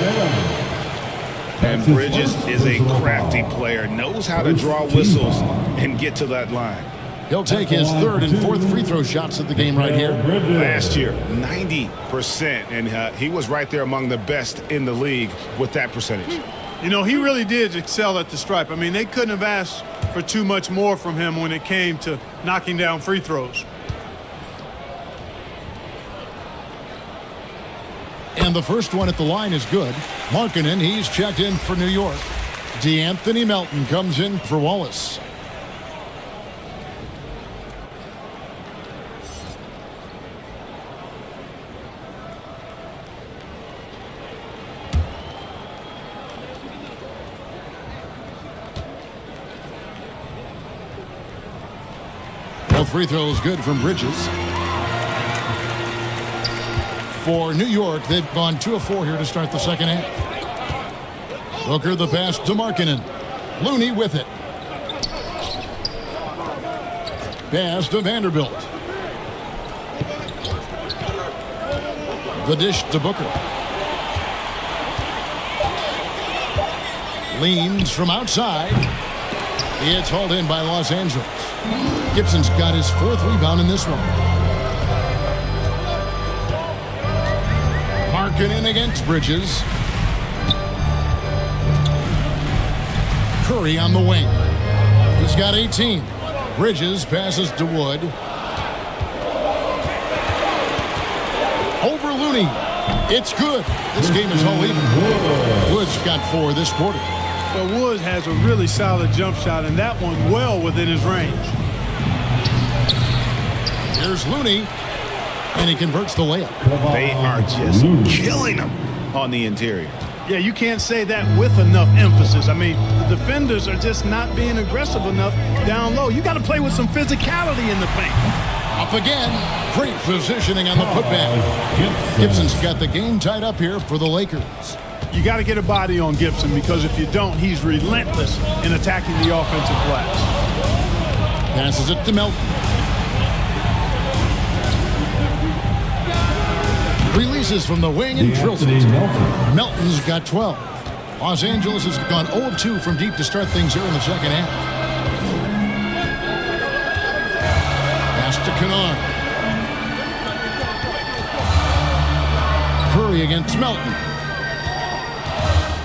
And Bridges is a crafty player, knows how to draw whistles and get to that line.
He'll take his third and fourth free throw shots of the game right here.
Last year, 90%, and he was right there among the best in the league with that percentage.
You know, he really did excel at the stripe. I mean, they couldn't have asked for too much more from him when it came to knocking down free throws.
And the first one at the line is good. Markkanen, he's checked in for New York. DeAnthony Melton comes in for Wallace. Both free throws good from Bridges. For New York, they've gone 2 of 4 here to start the second half. Booker the pass to Markkanen. Looney with it. Pass to Vanderbilt. The dish to Booker. Leans from outside. It's hauled in by Los Angeles. Gibson's got his 4th rebound in this one. Markkanen against Bridges. Curry on the wing. He's got 18. Bridges passes to Wood. Over Looney. It's good. This game is all even. Wood's got 4 this quarter.
But Wood has a really solid jump shot, and that one well within his range.
Here's Looney, and he converts the layup.
They are just killing him on the interior.
Yeah, you can't say that with enough emphasis. I mean, the defenders are just not being aggressive enough down low. You got to play with some physicality in the paint.
Up again. Great positioning on the putback. Gibson's got the game tied up here for the Lakers.
You got to get a body on Gibson, because if you don't, he's relentless in attacking the offensive glass.
Passes it to Melton. Releases from the wing and drills it. Melton's got 12. Los Angeles has gone 0 of 2 from deep to start things here in the second half. Pass to Kennard. Curry against Melton.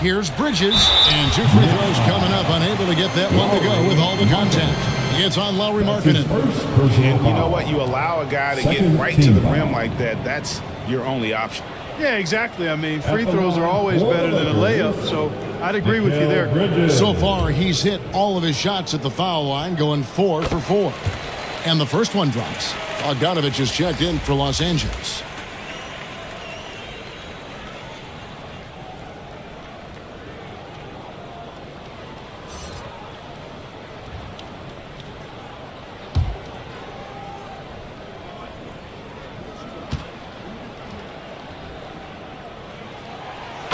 Here's Bridges, and 2 free throws coming up, unable to get that one to go with all the contact. It's on Lauri Markkanen.
And you know what? You allow a guy to get right to the rim like that, that's your only option.
Yeah, exactly. I mean, free throws are always better than a layup, so I'd agree with you there.
So far, he's hit all of his shots at the foul line, going 4 for 4. And the first one drops. Bogdanovich is checked in for Los Angeles.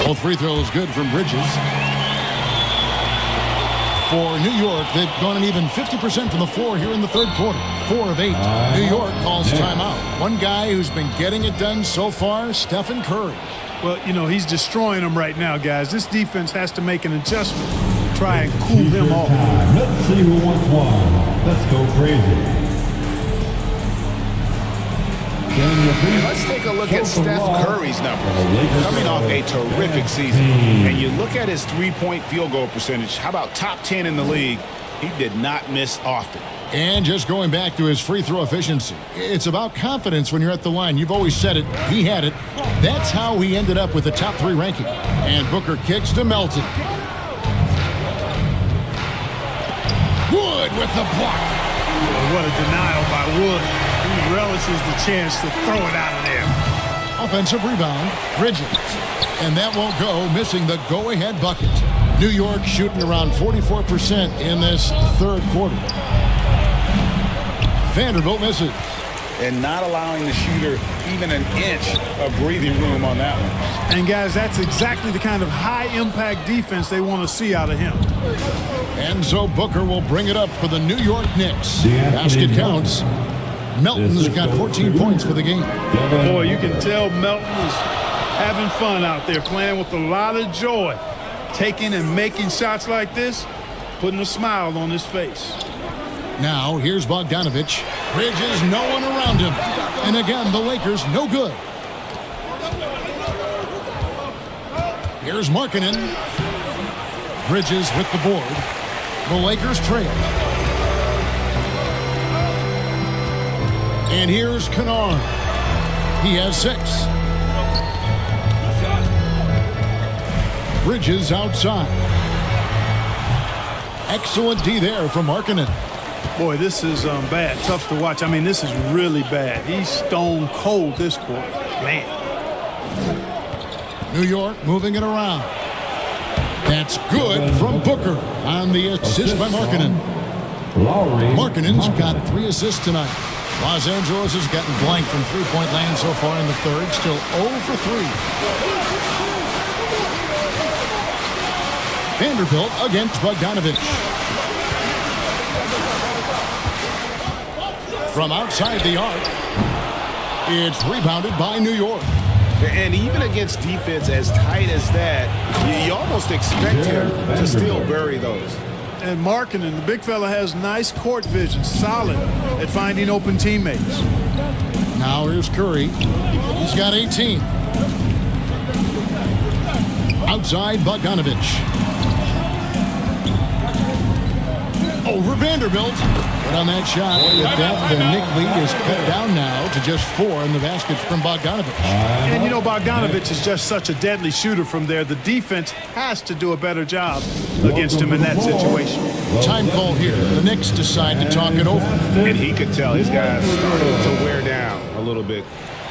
Both free throws good from Bridges. For New York, they've gone an even 50% from the floor here in the third quarter. 4 of 8. New York calls timeout. One guy who's been getting it done so far, Stephen Curry.
Well, you know, he's destroying them right now, guys. This defense has to make an adjustment to try and cool him off.
Let's see who wants one. Let's go crazy.
And let's take a look at Steph Curry's numbers. Coming off a terrific season. And you look at his three-point field goal percentage. How about top 10 in the league? He did not miss often.
And just going back to his free throw efficiency. It's about confidence when you're at the line. You've always said it. He had it. That's how he ended up with the top 3 ranking. And Booker kicks to Melton. Wood with the block.
What a denial by Wood. He relishes the chance to throw it out of there.
Offensive rebound, Bridges. And that won't go, missing the go-ahead bucket. New York shooting around 44% in this third quarter. Vanderbilt misses.
And not allowing the shooter even an inch of breathing room on that one.
And guys, that's exactly the kind of high-impact defense they want to see out of him.
And so Booker will bring it up for the New York Knicks. Basket counts. Melton's got 14 points for the game.
Boy, you can tell Melton is having fun out there, playing with a lot of joy. Taking and making shots like this, putting a smile on his face.
Now, here's Bogdanovich. Bridges, no one around him. And again, the Lakers, no good. Here's Markkanen. Bridges with the board. The Lakers trail. And here's Kennard. He has 6. Bridges outside. Excellent D there from Markkanen.
Boy, this is bad. Tough to watch. I mean, this is really bad. He's stone cold this quarter. Man.
New York moving it around. That's good from Booker on the assist by Markkanen. Markkanen's got 3 assists tonight. Los Angeles has gotten blank from three-point land so far in the third. Still 0 for 3. Vanderbilt against Bogdanovich. From outside the arc, it's rebounded by New York.
And even against defense as tight as that, you almost expect him to still bury those.
And Markkanen, the big fella, has nice court vision, solid at finding open teammates.
Now here's Curry. He's got 18. Outside Bogdanovich. over Vanderbilt. But on that shot, with that, the Knick lead is cut down now to just 4 in the basket from Bogdanovich.
And you know, Bogdanovich is just such a deadly shooter from there. The defense has to do a better job against him in that situation.
Time call here. The Knicks decide to talk it over.
And he could tell his guys started to wear down a little bit.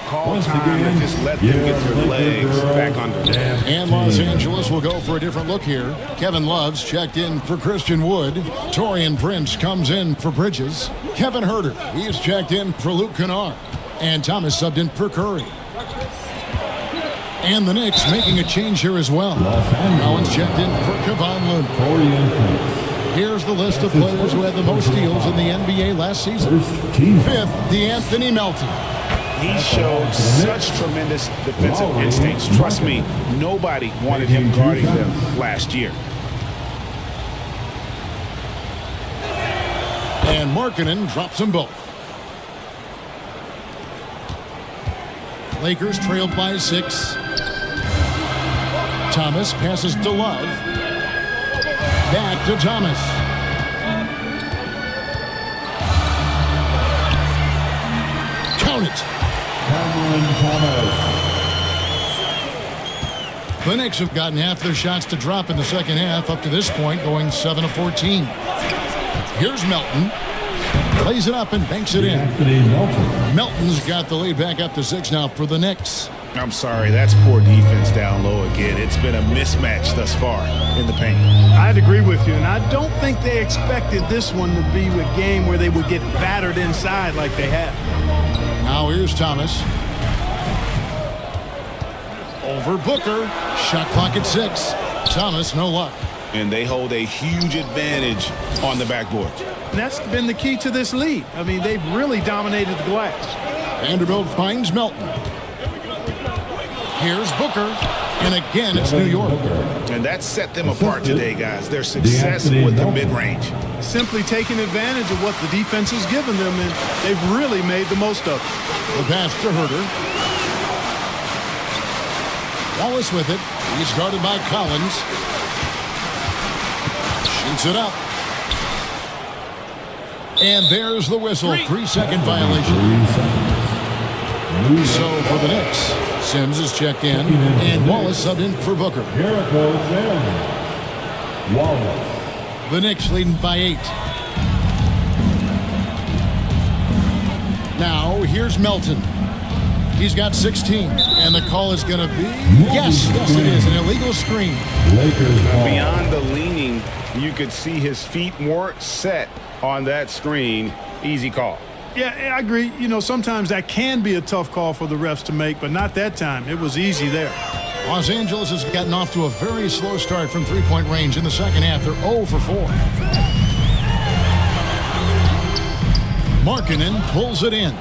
Call time and just let them get their legs back under them.
And Los Angeles will go for a different look here. Kevin Love's checked in for Christian Wood. Torian Prince comes in for Bridges. Kevin Herter, he's checked in for Luke Kennard. And Thomas subbed in for Curry. And the Knicks making a change here as well. Collins checked in for Kevon Looney. Here's the list of players who had the most steals in the NBA last season. 5th, DeAnthony Melton.
He showed such tremendous defensive instincts. Trust me, nobody wanted him guarding them last year.
And Markkanen drops them both. Lakers trailed by 6. Thomas passes to Love. Back to Thomas. Count it. The Knicks have gotten half their shots to drop in the second half up to this point, going 7 of 14. Here's Melton. Plays it up and banks it in. Melton's got the lead back up to 6 now for the Knicks.
I'm sorry, that's poor defense down low again. It's been a mismatch thus far in the paint.
I'd agree with you, and I don't think they expected this one to be a game where they would get battered inside like they have.
Now here's Thomas. Over Booker. Shot clock at 6. Thomas, no luck.
And they hold a huge advantage on the backboard.
And that's been the key to this lead. I mean, they've really dominated the glass.
Vanderbilt finds Melton. Here's Booker. And again, it's New York.
And that set them apart today, guys. Their success with the mid-range.
Simply taking advantage of what the defense has given them, and they've really made the most of it.
The pass to Herter. Wallace with it. He's guarded by Collins. Shoots it up. And there's the whistle. 3-second violation. So for the Knicks, Sims is checked in, and Wallace subbed in for Booker.
Wallace.
The Knicks leading by 8. Now here's Melton. He's got 16, and the call is going to be yes, it is an illegal screen.
Beyond the leaning, you could see his feet weren't set on that screen. Easy call.
Yeah, I agree. You know, sometimes that can be a tough call for the refs to make, but not that time. It was easy there.
Los Angeles has gotten off to a very slow start from three-point range in the second half. They're 0 for 4. Markkanen pulls it in.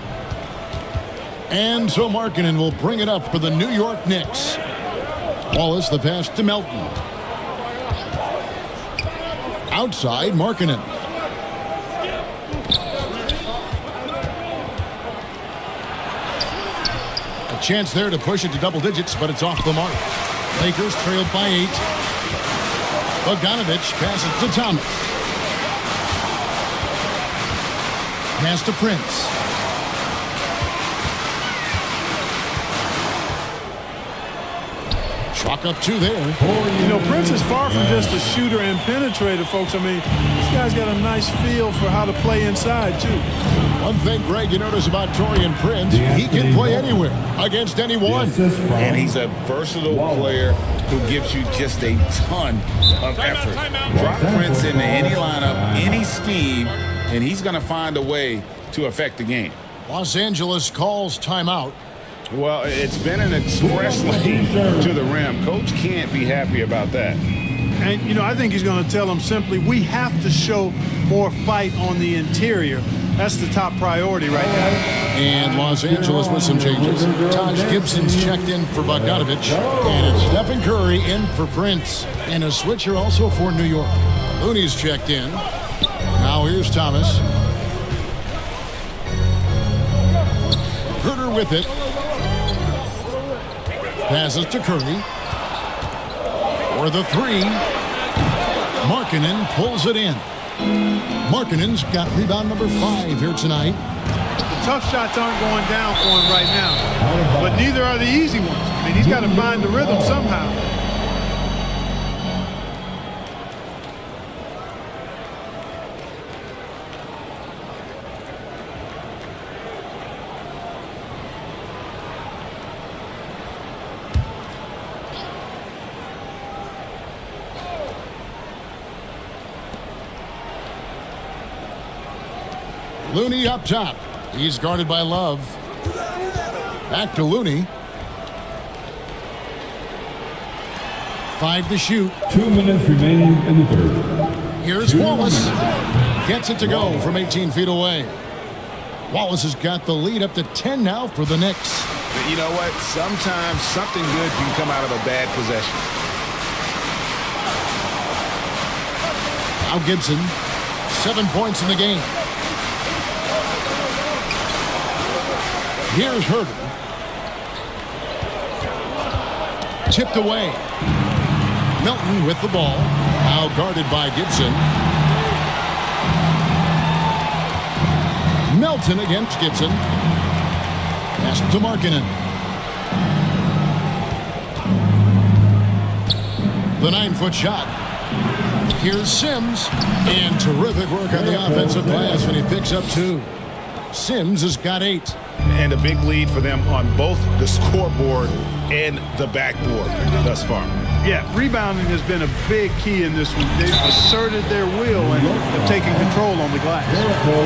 And so Markkanen will bring it up for the New York Knicks. Wallace the pass to Melton. Outside, Markkanen. A chance there to push it to double digits, but it's off the mark. Lakers trailed by 8. Bogdanovich passes to Thomas. Pass to Prince. Chalk up 2 there.
You know, Prince is far from just a shooter and penetrator, folks. I mean, this guy's got a nice feel for how to play inside, too.
One thing, Greg, you notice about Torian Prince, he can play anywhere against anyone.
And he's a versatile player who gives you just a ton of effort. Drop Prince into any lineup, any scheme, and he's going to find a way to affect the game.
Los Angeles calls timeout.
Well, it's been an express lane to the rim. Coach can't be happy about that.
And, you know, I think he's going to tell them simply, we have to show more fight on the interior. That's the top priority right now.
And Los Angeles with some changes. Taj Gibson's checked in for Bogdanovich. And it's Stephen Curry in for Prince. And a switcher also for New York. Looney's checked in. Now here's Thomas. Herter with it. Passes to Curry. For the 3. Markkanen pulls it in. Markkanen's got rebound number 5 here tonight.
The tough shots aren't going down for him right now, but neither are the easy ones. I mean, he's got to find the rhythm somehow.
Looney up top. He's guarded by Love. Back to Looney. 5 to shoot.
2 minutes remaining in the third.
Here's Wallace. Gets it to go from 18 feet away. Wallace has got the lead up to 10 now for the Knicks.
But you know what? Sometimes something good can come out of a bad possession.
Now Gibson. 7 points in the game. Here's Herter. Tipped away. Melton with the ball. Now guarded by Gibson. Melton against Gibson. Pass to Markkanen. The 9-foot shot. Here's Sims. And terrific work on the offensive glass when he picks up 2. Sims has got 8.
And a big lead for them on both the scoreboard and the backboard thus far.
Yeah, rebounding has been a big key in this one. They've asserted their will and have taken control on the glass.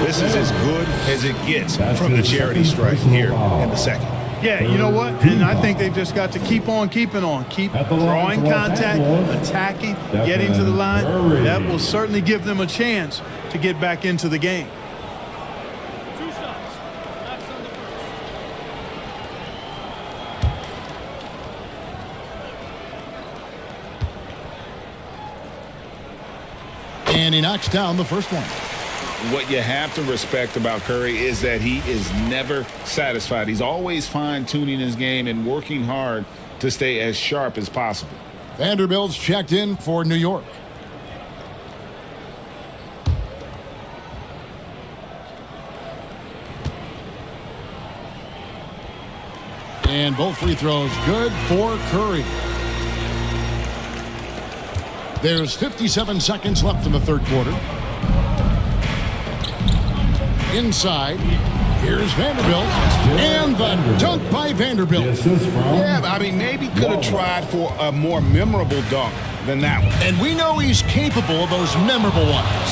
This is as good as it gets from the charity strike here in the second.
Yeah, you know what? And I think they've just got to keep on keeping on. Keep drawing contact, attacking, getting to the line. That will certainly give them a chance to get back into the game.
And he knocks down the first one.
What you have to respect about Curry is that he is never satisfied. He's always fine-tuning his game and working hard to stay as sharp as possible.
Vanderbilt's checked in for New York. And both free throws good for Curry. There's 57 seconds left in the third quarter. Inside, here's Vanderbilt. And the dunk by Vanderbilt.
Yeah, I mean, maybe could have tried for a more memorable dunk than that one.
And we know he's capable of those memorable ones.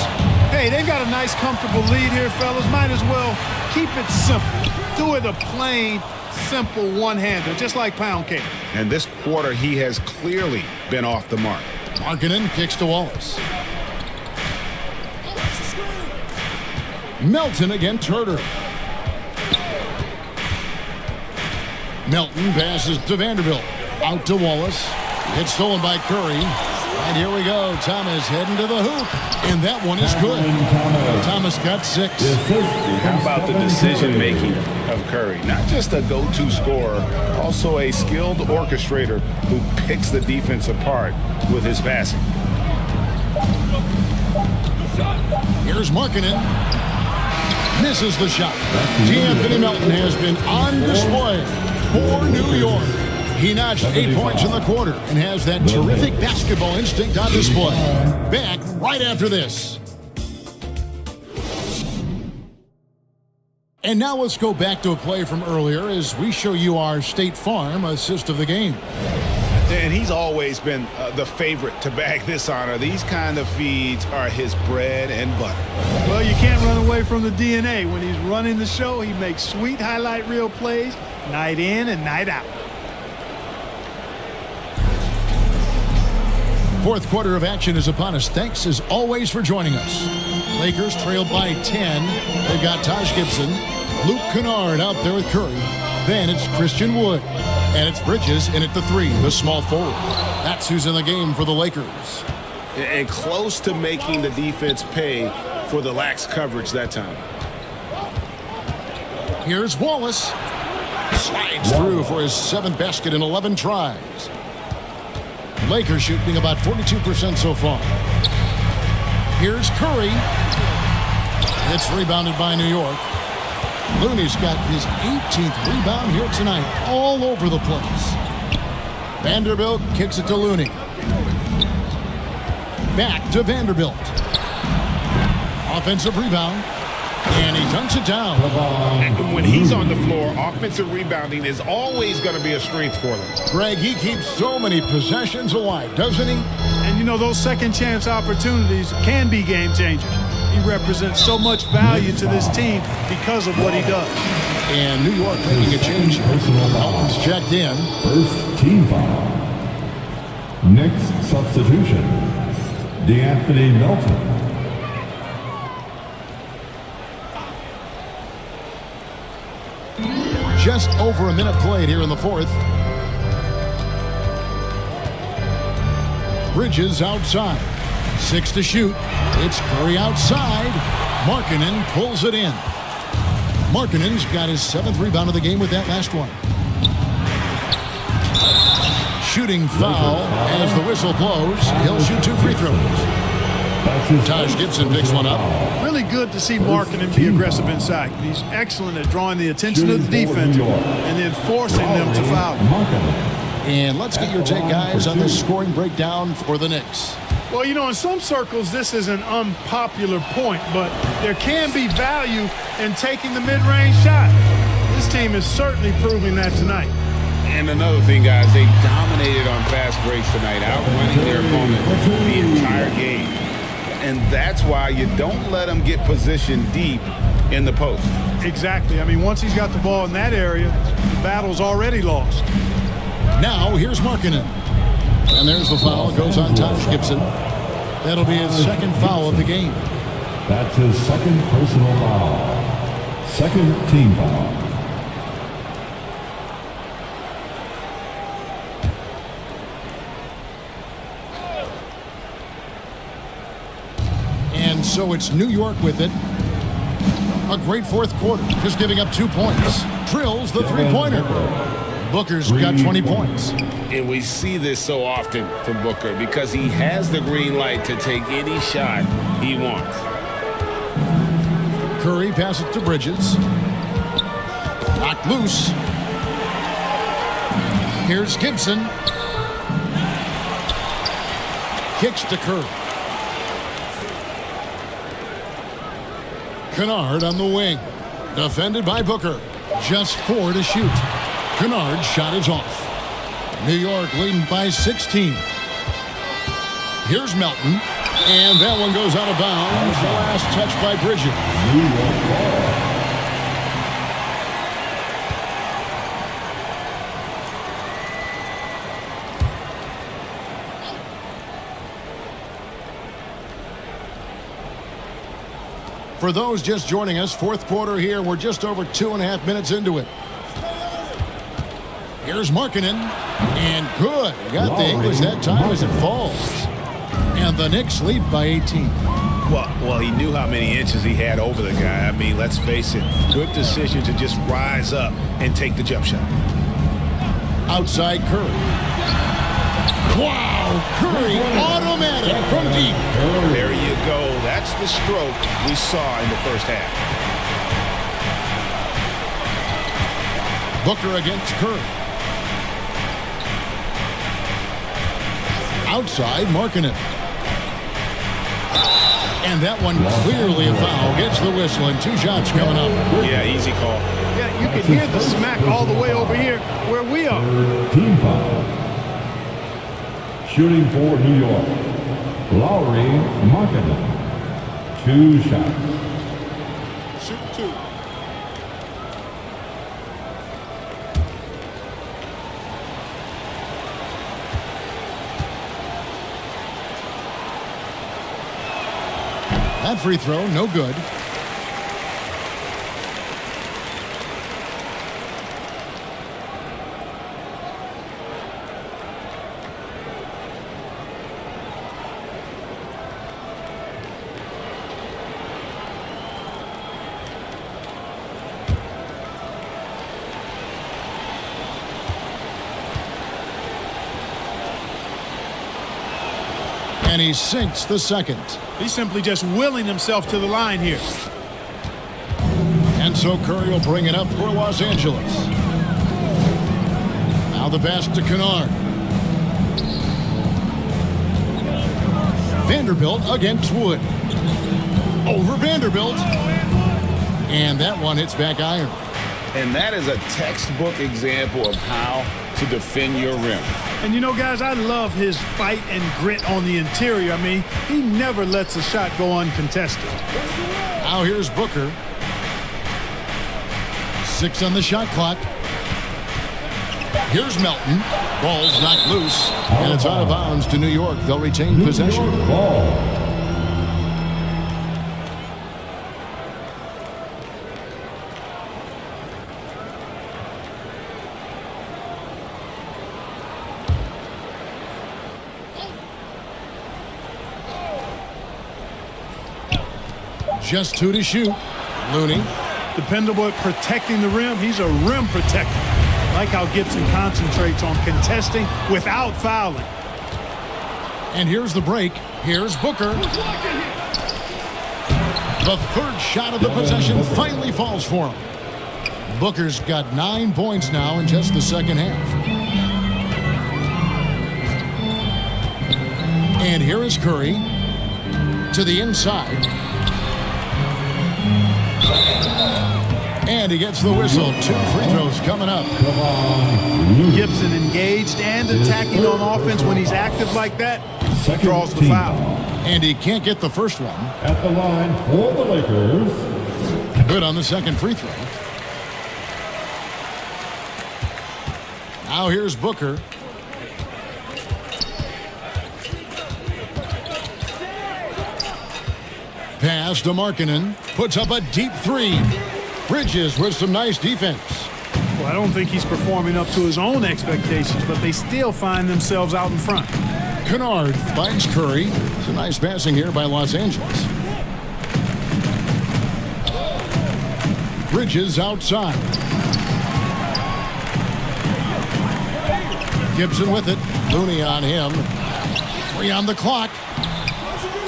Hey, they've got a nice, comfortable lead here, fellas. Might as well keep it simple. Do it a plain, simple one-hander, just like pound cake.
And this quarter, he has clearly been off the mark.
Markkanen kicks to Wallace. Melton against Herter. Melton passes to Vanderbilt. Out to Wallace. It's stolen by Curry. And here we go. Thomas heading to the hoop. And that one is good. Thomas got 6.
How about the decision-making of Curry? Not just a go-to scorer, also a skilled orchestrator who picks the defense apart with his passing.
Here's Markkanen. Misses the shot. Anthony Melton has been on display for New York. He notched 8 points in the quarter and has that terrific basketball instinct on display. Back right after this. And now let's go back to a play from earlier as we show you our State Farm assist of the game.
And he's always been the favorite to bag this honor. These kind of feeds are his bread and butter.
Well, you can't run away from the DNA. When he's running the show, he makes sweet highlight reel plays night in and night out.
Fourth quarter of action is upon us. Thanks as always for joining us. Lakers trailed by 10. They've got Taj Gibson, Luke Kennard out there with Curry. Then it's Christian Wood. And it's Bridges in at the 3, the small forward. That's who's in the game for the Lakers.
And close to making the defense pay for the lax coverage that time.
Here's Wallace. Slides through for his 7th basket in 11 tries. Lakers shooting about 42% so far. Here's Curry. It's rebounded by New York. Looney's got his 18th rebound here tonight, all over the place. Vanderbilt kicks it to Looney. Back to Vanderbilt. Offensive rebound. And he dunks it down.
And when he's on the floor, offensive rebounding is always going to be a strength for them.
Greg, he keeps so many possessions alive, doesn't he?
And you know, those second chance opportunities can be game changers. He represents so much value to this team because of what he does.
And New York making a change. Melton's checked in.
First team foul. Next substitution, D'Anthony Melton.
Just over a minute played here in the fourth. Bridges outside. 6 to shoot. It's Curry outside. Markkanen pulls it in. Markkanen's got his 7th rebound of the game with that last one. Shooting foul as the whistle blows. He'll shoot 2 free throws. Taj Gibson picks one up.
Really good to see Markkanen be aggressive inside. He's excellent at drawing the attention of the defense and then forcing them to foul.
And let's get your take, guys, on this scoring breakdown for the Knicks.
Well, you know, in some circles, this is an unpopular point, but there can be value in taking the mid-range shot. This team is certainly proving that tonight.
And another thing, guys, they dominated on fast breaks tonight, outrunning their opponent the entire game. And that's why you don't let them get positioned deep in the post.
Exactly. I mean, once he's got the ball in that area, the battle's already lost.
Now, here's Markkanen. And there's the foul. It goes on Taj Gibson. That'll be his 2nd foul of the game.
That's his 2nd personal foul. 2nd team foul.
And so it's New York with it. A great fourth quarter, just giving up 2 points. Drills the three-pointer. Booker's got 20 points.
And we see this so often from Booker because he has the green light to take any shot he wants.
Curry passes to Bridges. Knocked loose. Here's Gibson. Kicks to Curry. Kennard on the wing. Defended by Booker. Just 4 to shoot. Kennard's shot is off. New York leading by 16. Here's Melton. And that one goes out of bounds. The last touch by Bridges.
New York ball.
For those just joining us, fourth quarter here. We're just over 2.5 minutes into it. Here's Markkanen. And good. Got the English that time as it falls. And the Knicks lead by 18.
Well, he knew how many inches he had over the guy. I mean, let's face it. Good decision to just rise up and take the jump shot.
Outside Curry. Wow, Curry automatic from deep.
There you go. That's the stroke we saw in the first half.
Booker against Curry. Outside Markkanen. And that one clearly a foul. Gets the whistle and 2 shots coming up.
Yeah, easy call.
Yeah, you can hear the smack all the way over here where we are.
Team foul. Shooting for New York, Lowry Markkanen. 2 shots.
Shoot 2. That free throw, no good. And he sinks the second.
He's simply just willing himself to the line here.
And so Curry will bring it up for Los Angeles. Now the pass to Kennard. Vanderbilt against Wood. Over Vanderbilt. And that one hits back iron.
And that is a textbook example of how to defend your rim.
And you know, guys, I love his fight and grit on the interior. I mean, he never lets a shot go uncontested.
Now here's Booker. 6 on the shot clock. Here's Melton. Ball's knocked loose, and it's out of bounds to New York. They'll retain possession. Just 2 to shoot. Looney.
Dependable at protecting the rim. He's a rim protector. Like how Gibson concentrates on contesting without fouling.
And here's the break. Here's Booker. The third shot of the possession finally falls for him. Booker's got 9 points now in just the second half. And here is Curry to the inside. And he gets the whistle. 2 free throws coming up.
Gibson engaged and attacking on offense when he's active like that. Draws the foul.
And he can't get the first one.
At the line for the Lakers.
Good on the second free throw. Now here's Booker. Pass to Markkanen. Puts up a deep 3. Bridges with some nice defense.
Well, I don't think he's performing up to his own expectations, but they still find themselves out in front.
Kennard finds Curry. It's a nice passing here by Los Angeles. Bridges outside. Gibson with it. Looney on him. 3 on the clock.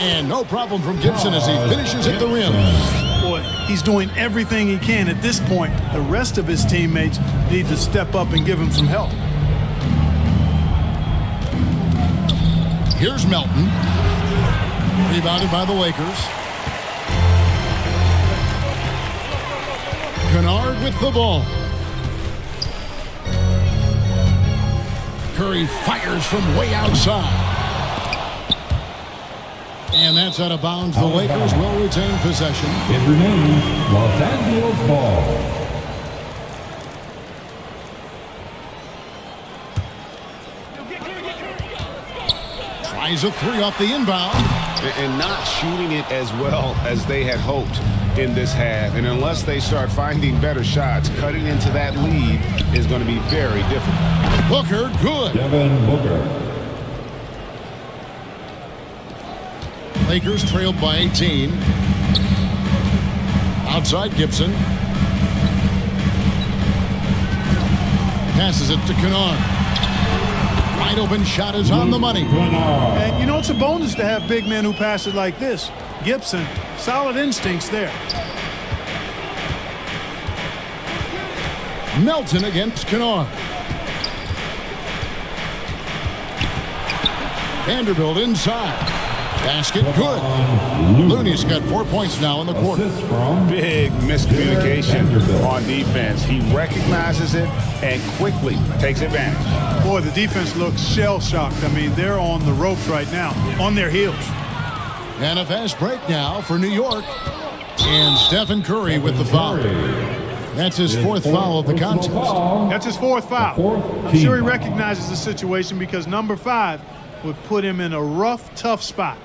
And no problem from Gibson as he finishes at the rim.
Boy, he's doing everything he can at this point. The rest of his teammates need to step up and give him some help.
Here's Melton. Rebounded by the Lakers. Kennard with the ball. Curry fires from way outside. And that's out of bounds. The Lakers will retain possession.
It remains Los Angeles ball.
Tries a 3 off the inbound.
And not shooting it as well as they had hoped in this half. And unless they start finding better shots, cutting into that lead is going to be very difficult.
Booker, good.
Devin Booker.
Lakers trailed by 18. Outside Gibson. Passes it to Kennard. Wide open shot is on the money.
And you know, it's a bonus to have big men who pass it like this. Gibson, solid instincts there.
Melton against Kennard. Vanderbilt inside. Basket good. Looney's got 4 points now in the quarter.
Big miscommunication on defense. He recognizes it and quickly takes advantage.
Boy, the defense looks shell-shocked. I mean, they're on the ropes right now, on their heels.
And a fast break now for New York. And Stephen Curry with the foul. That's his 4th foul of the contest.
That's his 4th foul. I'm sure he recognizes the situation because number 5 would put him in a rough, tough spot.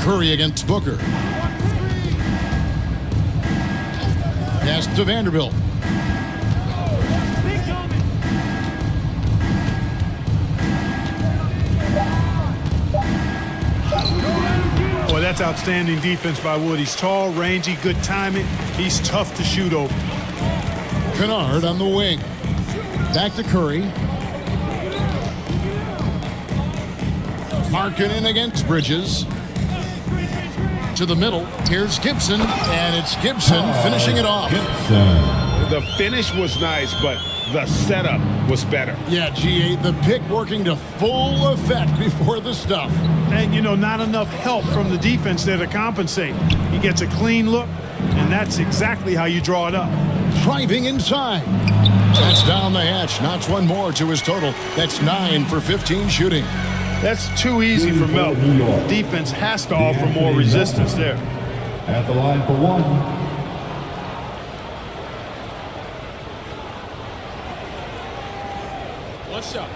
Curry against Booker. Pass to Vanderbilt.
Boy, that's outstanding defense by Wood. He's tall, rangy, good timing. He's tough to shoot over.
Kennard on the wing. Back to Curry. Markkanen against Bridges. To the middle. Here's Gibson, and it's Gibson finishing it off.
The finish was nice, but the setup was better.
Yeah, G8, the pick working to full effect before the stuff.
And, you know, not enough help from the defense there to compensate. He gets a clean look, and that's exactly how you draw it up.
Driving inside. That's down the hatch. Knocks one more to his total. That's 9 for 15 shooting.
That's too easy for Melton. Defense has to offer more resistance there.
At the line for one.
What's up?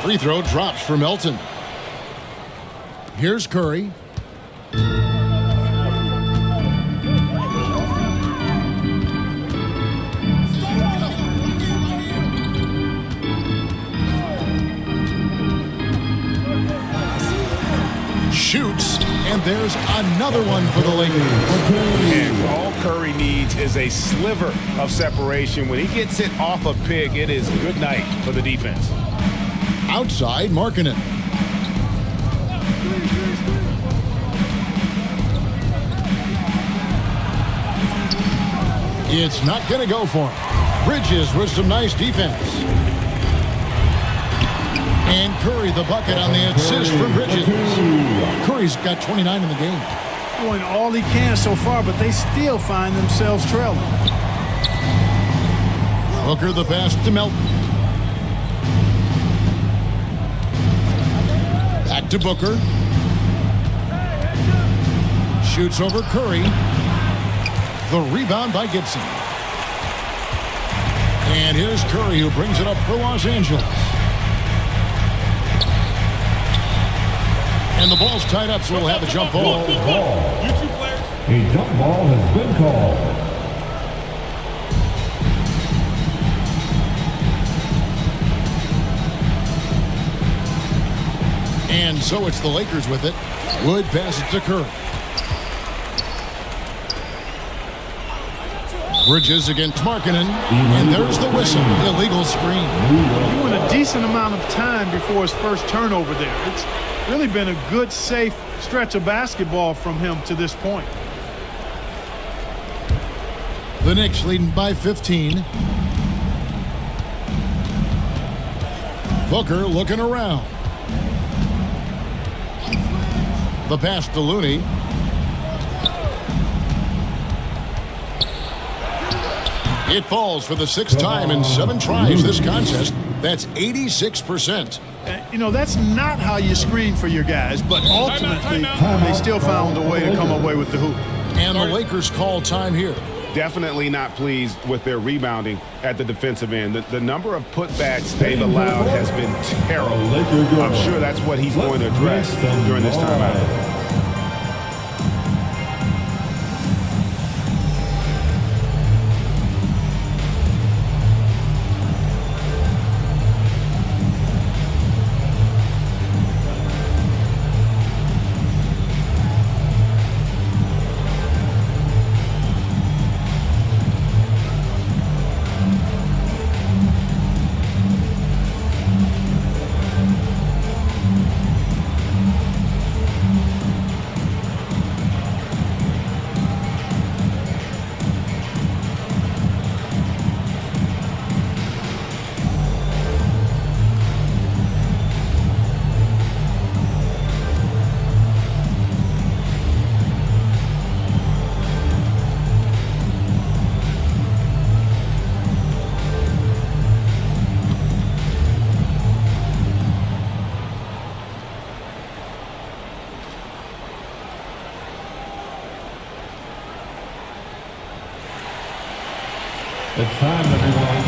Free throw drops for Melton. Here's Curry. Shoots, and there's another one for the Lakers.
And all Curry needs is a sliver of separation. When he gets it off a pick, it is good night for the defense.
Outside, Markkanen. It's not going to go for him. Bridges with some nice defense. And Curry the bucket on the assist from Bridges. Curry's got 29 in the game.
Doing all he can so far, but they still find themselves trailing.
Booker the pass to Melton. Back to Booker. Shoots over Curry. The rebound by Gibson. And here's Curry who brings it up for Los Angeles. And the ball's tied up, so we'll have a jump ball.
A jump ball has been called.
And so it's the Lakers with it. Wood passes to Curry. Bridges against Markkanen. And there's the whistle. Illegal screen.
He went a decent amount of time before his first turnover there. It's really been a good, safe stretch of basketball from him to this point.
The Knicks leading by 15. Booker looking around. The pass to Looney. It falls for the 6th time in 7 tries this contest. That's 86%.
You know, that's not how you screen for your guys, but ultimately they still found a way to come away with the hoop.
And the Lakers call time here.
Definitely not pleased with their rebounding at the defensive end. The number of putbacks they've allowed has been terrible. I'm sure that's what he's going to address during this timeout.
It's time, everyone.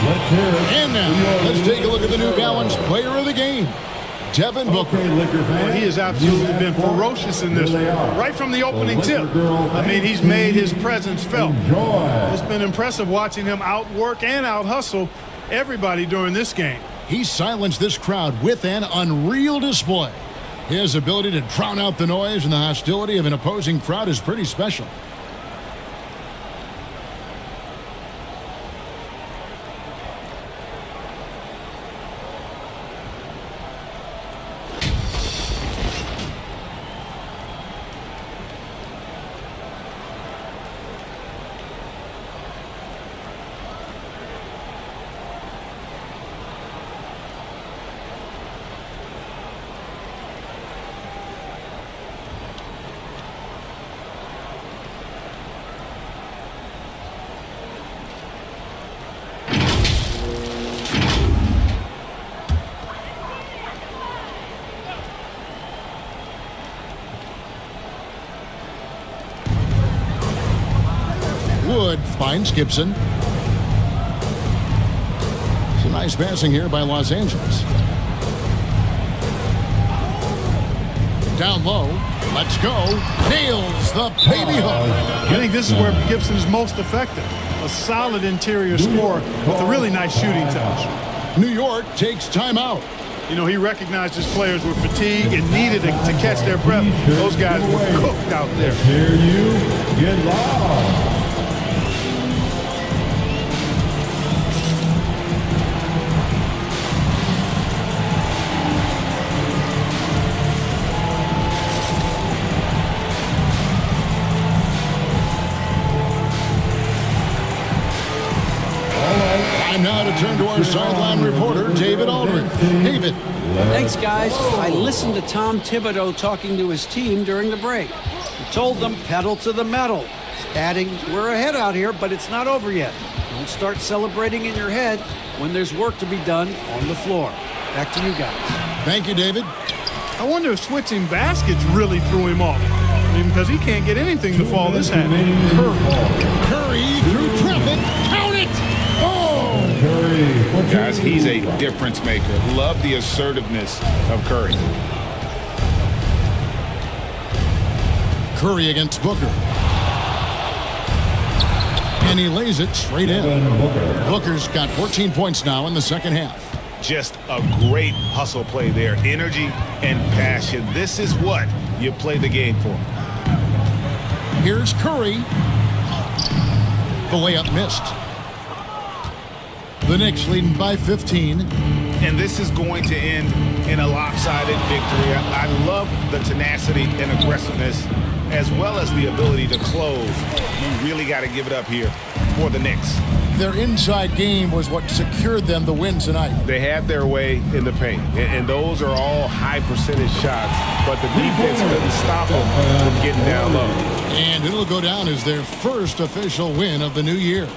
Let's hear it.
And now, let's take a look at the New Balance player of the game, Devin Booker.
Well, he has absolutely been ferocious in this one. Right from the opening tip. I mean, he's made his presence felt. It's been impressive watching him outwork and out-hustle everybody during this game.
He silenced this crowd with an unreal display. His ability to drown out the noise and the hostility of an opposing crowd is pretty special. Wood finds Gibson. Some nice passing here by Los Angeles. Down low. Let's go. Nails the baby hook.
I think this is where Gibson is most effective. A solid interior score with a really nice shooting touch.
New York takes timeout.
You know, he recognized his players were fatigued and needed to catch their breath. Those guys were cooked out there.
Hear you get loud.
Time now to turn to our sideline reporter, David Aldridge. David.
Thanks, guys. I listened to Tom Thibodeau talking to his team during the break. He told them pedal to the metal, adding, we're ahead out here, but it's not over yet. Don't start celebrating in your head when there's work to be done on the floor. Back to you guys.
Thank you, David.
I wonder if switching baskets really threw him off. I mean, because he can't get anything to fall this half.
Curry through traffic. Count it!
Guys, he's a difference maker. Love the assertiveness of Curry.
Curry against Booker. And he lays it straight in. Booker's got 14 points now in the second half.
Just a great hustle play there. Energy and passion. This is what you play the game for.
Here's Curry. The layup missed. The Knicks leading by 15.
And this is going to end in a lopsided victory. I love the tenacity and aggressiveness as well as the ability to close. You really got to give it up here for the Knicks.
Their inside game was what secured them the win tonight.
They had their way in the paint, and those are all high percentage shots, but the defense couldn't stop them from getting down low.
And it'll go down as their first official win of the new year.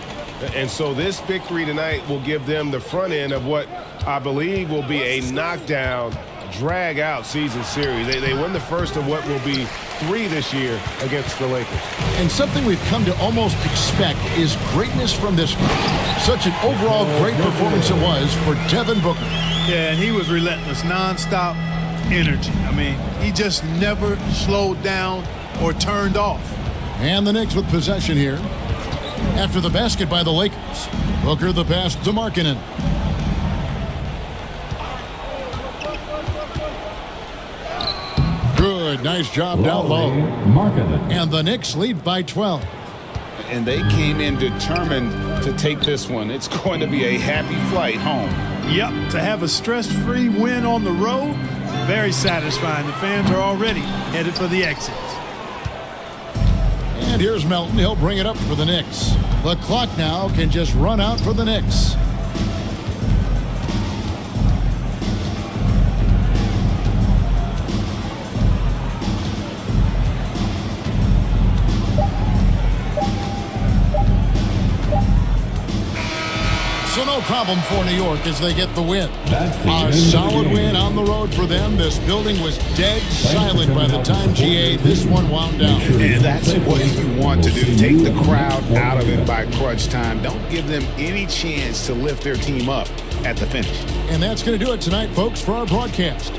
And so this victory tonight will give them the front end of what I believe will be a knockdown, drag-out season series. They win the first of what will be 3 this year against the Lakers.
And something we've come to almost expect is greatness from this group. Such an overall great performance it was for Devin Booker.
Yeah, and he was relentless, nonstop energy. I mean, he just never slowed down or turned off.
And the Knicks with possession here. After the basket by the Lakers, Booker the pass to Markkanen. Good, nice job down low. And the Knicks lead by 12.
And they came in determined to take this one. It's going to be a happy flight home.
Yep, to have a stress-free win on the road, very satisfying. The fans are already headed for the exits.
And here's Melton. He'll bring it up for the Knicks. The clock now can just run out for the Knicks. So no problem for New York as they get the win. A solid win on the road for them. This building was dead silent by the time GA this one wound down.
And that's what you want to do. Take the crowd out of it by crunch time. Don't give them any chance to lift their team up at the finish.
And that's going to do it tonight, folks, for our broadcast.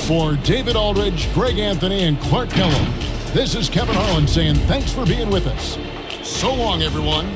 For David Aldridge, Greg Anthony, and Clark Kellogg, this is Kevin Harlan saying thanks for being with us. So long, everyone.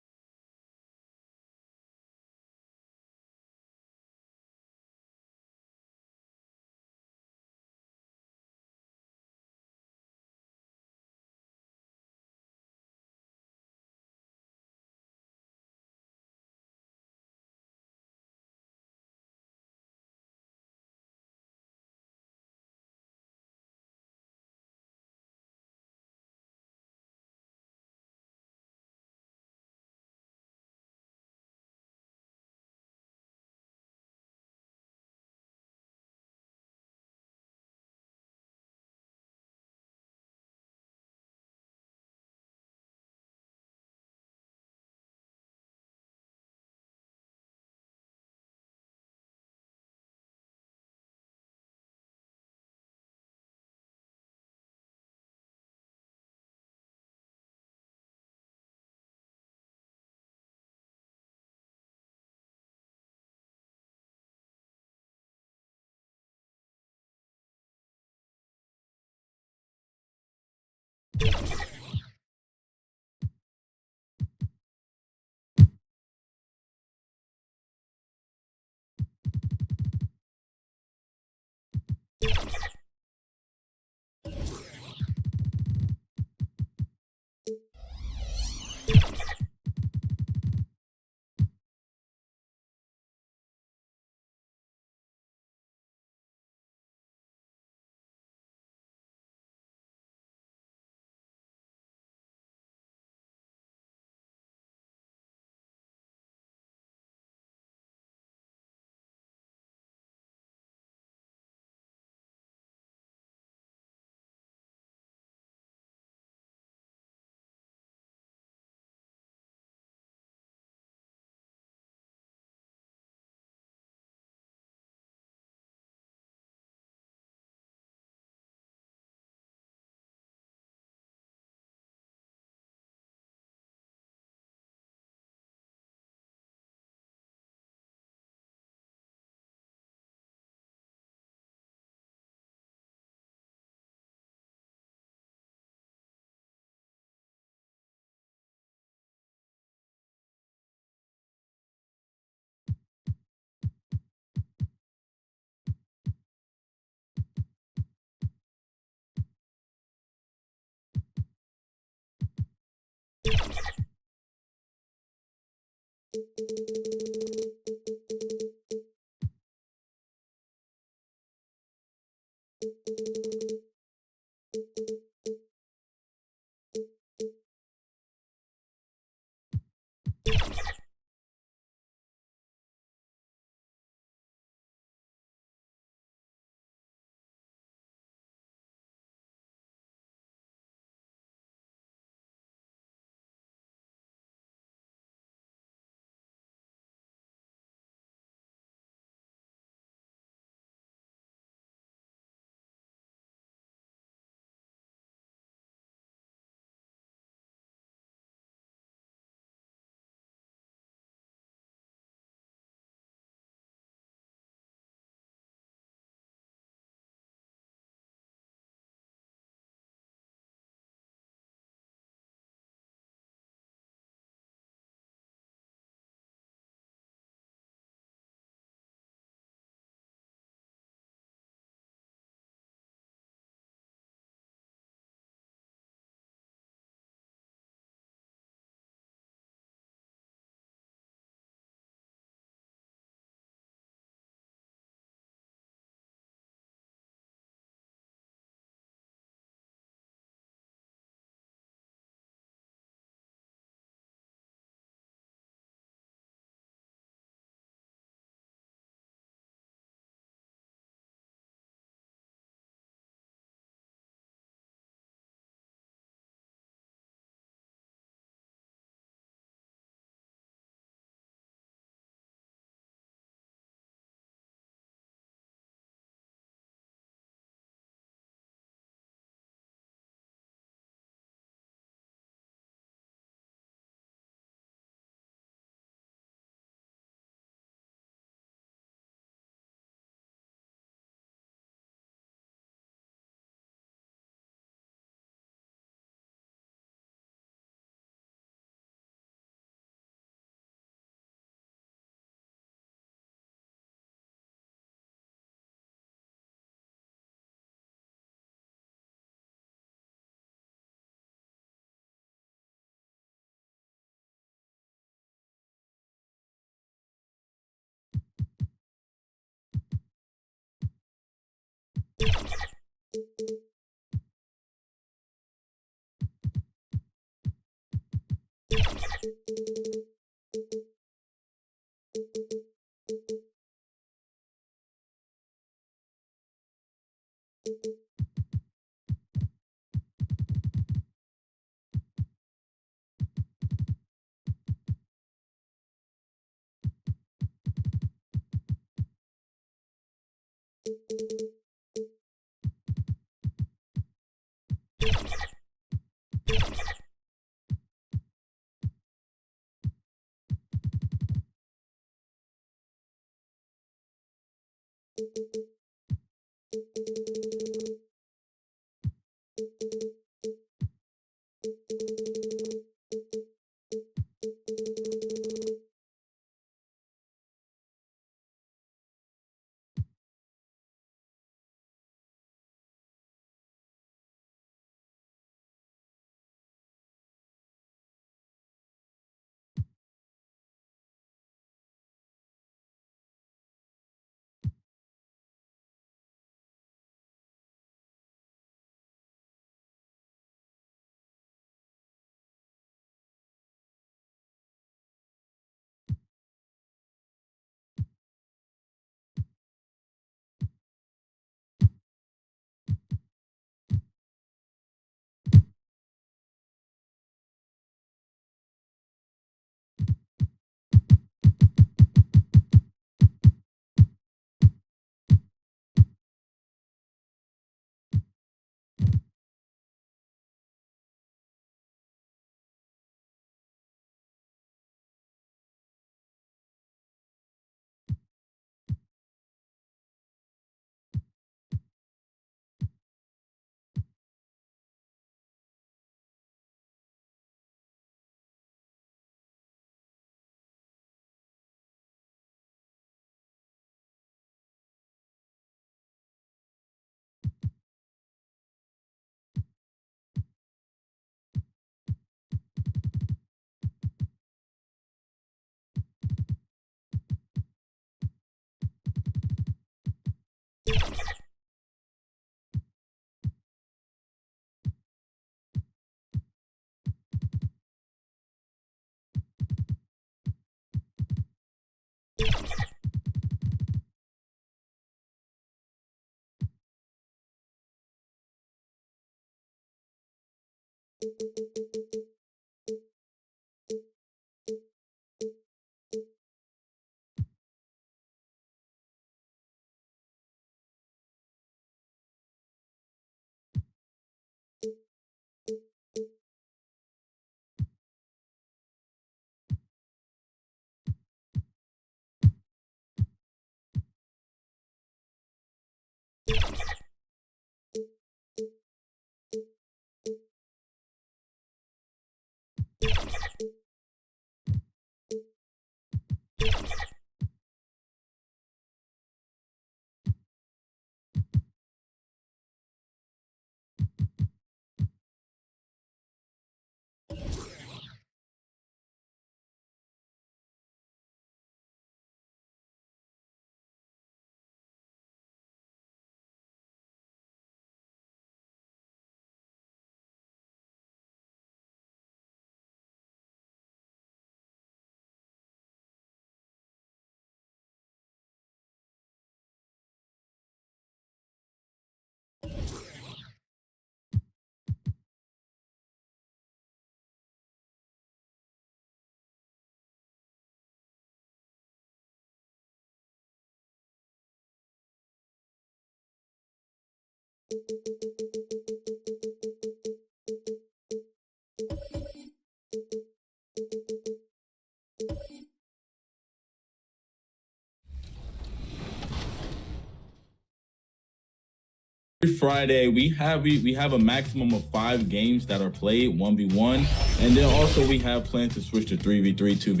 Every Friday we have a maximum of 5 games that are played 1v1, and then also we have plans to switch to 3v3, 2v.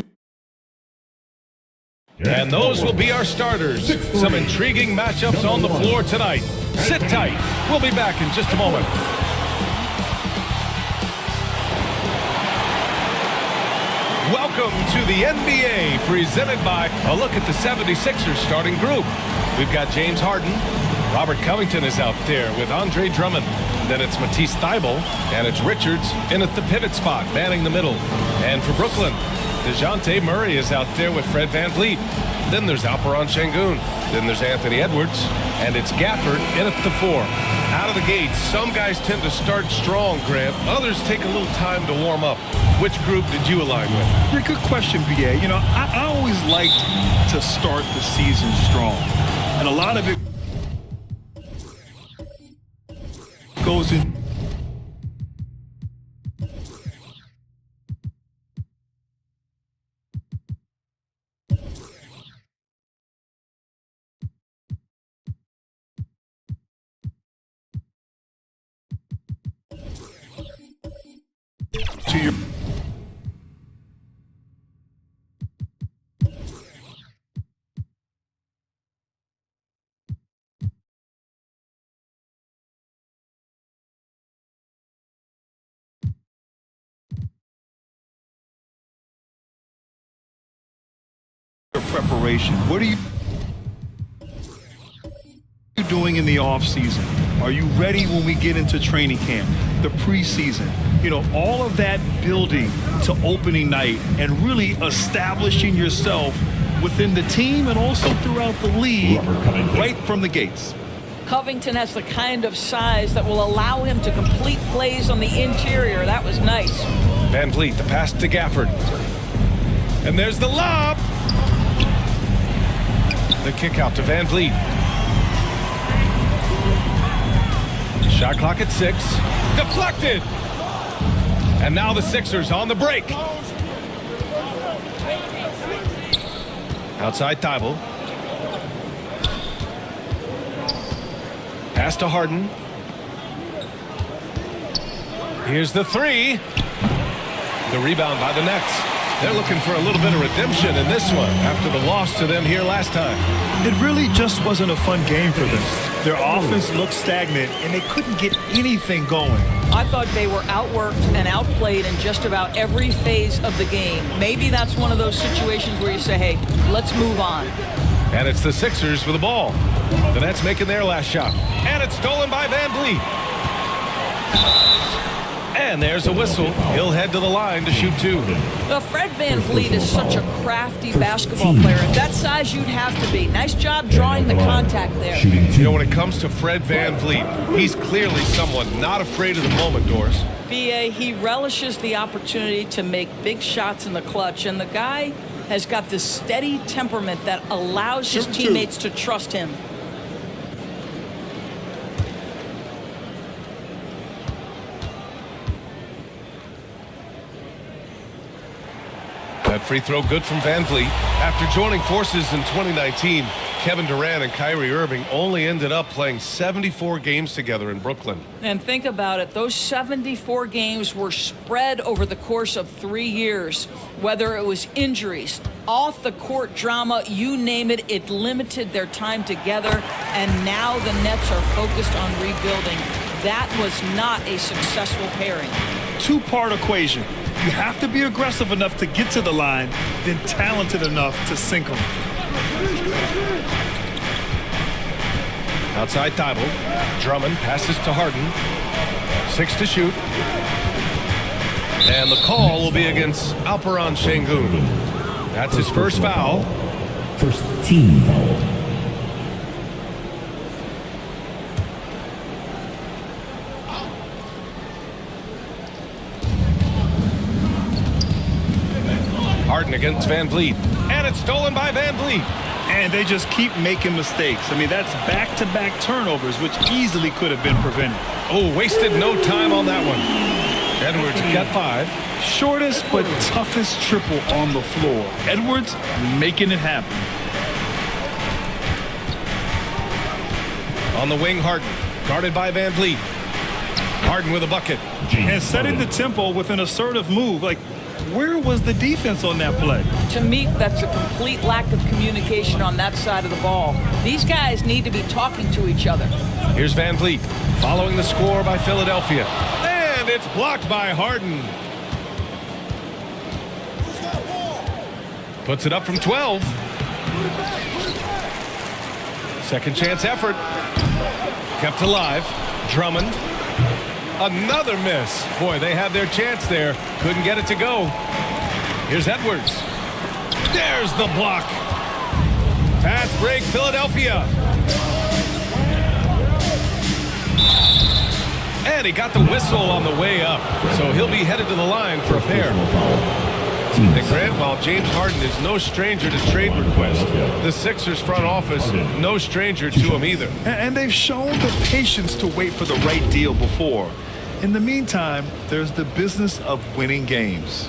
And those will be our starters. Some intriguing matchups on the floor tonight. Sit tight. We'll be back in just a moment. Welcome to the NBA, presented by a look at the 76ers starting group. We've got James Harden. Robert Covington is out there with Andre Drummond. Then it's Matisse Thybulle, and it's Richards in at the pivot spot, manning the middle. And for Brooklyn, DeJounte Murray is out there with Fred VanVleet. Then there's Alperen Şengün. Then there's Anthony Edwards, and it's Gafford in at the 4. Out of the gate, some guys tend to start strong, Grant. Others take a little time to warm up. Which group did you align with?
Yeah, good question, BA. You know, I always liked to start the season strong. And a lot of it goes in. To your preparation. What are you doing in the off season? Are you ready when we get into training camp, the preseason? You know, all of that building to opening night and really establishing yourself within the team and also throughout the league right from the gates.
Covington has the kind of size that will allow him to complete plays on the interior. That was nice.
VanVleet, the pass to Gafford. And there's the lob. The kick out to VanVleet. Shot clock at 6. Deflected. And now the Sixers on the break. Outside Thybulle. Pass to Harden. Here's the 3. The rebound by the Nets. They're looking for a little bit of redemption in this one after the loss to them here last time.
It really just wasn't a fun game for them. Their offense looked stagnant, and they couldn't get anything going.
I thought they were outworked and outplayed in just about every phase of the game. Maybe that's one of those situations where you say, hey, let's move on.
And it's the Sixers with the ball. The Nets making their last shot. And it's stolen by VanVleet. And there's a whistle. He'll head to the line to shoot 2.
Well, Fred VanVleet is such a crafty basketball player. At that size, you'd have to be. Nice job drawing the contact there.
You know, when it comes to Fred VanVleet, he's clearly someone not afraid of the moment, Doris.
BA, he relishes the opportunity to make big shots in the clutch, and the guy has got this steady temperament that allows his teammates to trust him.
That free throw good from Van Vliet. After joining forces in 2019, Kevin Durant and Kyrie Irving only ended up playing 74 games together in Brooklyn.
And think about it, those 74 games were spread over the course of 3 years. Whether it was injuries, off the court drama, you name it, it limited their time together. And now the Nets are focused on rebuilding. That was not a successful pairing.
Two-part equation. You have to be aggressive enough to get to the line, then talented enough to sink them.
Outside Thibault. Drummond passes to Harden. 6 to shoot. And the call will be against Alperen Şengün. That's his first foul.
First team foul.
Harden against Van Vliet. And it's stolen by Van Vliet.
And they just keep making mistakes. I mean, that's back-to-back turnovers, which easily could have been prevented.
Oh, wasted no time on that one. Edwards got 5.
Shortest but toughest triple on the floor. Edwards making it happen.
On the wing, Harden. Guarded by Van Vliet. Harden with a bucket.
And setting the tempo with an assertive move. Like, where was the defense on that play?
To me, that's a complete lack of communication on that side of the ball. These guys need to be talking to each other.
Here's Van Vliet following the score by Philadelphia. And it's blocked by Harden. Puts it up from 12. Second chance effort. Kept alive. Drummond. Another miss. Boy, they had their chance there. Couldn't get it to go. Here's Edwards. There's the block. Fast break, Philadelphia. And he got the whistle on the way up. So he'll be headed to the line for a pair. And Grant, while James Harden is no stranger to trade requests, the Sixers front office no stranger to him either.
And they've shown the patience to wait for the right deal before. In the meantime, there's the business of winning games.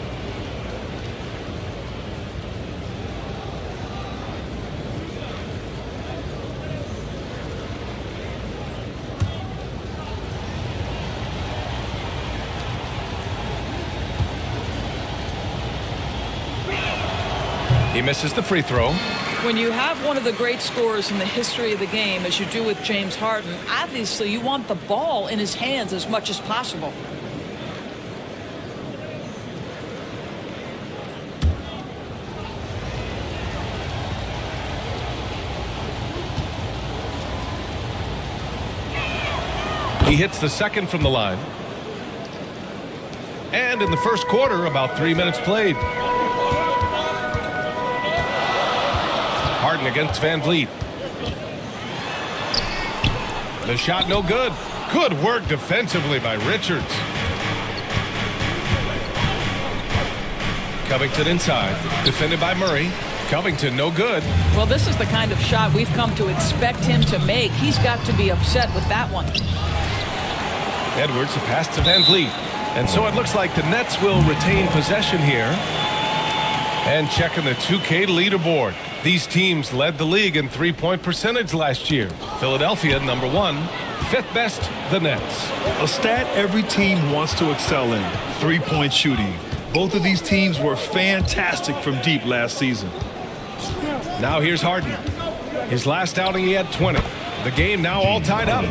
He misses the free throw.
When you have one of the great scorers in the history of the game, as you do with James Harden, obviously you want the ball in his hands as much as possible.
He hits the second from the line. And in the first quarter, about 3 minutes played. Harden against Van Vliet. The shot no good. Good work defensively by Richards. Covington inside. Defended by Murray. Covington no good.
Well, this is the kind of shot we've come to expect him to make. He's got to be upset with that one.
Edwards, a pass to Van Vliet. And so it looks like the Nets will retain possession here. And checking the 2K leaderboard. These teams led the league in three-point percentage last year. Philadelphia, number 1. 5th best, the Nets.
A stat every team wants to excel in, three-point shooting. Both of these teams were fantastic from deep last season.
Now here's Harden. His last outing he had 20. The game now all tied up.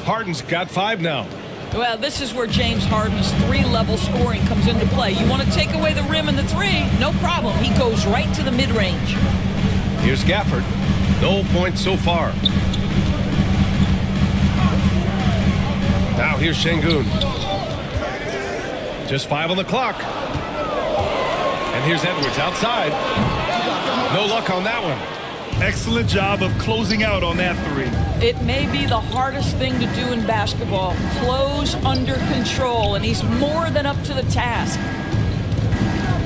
Harden's got 5 now.
Well, this is where James Harden's 3-level scoring comes into play. You want to take away the rim and the 3, no problem. He goes right to the mid-range.
Here's Gafford. No points so far. Now here's Şengün. Just 5 on the clock. And here's Edwards outside. No luck on that one.
Excellent job of closing out on that 3.
It may be the hardest thing to do in basketball. Close under control, and he's more than up to the task.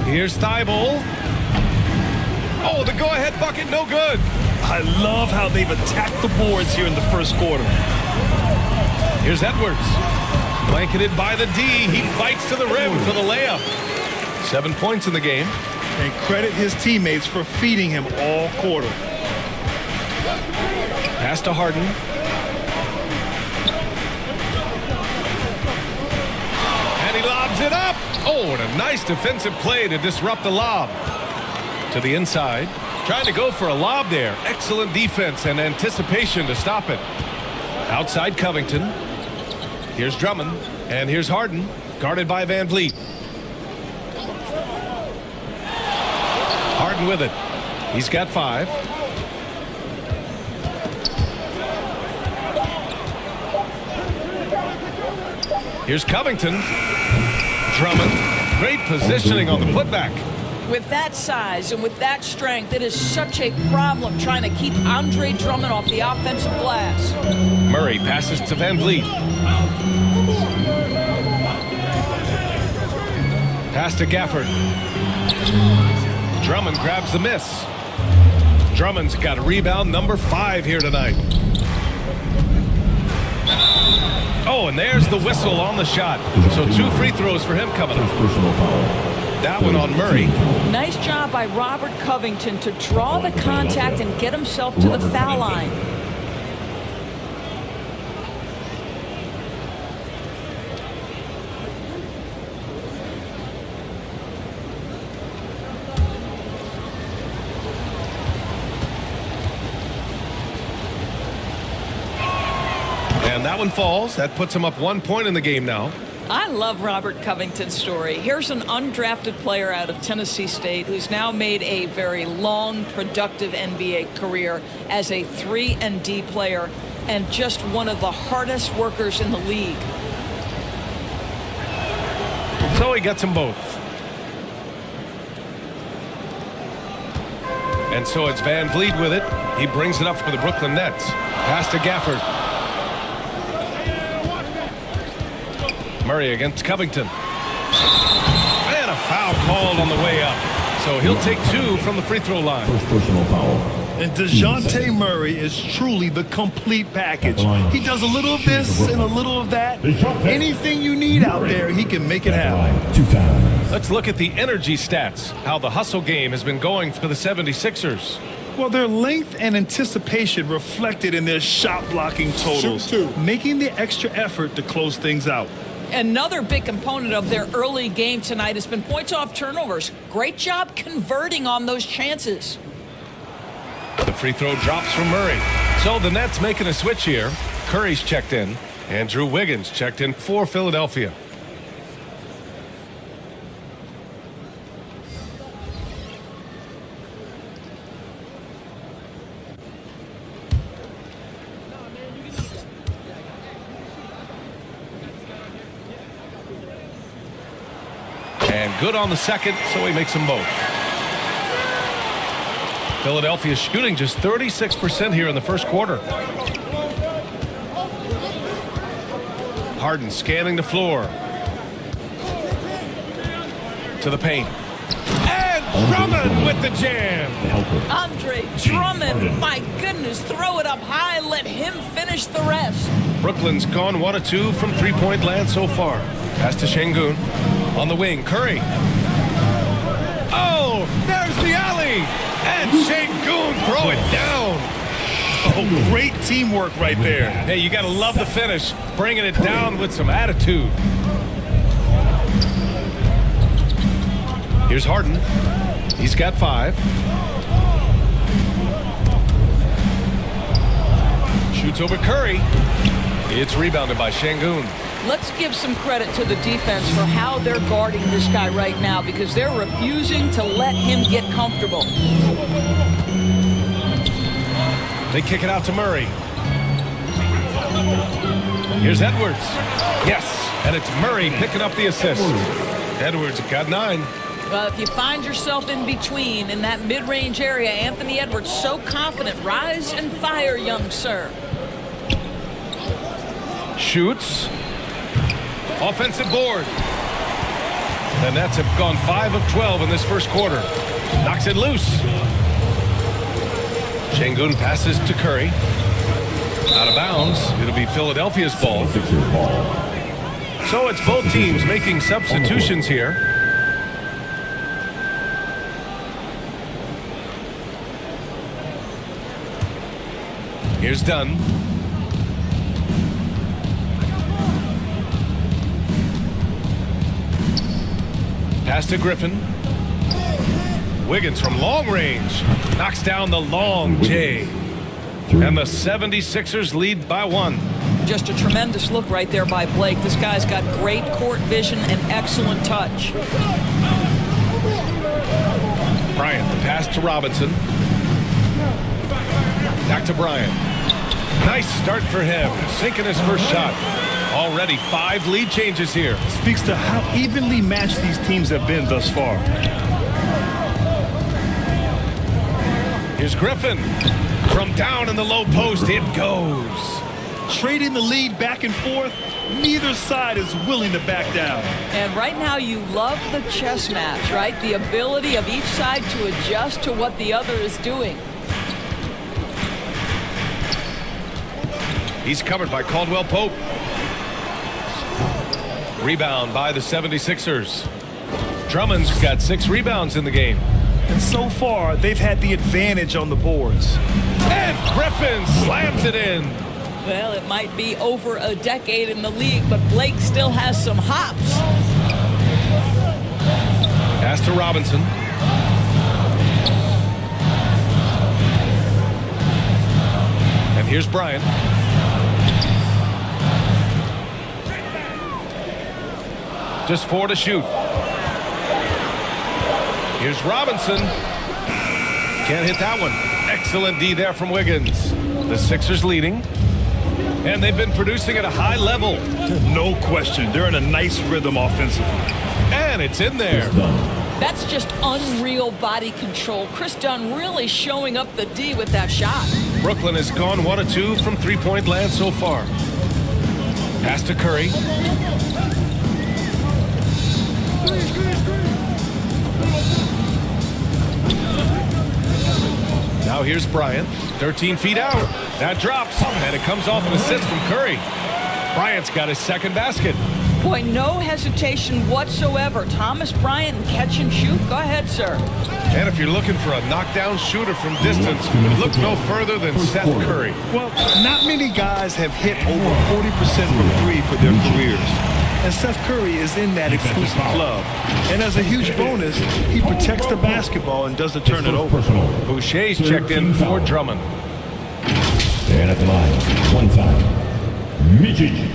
Here's Thibault. Oh, the go-ahead bucket, no good.
I love how they've attacked the boards here in the first quarter.
Here's Edwards. Blanketed by the D. He fights to the rim for the layup. 7 points in the game.
And credit his teammates for feeding him all quarter.
Pass to Harden. And he lobs it up. Oh, and a nice defensive play to disrupt the lob. To the inside. Trying to go for a lob there. Excellent defense and anticipation to stop it. Outside Covington. Here's Drummond. And here's Harden. Guarded by Van Vliet. Harden with it. He's got 5. Here's Covington. Drummond. Great positioning on the putback.
With that size and with that strength, it is such a problem trying to keep Andre Drummond off the offensive glass.
Murray passes to Van Vliet. Pass to Gafford. Drummond grabs the miss. Drummond's got rebound number 5 here tonight. Oh, and there's the whistle on the shot. So 2 free throws for him coming up. That one on Murray.
Nice job by Robert Covington to draw the contact and get himself to the foul line.
And that one falls. That puts him up 1 point in the game now.
I love Robert Covington's story. Here's an undrafted player out of Tennessee State who's now made a very long, productive NBA career as a 3-and-D player and just one of the hardest workers in the league.
So he gets them both. And so it's Van Vliet with it. He brings it up for the Brooklyn Nets. Pass to Gafford. Murray against Covington. And a foul called on the way up. So he'll take 2 from the free throw line.
First personal foul.
And DeJounte Murray is truly the complete package. He does a little of this and a little of that. Anything you need out there, he can make it happen.
2 times.
Let's look at the energy stats. How the hustle game has been going for the 76ers.
Well, their length and anticipation reflected in their shot blocking totals, making the extra effort to close things out.
Another big component of their early game tonight has been points off turnovers. Great job converting on those chances.
The free throw drops from Murray. So the Nets making a switch here. Curry's checked in. And Drew Wiggins checked in for Philadelphia. And good on the second, so he makes them both. Philadelphia shooting just 36% here in the first quarter. Harden scanning the floor. To the paint. And Drummond with the jam.
Andre Drummond, my goodness, throw it up high, let him finish the rest.
Brooklyn's gone 1 of 2 from three-point land so far. Pass to Şengün. On the wing, Curry. Oh, there's the alley. And Şengün throw it down.
Oh, great teamwork right there.
Hey, you got to love the finish. Bringing it down with some attitude. Here's Harden. He's got 5. Shoots over Curry. It's rebounded by Şengün.
Let's give some credit to the defense for how they're guarding this guy right now because they're refusing to let him get comfortable.
They kick it out to Murray. Here's Edwards. Yes, and it's Murray picking up the assist. Edwards got 9.
Well, if you find yourself in between in that mid-range area, Anthony Edwards so confident. Rise and fire, young sir.
Shoots. Offensive board. The Nets have gone 5 of 12 in this first quarter. Knocks it loose. Şengün passes to Curry. Out of bounds. It'll be Philadelphia's ball. So it's both teams making substitutions here. Here's Dunn. Pass to Griffin. Wiggins from long range knocks down the long J. And the 76ers lead by 1.
Just a tremendous look right there by Blake. This guy's got great court vision and excellent touch.
Bryant, the pass to Robinson. Back to Bryant. Nice start for him, sinking his first shot. Already 5 lead changes here.
Speaks to how evenly matched these teams have been thus far.
Here's Griffin. From down in the low post, it goes.
Trading the lead back and forth, neither side is willing to back down.
And right now you love the chess match, right? The ability of each side to adjust to what the other is doing.
He's covered by Caldwell Pope. Rebound by the 76ers. Drummond's got 6 rebounds in the game.
And so far, they've had the advantage on the boards.
And Griffin slams it in.
Well, it might be over a decade in the league, but Blake still has some hops.
Pass to Robinson. And here's Bryant. Just 4 to shoot. Here's Robinson. Can't hit that one. Excellent D there from Wiggins. The Sixers leading. And they've been producing at a high level.
No question. They're in a nice rhythm offensively.
And it's in there.
That's just unreal body control. Chris Dunn really showing up the D with that shot.
Brooklyn has gone 1 of 2 from three-point land so far. Pass to Curry. Now here's Bryant, 13 feet out. That drops, and it comes off an assist from Curry. Bryant's got his second basket.
Boy, no hesitation whatsoever. Thomas Bryant, catch and shoot. Go ahead, sir.
And if you're looking for a knockdown shooter from distance, look no further than Seth Curry.
Well, not many guys have hit over 40% from 3 for their careers. And Seth Curry is in that exclusive club. And as a huge bonus, he protects the basketball and doesn't turn it over.
Boucher's checked in for Drummond.
And at the line, 1 time, Mijic.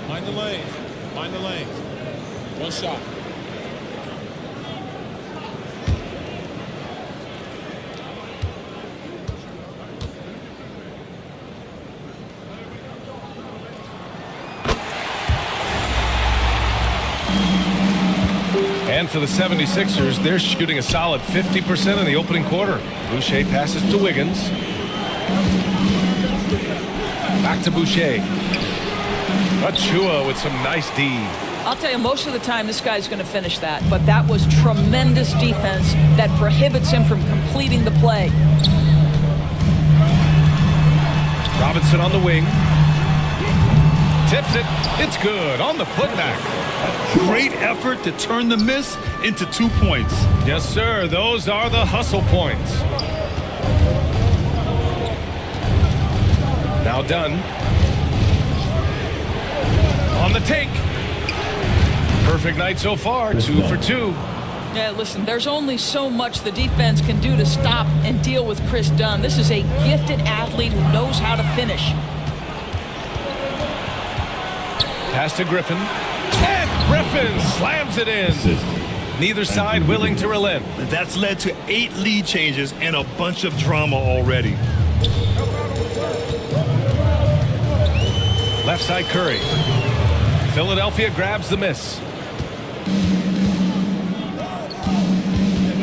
Mind the lanes. Mind the lanes. 1 shot.
And for the 76ers, they're shooting a solid 50% in the opening quarter. Boucher passes to Wiggins. Back to Boucher. Achua with some nice D.
I'll tell you, most of the time this guy's going to finish that, but that was tremendous defense that prohibits him from completing the play.
Robinson on the wing. Tips it. It's good on the putback.
Great effort to turn the miss into 2 points.
Yes, sir. Those are the hustle points. Now Dunn. On the take. Perfect night so far. 2 for 2.
Yeah, listen, there's only so much the defense can do to stop and deal with Chris Dunn. This is a gifted athlete who knows how to finish.
Pass to Griffin. And Griffin slams it in. Neither side willing to relent.
That's led to 8 lead changes and a bunch of drama already.
Left side Curry. Philadelphia grabs the miss.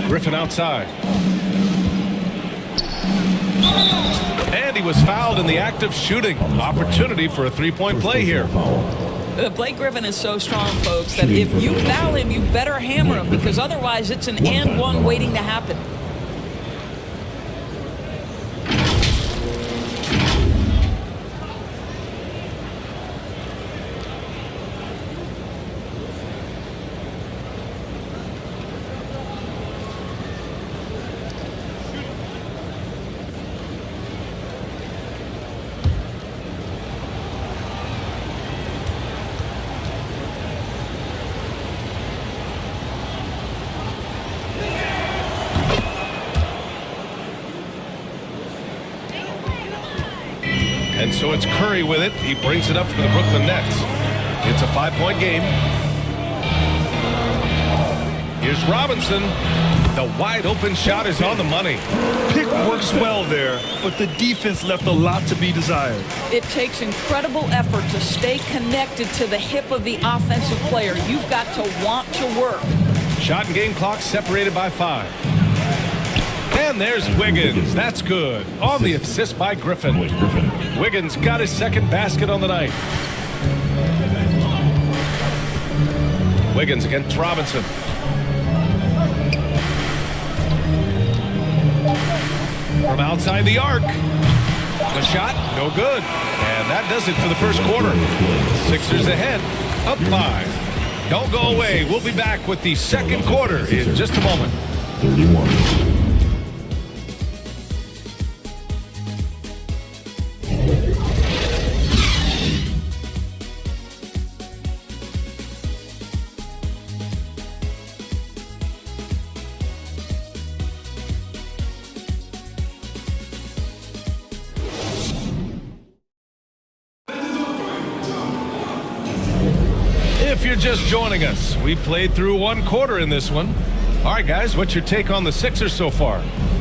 Griffin outside. And he was fouled in the act of shooting. Opportunity for a three-point play here.
Blake Griffin is so strong, folks, that if you foul him, you better hammer him, because otherwise it's an and one waiting to happen.
And so it's Curry with it. He brings it up for the Brooklyn Nets. It's a 5-point game. Here's Robinson. The wide open shot is on the money.
Pick works well there, but the defense left a lot to be desired.
It takes incredible effort to stay connected to the hip of the offensive player. You've got to want to work.
Shot and game clock separated by 5. And there's Wiggins. That's good. On the assist by Griffin. Wiggins got his second basket on the night. Wiggins against Robinson. From outside the arc. The shot, no good. And that does it for the first quarter. Sixers ahead, up 5. Don't go away. We'll be back with the second quarter in just a moment.
31.
If you're just joining us, we played through one quarter in this one. All right, guys, what's your take on the Sixers so far?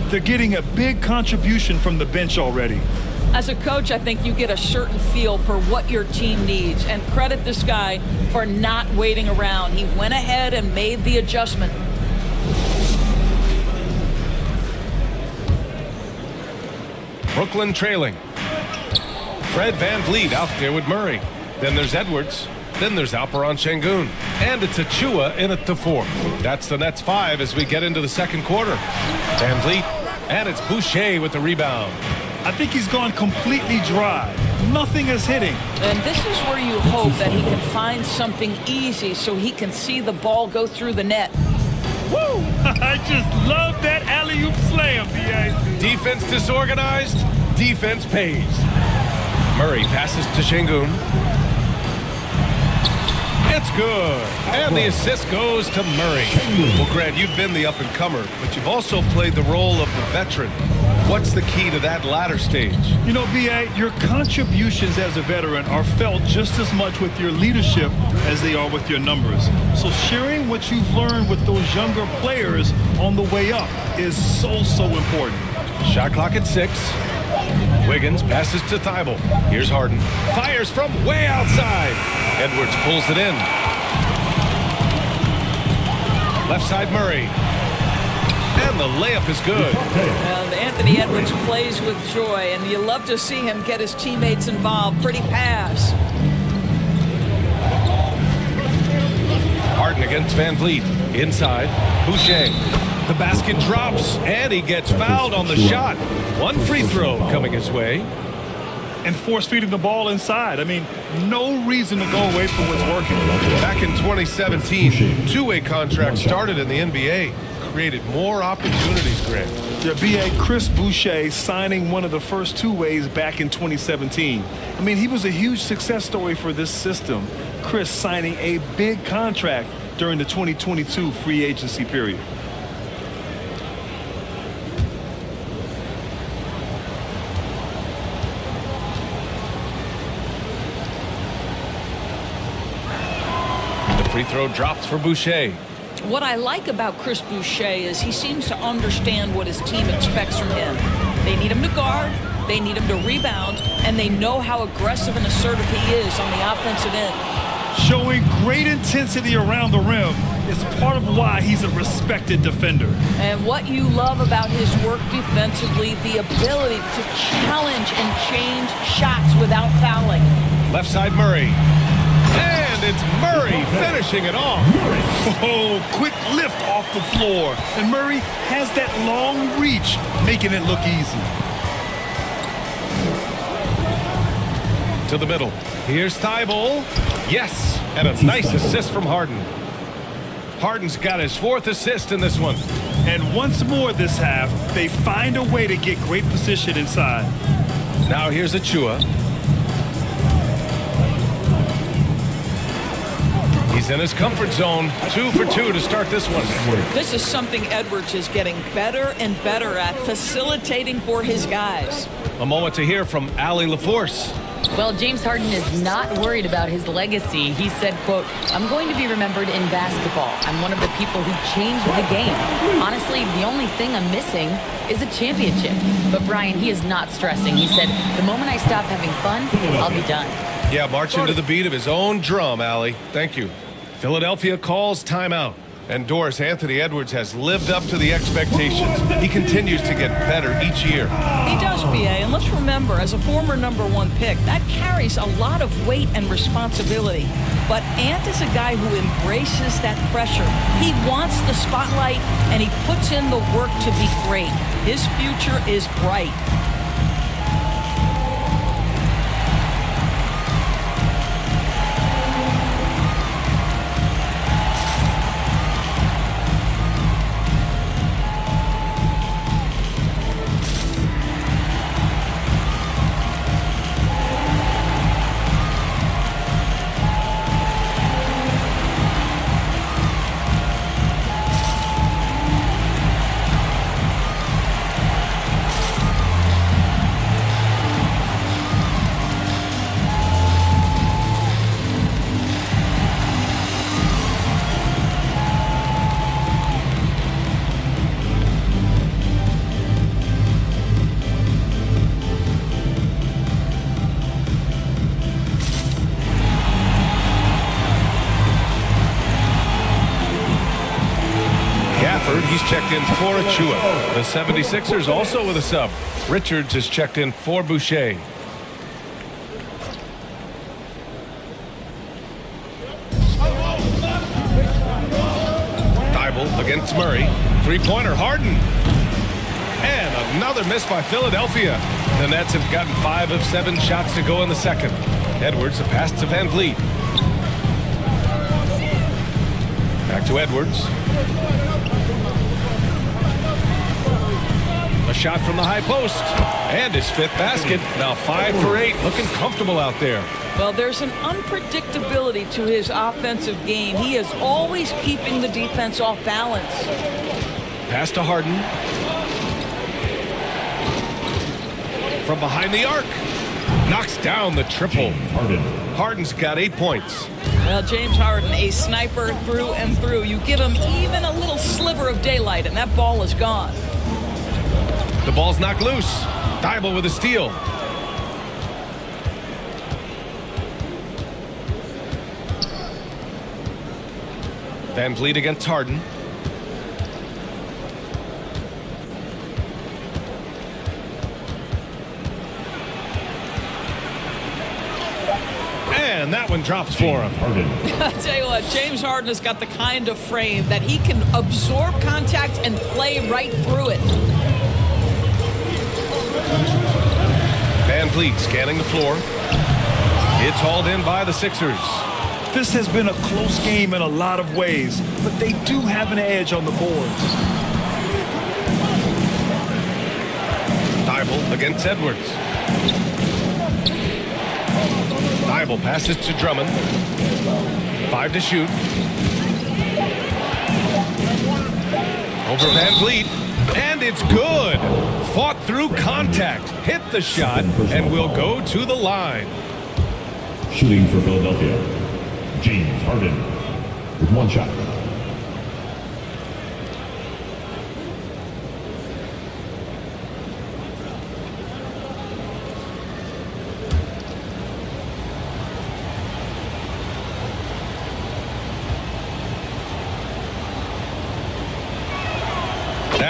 They're getting a big contribution from the bench already.
As a coach, I think you get a certain feel for what your team needs, and credit this guy for not waiting around. He went ahead and made the adjustment.
Brooklyn trailing. Fred VanVleet out there with Murray. Then there's Edwards. Then there's Alperon Şengün. And it's Achua in at the 4th. That's the Nets 5 as we get into the second quarter. VanVleet. And it's Boucher with the rebound.
I think he's gone completely dry. Nothing is hitting.
And this is where you hope that he can find something easy so he can see the ball go through the net.
Woo! I just love that alley-oop slam, B.A.
Defense disorganized. Defense pays. Murray passes to Şengün. It's good. And the assist goes to Murray. Well, Grant, you've been the up-and-comer, but you've also played the role of the veteran. What's the key to that latter stage?
You know, B.A., your contributions as a veteran are felt just as much with your leadership as they are with your numbers. So sharing what you've learned with those younger players on the way up is so important.
Shot clock at 6. Wiggins passes to Thibault. Here's Harden. Fires from way outside. Edwards pulls it in. Left side Murray. And the layup is good.
And Anthony Edwards plays with joy, and you love to see him get his teammates involved. Pretty pass.
Harden against VanVleet. Inside. Boucher. The basket drops, and he gets fouled on the shot. One free throw coming his way.
And force-feeding the ball inside. I mean, no reason to go away from what's working.
Back in 2017, two-way contracts started in the NBA. Created more opportunities, Greg.
Yeah, B.A. Chris Boucher signing one of the first two-ways back in 2017. I mean, he was a huge success story for this system. Chris signing a big contract during the 2022 free agency period.
Free throw drops for Boucher.
What I like about Chris Boucher is he seems to understand what his team expects from him. They need him to guard, they need him to rebound, and they know how aggressive and assertive he is on the offensive end.
Showing great intensity around the rim It's part of why he's a respected defender.
And what you love about his work defensively, the ability to challenge and change shots without fouling.
Left side Murray. And it's Murray finishing it off.
Oh, quick lift off the floor. And Murray has that long reach, making it look easy.
To the middle. Here's Thibault. Yes, and a nice assist from Harden. Harden's got his 4th assist in this one.
And once more this half, they find a way to get great position inside.
Now here's Achua. He's in his comfort zone. 2 for 2 to start this one.
This is something Edwards is getting better and better at, facilitating for his guys.
A moment to hear from Allie LaForce.
Well, James Harden is not worried about his legacy. He said, quote, "I'm going to be remembered in basketball. I'm one of the people who changed the game. Honestly, the only thing I'm missing is a championship." But Brian, he is not stressing. He said, "The moment I stop having fun, I'll be done."
Yeah, marching to the beat of his own drum, Allie. Thank you. Philadelphia calls timeout. And Doris, Anthony Edwards has lived up to the expectations. He continues to get better each year.
He does, B.A., and let's remember, as a former #1 pick, that carries a lot of weight and responsibility. But Ant is a guy who embraces that pressure. He wants the spotlight, and he puts in the work to be great. His future is bright.
He's checked in for Achua. The 76ers also with a sub. Richards is checked in for Boucher. Thibault against Murray. Three-pointer, Harden. And another miss by Philadelphia. The Nets have gotten 5 of 7 shots to go in the second. Edwards, a pass to Van Vliet. Back to Edwards. A shot from the high post. And his 5th basket. Now 5 for 8. Looking comfortable out there.
Well, there's an unpredictability to his offensive game. He is always keeping the defense off balance.
Pass to Harden. From behind the arc. Knocks down the triple. Harden's got 8 points.
Well, James Harden, a sniper through and through. You give him even a little sliver of daylight, and that ball is gone.
The ball's knocked loose. Thibault with a steal. Van Vliet against Harden. And that one drops for him.
I'll tell you what, James Harden has got the kind of frame that he can absorb contact and play right through it.
Van Vliet scanning the floor. It's hauled in by the Sixers.
This has been a close game in a lot of ways, but they do have an edge on the boards.
Thibault against Edwards. Thibault passes to Drummond. 5 to shoot. Over Van Vliet. And it's good. Fought through contact. Hit the shot and will go to the line.
Shooting for Philadelphia, James Harden with 1 shot.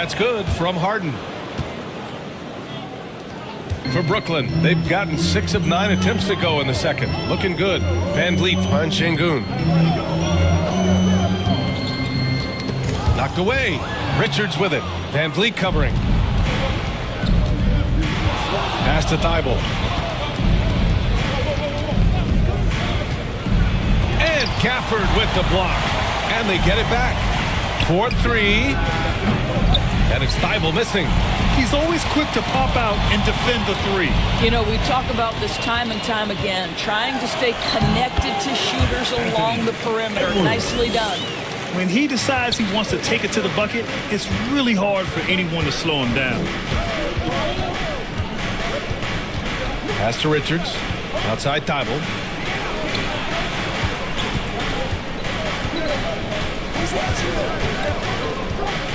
That's good from Harden. For Brooklyn, they've gotten 6 of 9 attempts to go in the second. Looking good. Van Vliet on Şengün. Knocked away. Richards with it. Van Vliet covering. Pass to Thibault. And Gafford with the block. And they get it back. 4-3. And it's Thibault missing.
He's always quick to pop out and defend the three.
You know, we talk about this time and time again, trying to stay connected to shooters along the perimeter. Nicely done.
When he decides he wants to take it to the bucket, it's really hard for anyone to slow him down.
Pass to Richards. Outside Thibault.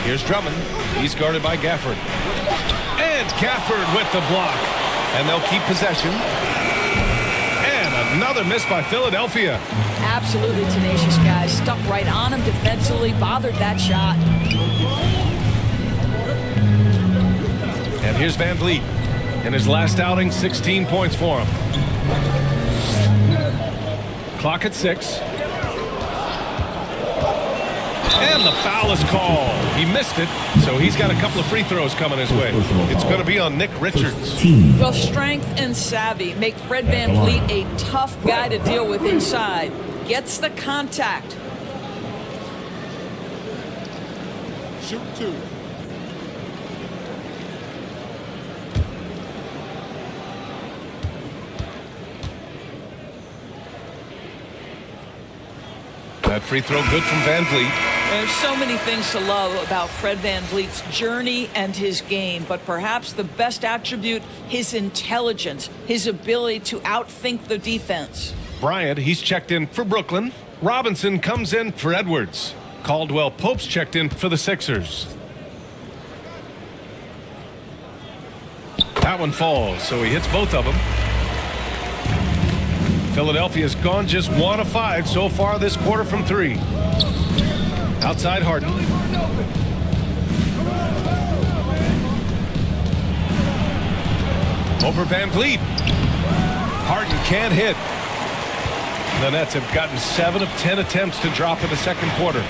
Here's Drummond. He's guarded by Gafford. And Gafford with the block. And they'll keep possession. And another miss by Philadelphia.
Absolutely tenacious guys. Stuck right on him defensively. Bothered that shot.
And here's Van Vliet. In his last outing, 16 points for him. Clock at 6. And the foul is called. He missed it, so he's got a couple of free throws coming his way. It's going to be on Nick Richards.
Well, strength and savvy make Fred Van Vliet a tough guy to deal with inside. Gets the contact.
Shoot 2.
That free throw good from Van Vliet.
There's so many things to love about Fred Van Vliet's journey and his game, but perhaps the best attribute, his intelligence, his ability to outthink the defense.
Bryant, he's checked in for Brooklyn. Robinson comes in for Edwards. Caldwell Pope's checked in for the Sixers. That one falls, so he hits both of them. Philadelphia's gone just 1 of 5 so far this quarter from 3. Outside Harden. Over Van Vliet. Harden can't hit. The Nets have gotten 7 of 10 attempts to drop in the second quarter.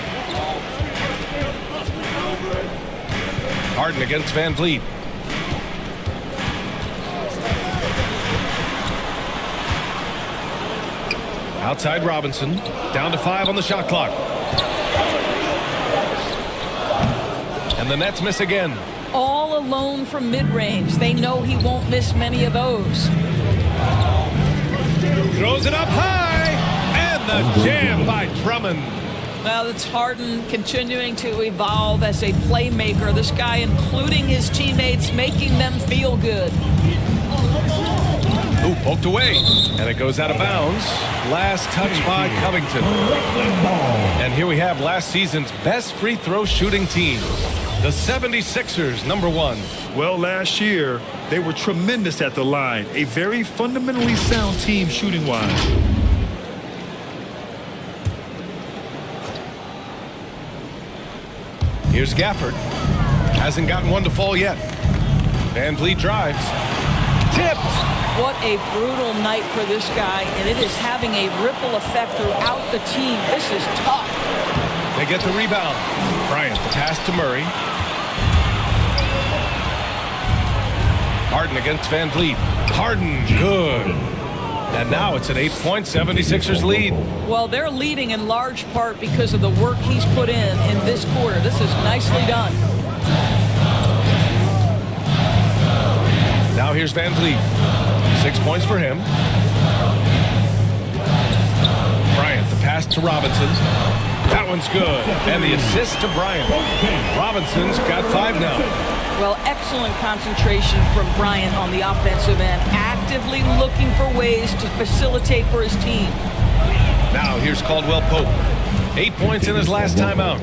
Harden against Van Vliet. Outside Robinson. Down to 5 on the shot clock. And the Nets miss again.
All alone from mid-range. They know he won't miss many of those.
Throws it up high. And the jam by Drummond.
Well, it's Harden continuing to evolve as a playmaker. This guy, including his teammates, making them feel good.
Ooh, poked away. And it goes out of bounds. Last touch by Covington. And here we have last season's best free throw shooting team. The 76ers, number 1.
Well, last year, they were tremendous at the line. A very fundamentally sound team shooting-wise.
Here's Gafford. Hasn't gotten one to fall yet. Van Vliet drives. Tipped.
What a brutal night for this guy, and it is having a ripple effect throughout the team. This is tough.
They get the rebound. Bryant, the pass to Murray. Harden against Van Vliet. Harden, good. And now it's an 8-point 76ers lead.
Well, they're leading in large part because of the work he's put in this quarter. This is nicely done.
Now here's Van Vliet. 6 points for him. Bryant, the pass to Robinson. That one's good. And the assist to Bryant. Robinson's got 5 now.
Well, excellent concentration from Bryant on the offensive end. Actively looking for ways to facilitate for his team.
Now here's Caldwell Pope. 8 points in his last timeout.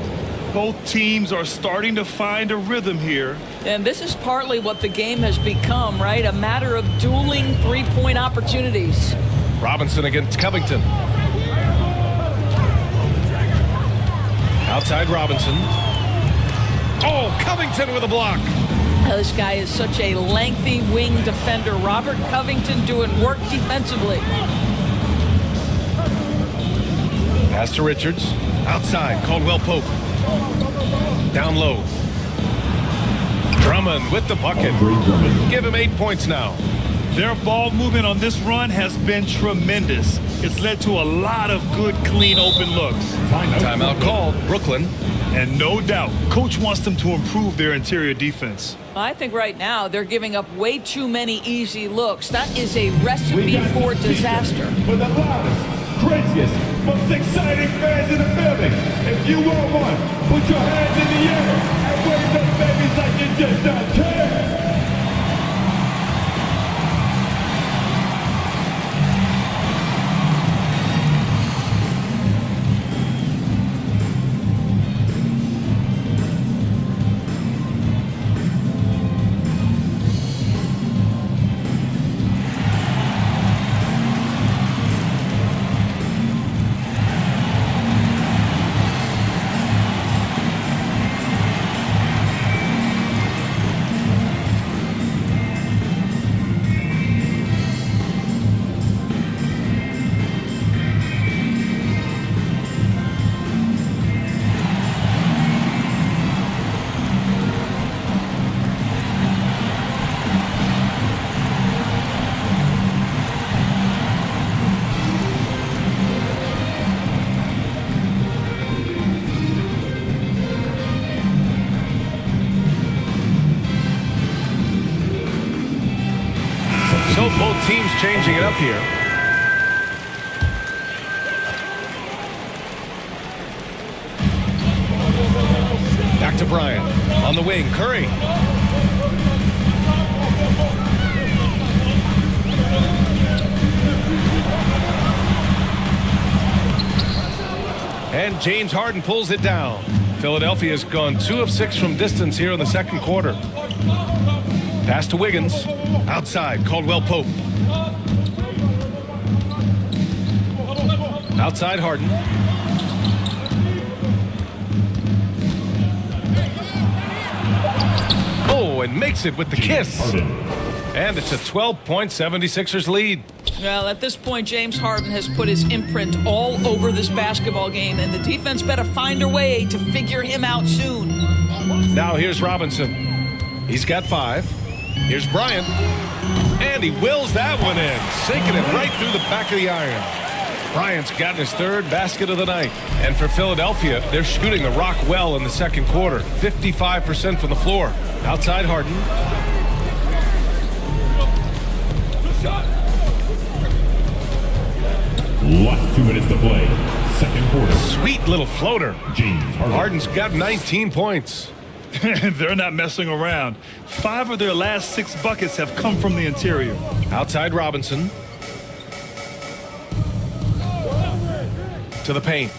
Both teams are starting to find a rhythm here.
And this is partly what the game has become, right? A matter of dueling three-point opportunities.
Robinson against Covington. Outside Robinson. Oh, Covington with a block.
This guy is such a lengthy wing defender. Robert Covington doing work defensively.
Pass to Richards. Outside, Caldwell Pope. Down low. Drummond with the bucket. Give him 8 points now.
Their ball movement on this run has been tremendous. It's led to a lot of good, clean, open looks.
Timeout called, Brooklyn.
And no doubt, coach wants them to improve their interior defense.
I think right now they're giving up way too many easy looks. That is a recipe for disaster.
For the loudest, craziest, most exciting fans in the building. If you are one, put your hands in the air and wave those babies like you just don't care.
So both teams changing it up here. Back to Bryant. On the wing, Curry. And James Harden pulls it down. Philadelphia's gone 2 of 6 from distance here in the second quarter. Pass to Wiggins. Outside, Caldwell Pope. Outside, Harden. Oh, and makes it with the kiss. And it's a 12-point 76ers lead.
Well, at this point, James Harden has put his imprint all over this basketball game, and the defense better find a way to figure him out soon.
Now here's Robinson. He's got 5. Here's Bryant. And he wills that one in, sinking it right through the back of the iron. Bryant's gotten his 3rd basket of the night. And for Philadelphia, they're shooting the rock well in the second quarter. 55% from the floor. Outside Harden.
Last 2 minutes to play. Second quarter.
Sweet little floater.
James Harden.
Harden's got 19 points.
They're not messing around. 5 of their last 6 buckets have come from the interior.
Outside Robinson. To the paint.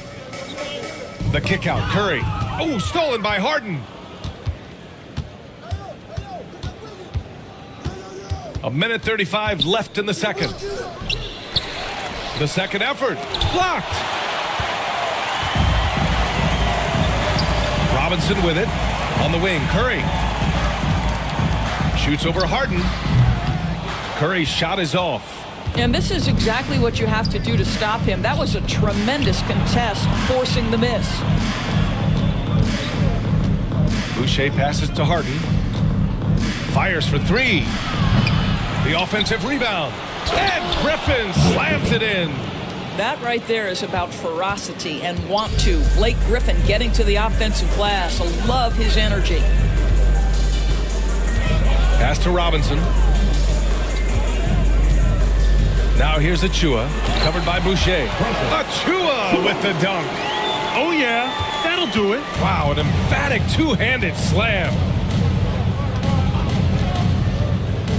The kick out. Curry. Oh, stolen by Harden. A minute 35 left in the second. The second effort. Blocked. Robinson with it. On the wing, Curry. Shoots over Harden. Curry's shot is off.
And this is exactly what you have to do to stop him. That was a tremendous contest, forcing the miss.
Boucher passes to Harden. Fires for 3. The offensive rebound. And Griffin slams it in.
That right there is about ferocity and want to. Blake Griffin getting to the offensive glass. I love his energy.
Pass to Robinson. Now here's Achua, covered by Boucher. Achua with the dunk.
Oh yeah, that'll do it.
Wow, an emphatic 2-handed slam.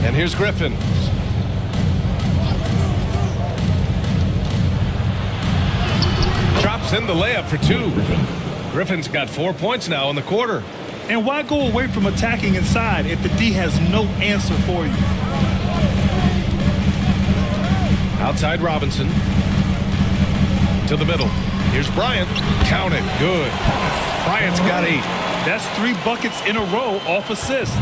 And here's Griffin. Drops in the layup for 2. Griffin's got 4 points now in the quarter.
And why go away from attacking inside if the D has no answer for you?
Outside Robinson. To the middle. Here's Bryant. Count it. Good. Bryant's got 8.
That's 3 buckets in a row off assist.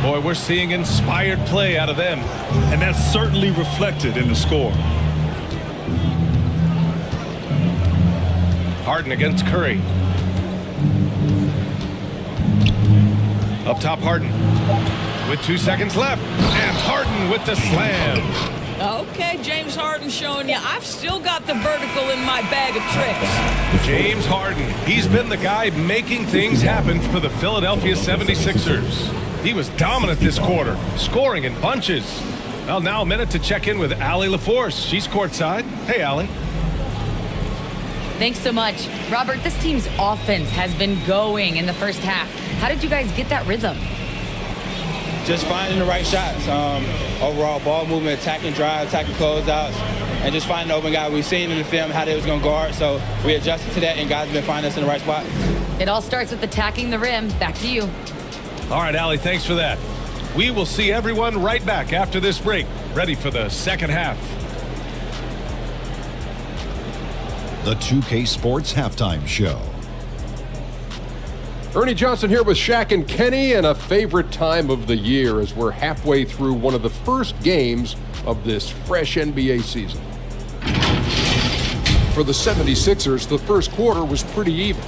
Boy, we're seeing inspired play out of them.
And that's certainly reflected in the score.
Harden against Curry. Up top, Harden. With 2 seconds left. And Harden with the slam.
Okay, James Harden showing you I've still got the vertical in my bag of tricks.
James Harden. He's been the guy making things happen for the Philadelphia 76ers. He was dominant this quarter, scoring in bunches. Well, now a minute to check in with Allie LaForce. She's courtside. Hey, Allie.
Thanks so much. Robert, this team's offense has been going in the first half. How did you guys get that rhythm?
Just finding the right shots. Overall ball movement, attacking drive, attacking closeouts, and just finding the open guy. We've seen in the film how they was going to guard, so we adjusted to that, and guys have been finding us in the right spot.
It all starts with attacking the rim. Back to you.
All right, Allie, thanks for that. We will see everyone right back after this break, ready for the second half.
The 2K Sports Halftime Show.
Ernie Johnson here with Shaq and Kenny, and a favorite time of the year as we're halfway through one of the first games of this fresh NBA season. For the 76ers, the first quarter was pretty even.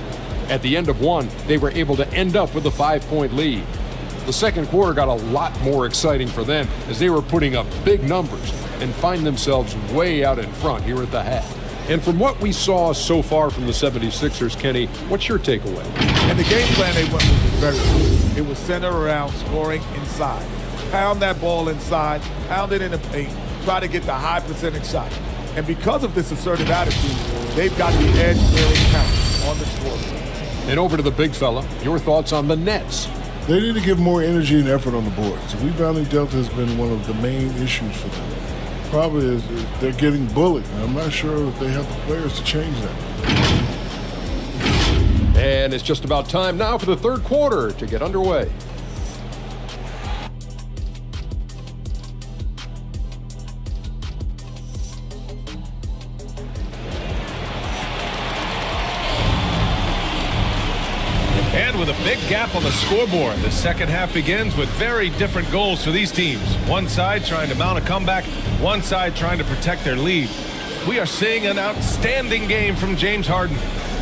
At the end of one, they were able to end up with a 5-point lead. The second quarter got a lot more exciting for them as they were putting up big numbers and find themselves way out in front here at the half. And from what we saw so far from the 76ers, Kenny, what's your takeaway?
And the game plan they went with was very good. It was centered around scoring inside. Pound that ball inside, pound it in the paint, try to get the high percentage shot. And because of this assertive attitude, they've got the edge where it counts on the scoreboard.
And over to the big fella, your thoughts on the Nets?
They need to give more energy and effort on the boards. The rebounding delta has been one of the main issues for them. Probably is they're getting bullied. I'm not sure if they have the players to change that.
And it's just about time now for the third quarter to get underway.
And with a big gap on the scoreboard, the second half begins with very different goals for these teams. One side trying to mount a comeback, one side trying to protect their lead. We are seeing an outstanding game from James Harden.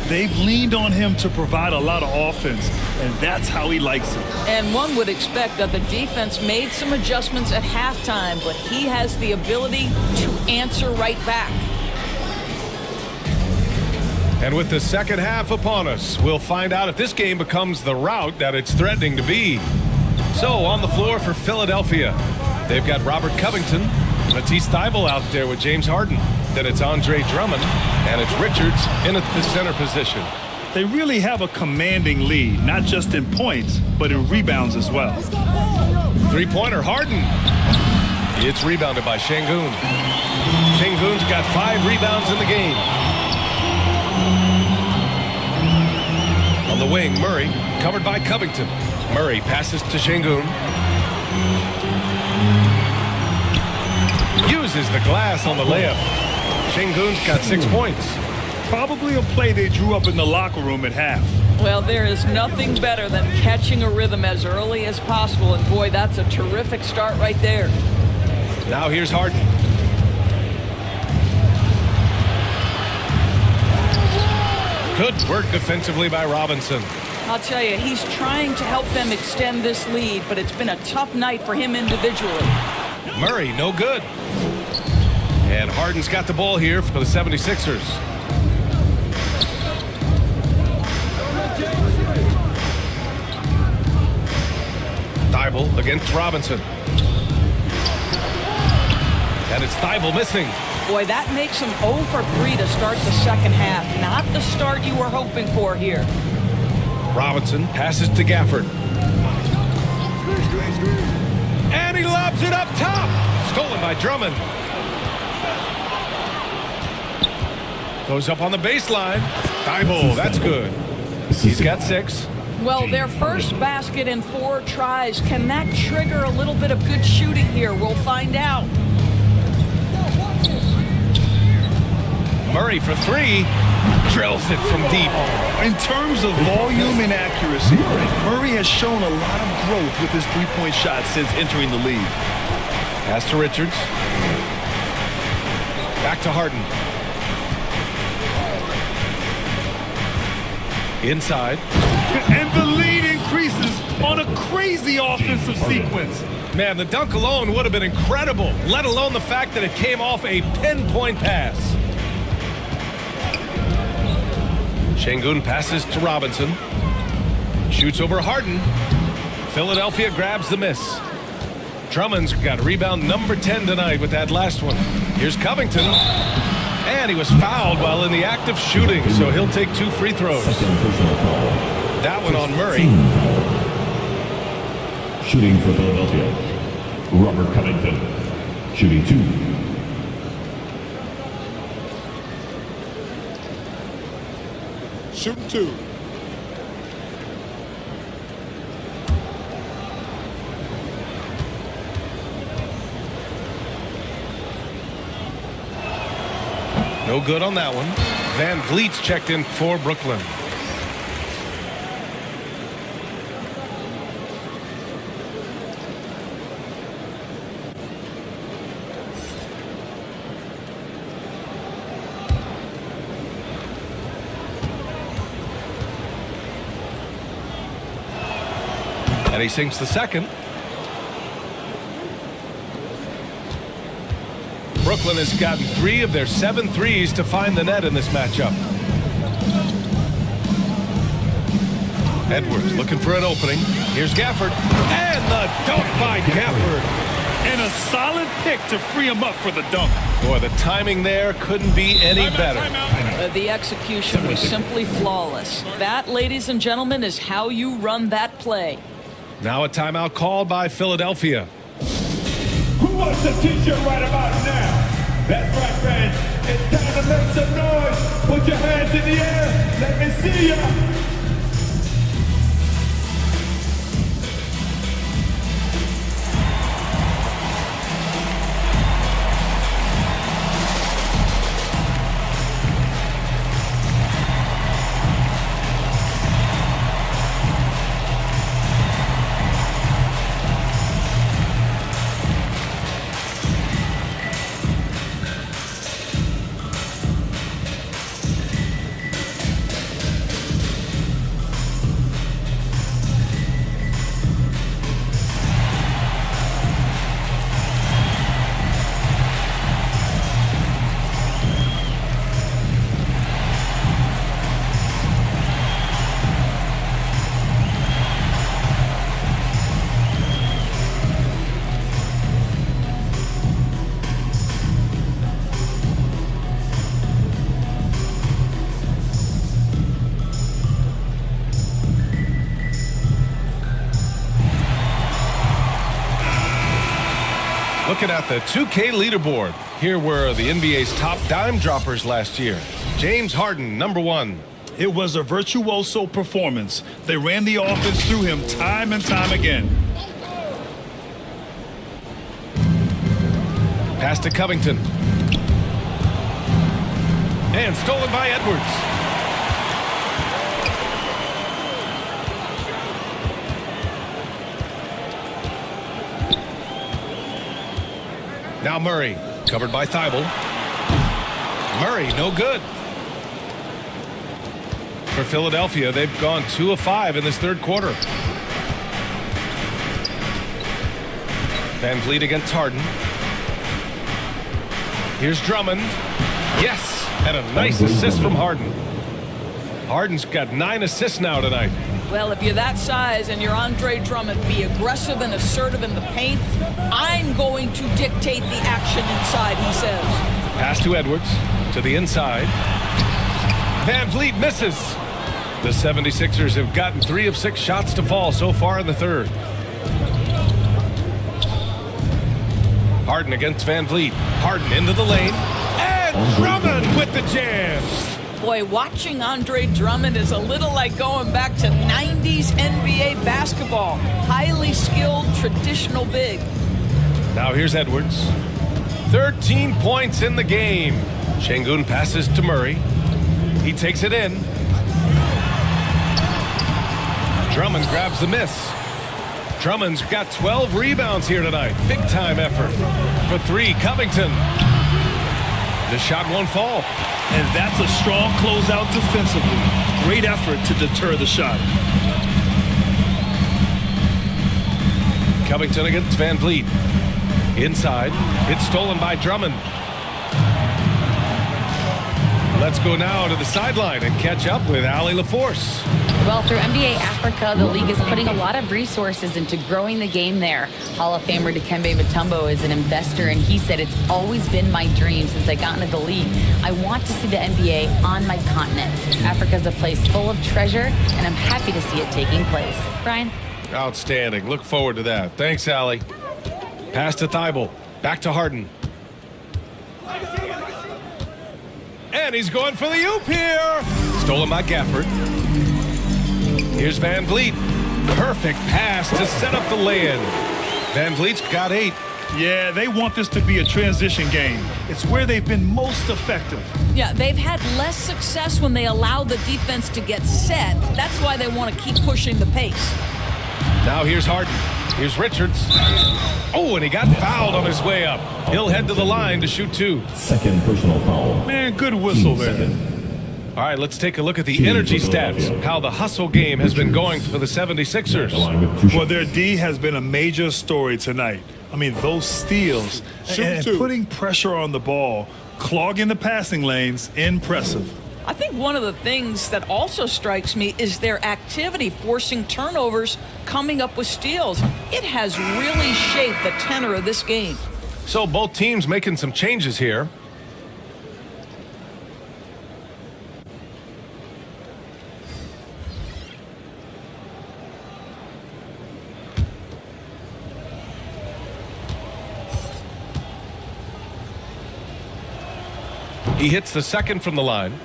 They've leaned on him to provide a lot of offense, and that's how he likes it.
And one would expect that the defense made some adjustments at halftime, but he has the ability to answer right back.
And with the second half upon us, we'll find out if this game becomes the rout that it's threatening to be. So on the floor for Philadelphia, they've got Robert Covington, Matisse Thybulle out there with James Harden. Then it's Andre Drummond, and it's Richards in at the center position.
They really have a commanding lead, not just in points, but in rebounds as well.
Three-pointer, Harden. It's rebounded by Şengün. Şengün's got 5 rebounds in the game. On the wing, Murray, covered by Covington. Murray passes to Şengün. Uses the glass on the layup. Şengün's got 6 points.
Probably a play they drew up in the locker room at half.
Well, there is nothing better than catching a rhythm as early as possible, and boy, that's a terrific start right there.
Now here's Harden. Good work defensively by Robinson.
I'll tell you, he's trying to help them extend this lead, but it's been a tough night for him individually.
Murray, no good. And Harden's got the ball here for the 76ers. Thybulle against Robinson. And it's Thybulle missing.
Boy, that makes him 0 for 3 to start the second half. Not the start you were hoping for here.
Robinson passes to Gafford. And he lobs it up top. Stolen by Drummond. Goes up on the baseline. Thybulle, that's good. He's got 6.
Well, their first basket in 4 tries. Can that trigger a little bit of good shooting here? We'll find out.
Murray for 3. Drills it from deep.
In terms of volume and accuracy, Murray has shown a lot of growth with his three-point shot since entering the league.
Pass to Richards. Back to Harden. Inside.
And the lead increases on a crazy offensive sequence.
Man, the dunk alone would have been incredible, let alone the fact that it came off a pinpoint pass. Şengün passes to Robinson. Shoots over Harden. Philadelphia grabs the miss. Drummond's got rebound number 10 tonight with that last one. Here's Covington. And he was fouled while in the act of shooting, so he'll take 2 free throws. That one on Murray.
Shooting for Philadelphia, Robert Covington. Shooting 2.
Shooting 2.
No good on that one. Van Vliet's checked in for Brooklyn. And he sinks the second. Brooklyn has gotten 3 of their 7 threes to find the net in this matchup. Edwards looking for an opening. Here's Gafford. And the dunk by Gafford.
And a solid pick to free him up for the dunk.
Boy, the timing there couldn't be any better.
The execution was simply flawless. That, ladies and gentlemen, is how you run that play.
Now a timeout called by Philadelphia.
Who wants a t-shirt right about now? That's right, friends. It's time to make some noise. Put your hands in the air. Let me see ya.
Looking at the 2K leaderboard. Here were the NBA's top dime droppers last year. James Harden, number 1.
It was a virtuoso performance. They ran the offense through him time and time again.
Pass to Covington. And stolen by Edwards. Now Murray, covered by Thibault. Murray, no good. For Philadelphia, they've gone 2 of 5 in this third quarter. Van Vliet against Harden. Here's Drummond. Yes, and a nice assist from Harden. Harden's got 9 assists now tonight.
Well, if you're that size and you're Andre Drummond, be aggressive and assertive in the paint. I'm going to dictate the action inside, he says.
Pass to Edwards, to the inside. Van Vliet misses. The 76ers have gotten 3 of 6 shots to fall so far in the third. Harden against Van Vliet. Harden into the lane. And Drummond with the jam.
Boy, watching Andre Drummond is a little like going back to 90s NBA basketball. Highly skilled, traditional big.
Now here's Edwards. 13 points in the game. Şengün passes to Murray. He takes it in. Drummond grabs the miss. Drummond's got 12 rebounds here tonight. Big time effort. For three, Covington. The shot won't fall.
And that's a strong closeout defensively. Great effort to deter the shot.
Covington against Van Vliet. Inside. It's stolen by Drummond. Let's go now to the sideline and catch up with Allie LaForce.
Well, through NBA Africa, the league is putting a lot of resources into growing the game there. Hall of Famer Dikembe Mutombo is an investor, and he said, it's always been my dream since I got into the league. I want to see the NBA on my continent. Africa's a place full of treasure, and I'm happy to see it taking place. Brian?
Outstanding. Look forward to that. Thanks, Allie. Pass to Thibault. Back to Harden. And he's going for the oop here. Stolen by Gafford. Here's Van Vliet. Perfect pass to set up the lay-in. Van Vliet's got 8.
Yeah, they want this to be a transition game. It's where they've been most effective.
Yeah, they've had less success when they allow the defense to get set. That's why they want to keep pushing the pace.
Now here's Harden. Here's Richards. Oh, and he got fouled on his way up. He'll head to the line to shoot 2.
Second personal foul.
Man, good whistle there.
All right, let's take a look at the energy stats, how the hustle game has been going for the 76ers.
Well, their D has been a major story tonight. I mean, those steals and putting pressure on the ball, clogging the passing lanes, impressive.
I think one of the things that also strikes me is their activity forcing turnovers, coming up with steals. It has really shaped the tenor of this game.
So both teams making some changes here. He hits the second from the line.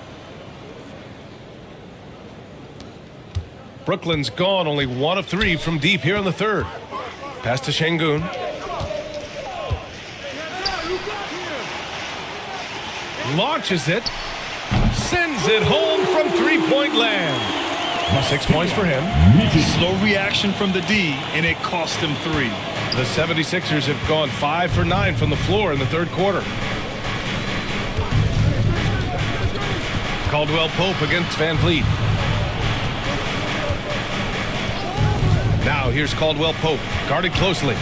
Brooklyn's gone only 1 of 3 from deep here in the third. Pass to Şengün. Launches it. Sends it home from three-point land. 6 points for him.
Slow reaction from the D, and it cost him 3.
The 76ers have gone 5 for 9 from the floor in the third quarter. Caldwell Pope against Van Vliet. Now here's Caldwell Pope, guarded closely.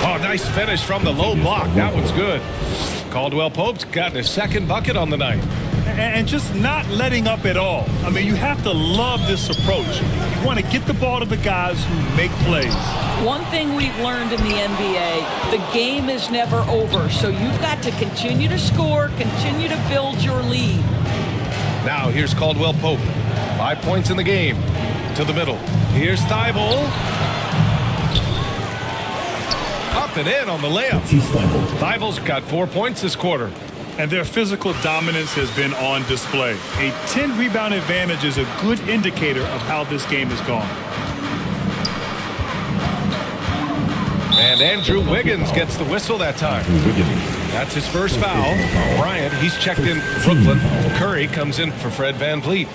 Oh, nice finish from the low block. That one's good. Caldwell Pope's gotten his second bucket on the night.
And just not letting up at all. I mean, you have to love this approach. You want to get the ball to the guys who make plays.
One thing we've learned in the NBA, the game is never over. So you've got to continue to score, continue to build your lead.
Now here's Caldwell Pope. 5 points in the game. To the middle. Here's Thibault. Up and in on the layup. Thibault's got 4 points this quarter.
And their physical dominance has been on display. A 10-rebound advantage is a good indicator of how this game has gone.
And Andrew Wiggins gets the whistle that time. That's his first foul. Bryant, he's checked in for Brooklyn. Curry comes in for Fred Van Vliet.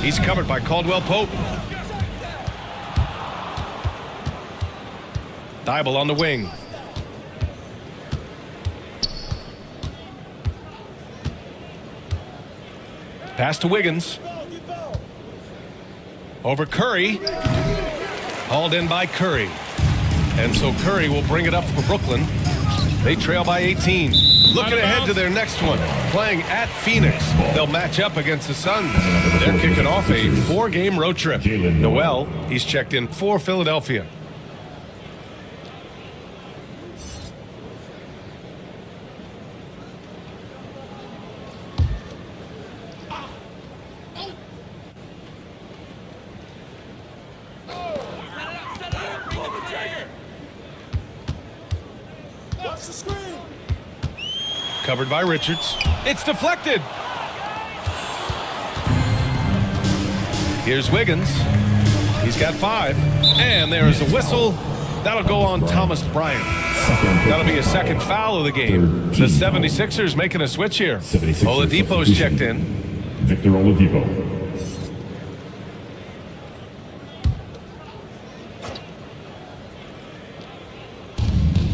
He's covered by Caldwell Pope. Thibault on the wing. Pass to Wiggins. Over Curry. Hauled in by Curry. And so Curry will bring it up for Brooklyn. They trail by 18. Looking ahead to their next one, playing at Phoenix. They'll match up against the Suns. They're kicking off a 4-game road trip. Noel, he's checked in for Philadelphia. Covered by Richards. It's deflected. Here's Wiggins. He's got 5. And there is a whistle. That'll go on Thomas Bryant. That'll be a second foul of the game. The 76ers making a switch here. Oladipo's checked in.
Victor Oladipo.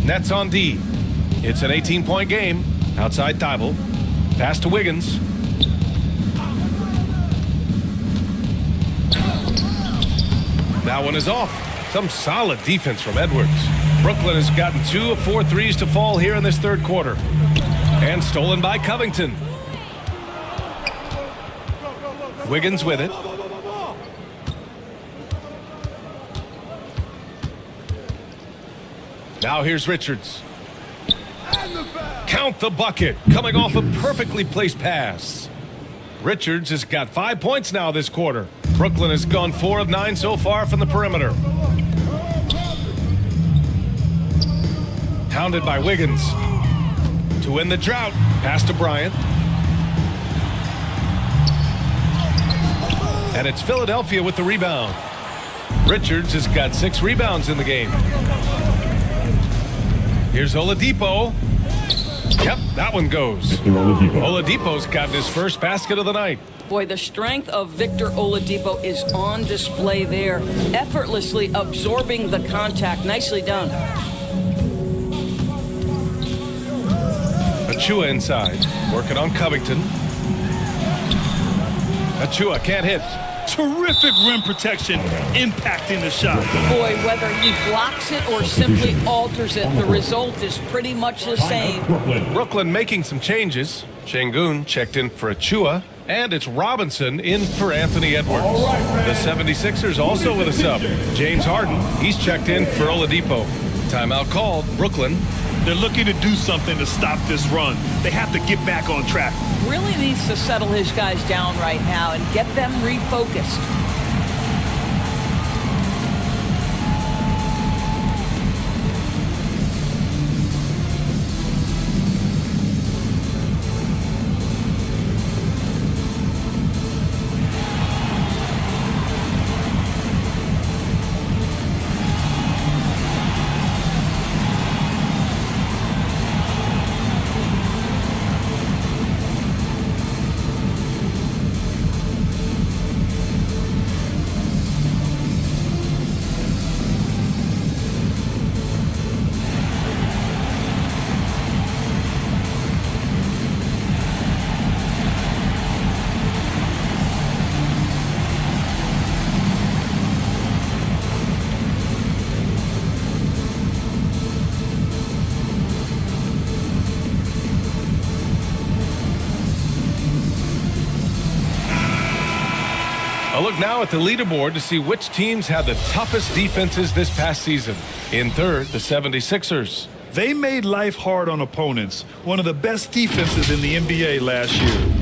Nets on D. It's an 18-point game. Outside Thibault. Pass to Wiggins. That one is off. Some solid defense from Edwards. Brooklyn has gotten 2 of 4 threes to fall here in this third quarter. And stolen by Covington. Wiggins with it. Now here's Richards. Count the bucket. Coming off a perfectly placed pass. Richards has got 5 points now this quarter. Brooklyn has gone 4 of 9 so far from the perimeter. Hounded by Wiggins. To win the drought. Pass to Bryant. And it's Philadelphia with the rebound. Richards has got 6 rebounds in the game. Here's Oladipo. Yep, that one goes. Oladipo's gotten his first basket of the night.
Boy, the strength of Victor Oladipo is on display there. Effortlessly absorbing the contact. Nicely done.
Achua inside. Working on Covington. Achua can't hit.
Terrific rim protection, impacting the shot.
Boy, whether he blocks it or simply alters it, the result is pretty much the same.
Brooklyn making some changes. Şengün checked in for Achua, and it's Robinson in for Anthony Edwards. The 76ers also with a sub. James Harden, he's checked in for Oladipo. Timeout called. Brooklyn.
They're looking to do something to stop this run. They have to get back on track.
Really needs to settle his guys down right now and get them refocused.
A look now at the leaderboard to see which teams had the toughest defenses this past season. In third, the 76ers.
They made life hard on opponents. One of the best defenses in the NBA last year.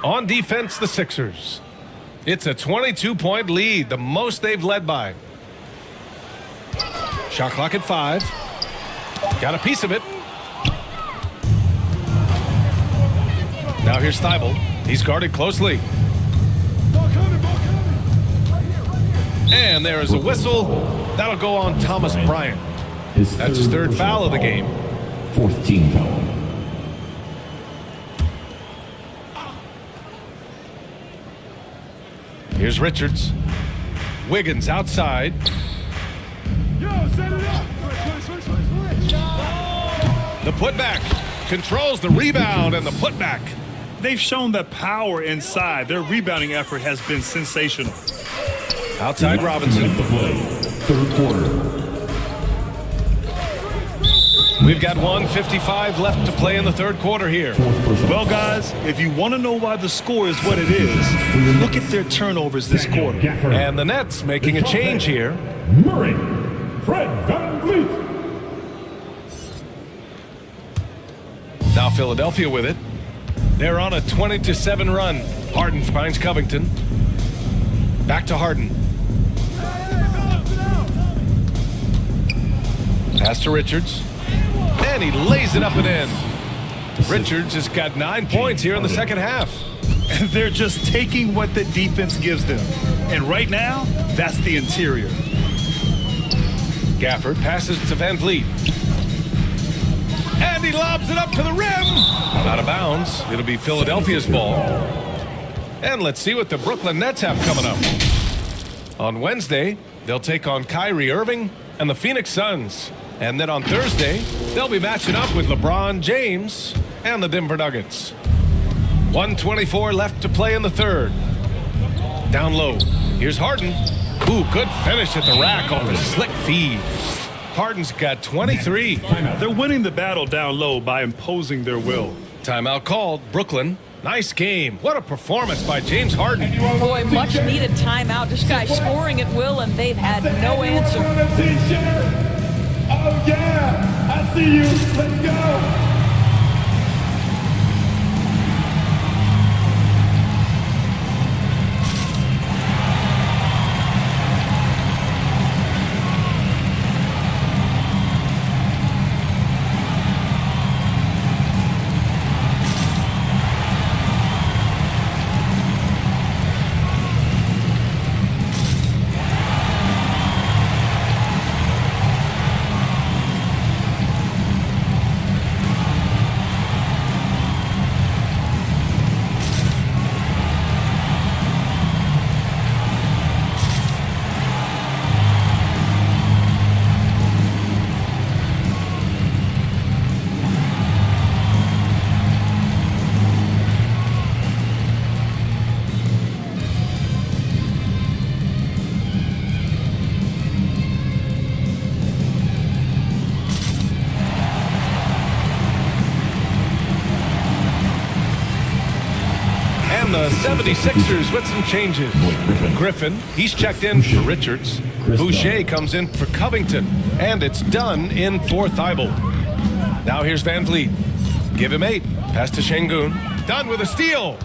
On defense, the Sixers. It's a 22-point lead, the most they've led by. Shot clock at 5. Got a piece of it. Now here's Thibault. He's guarded closely. And there is a whistle. That'll go on Thomas Bryant. That's his third foul of the game.
4th team foul.
Here's Richards. Wiggins outside. The putback. Controls the rebound and the putback.
They've shown that power inside. Their rebounding effort has been sensational.
Outside Robinson.
Third quarter.
We've got 1:55 left to play in the third quarter here.
Well, guys, if you want to know why the score is what it is, look at their turnovers this quarter.
And the Nets making a change here.
Murray. Fred VanVleet.
Now Philadelphia with it. They're on a 20-7 run. Harden finds Covington. Back to Harden. Pass to Richards. And he lays it up and in. Richards has got 9 points here in the second half.
And they're just taking what the defense gives them. And right now, that's the interior.
Gafford passes to Van Vliet. And he lobs it up to the rim. Out of bounds. It'll be Philadelphia's ball. And let's see what the Brooklyn Nets have coming up. On Wednesday, they'll take on Kyrie Irving and the Phoenix Suns. And then on Thursday, they'll be matching up with LeBron James and the Denver Nuggets. 1:24 left to play in the third. Down low. Here's Harden. Ooh, good finish at the rack off a slick feed. Harden's got 23.
They're winning the battle down low by imposing their will.
Timeout called. Brooklyn. Nice game. What a performance by James Harden.
Boy, much needed timeout. This guy scoring at will, and they've had no answer.
Oh, yeah. I see you. Let's go.
The 76ers with some changes. Griffin, he's checked in for Richards. Boucher comes in for Covington. And it's done in for Thibault. Now here's Van Vliet. Give him 8. Pass to Şengün. Done with a steal.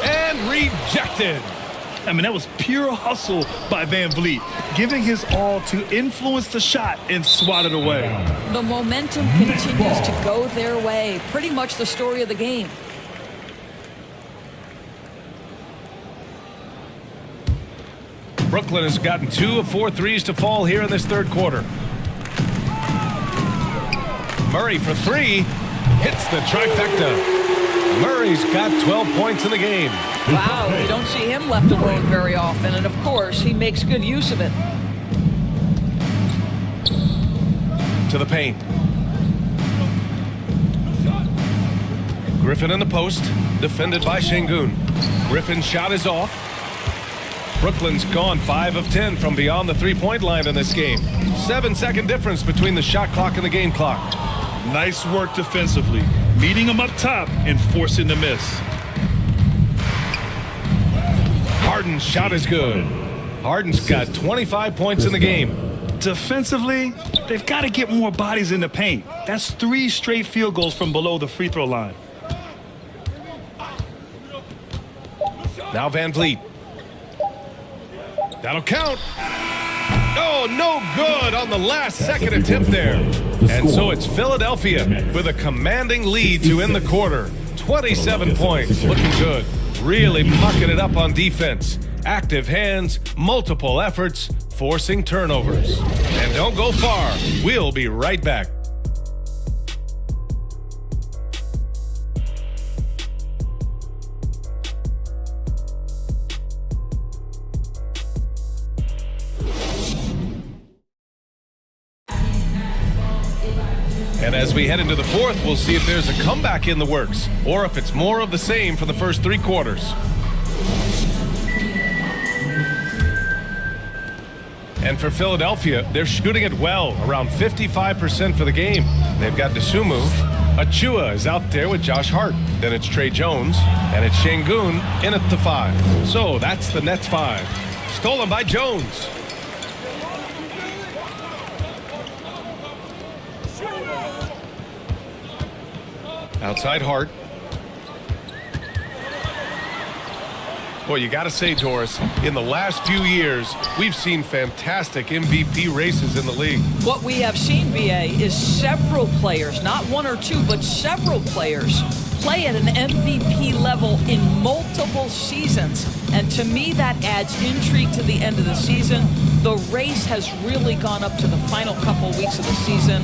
And rejected.
I mean, that was pure hustle by Van Vliet, giving his all to influence the shot and swat it away.
The momentum continues to go their way. Pretty much the story of the game.
Brooklyn has gotten 2 of 4 threes to fall here in this third quarter. Murray for 3. Hits the trifecta. Murray's got 12 points in the game.
Wow, you don't see him left alone very often, and of course, he makes good use of it.
To the paint. Griffin in the post, defended by Şengün. Griffin's shot is off. Brooklyn's gone 5 of 10 from beyond the three-point line in this game. 7-second difference between the shot clock and the game clock.
Nice work defensively, meeting them up top and forcing the miss.
Harden's shot is good. Harden's got 25 points in the game.
Defensively, they've got to get more bodies in the paint. That's 3 straight field goals from below the free throw line.
Now Van Vliet. That'll count. Oh, no good on the last second attempt there. And so it's Philadelphia with a commanding lead to end the quarter. 27 points, looking good. Really mucking it up on defense. Active hands, multiple efforts, forcing turnovers. And don't go far. We'll be right back. And as we head into the fourth, we'll see if there's a comeback in the works or if it's more of the same for the first 3 quarters. And for Philadelphia, they're shooting it well, around 55% for the game. They've got Dosunmu. Achua is out there with Josh Hart. Then it's Trey Jones, and it's Şengün in at the 5. So that's the Nets 5. Stolen by Jones. Outside Hart. Well, you got to say, Doris, in the last few years, we've seen fantastic MVP races in the league.
What we have seen, BA, is several players, not one or two, but several players, play at an MVP level in multiple seasons. And to me, that adds intrigue to the end of the season. The race has really gone up to the final couple weeks of the season.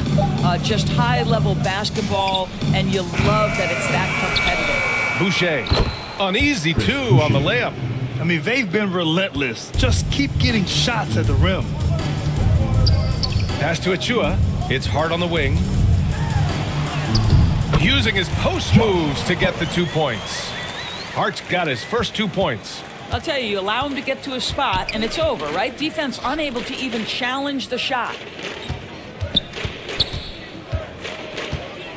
Just high-level basketball, and you love that it's that competitive.
Boucher, uneasy, too, on the layup.
I mean, they've been relentless. Just keep getting shots at the rim.
Pass to Achua. It's hard on the wing. Using his post moves to get the 2 points. Hart's got his first 2 points.
I'll tell you, you allow him to get to a spot, and it's over, right? Defense unable to even challenge the shot.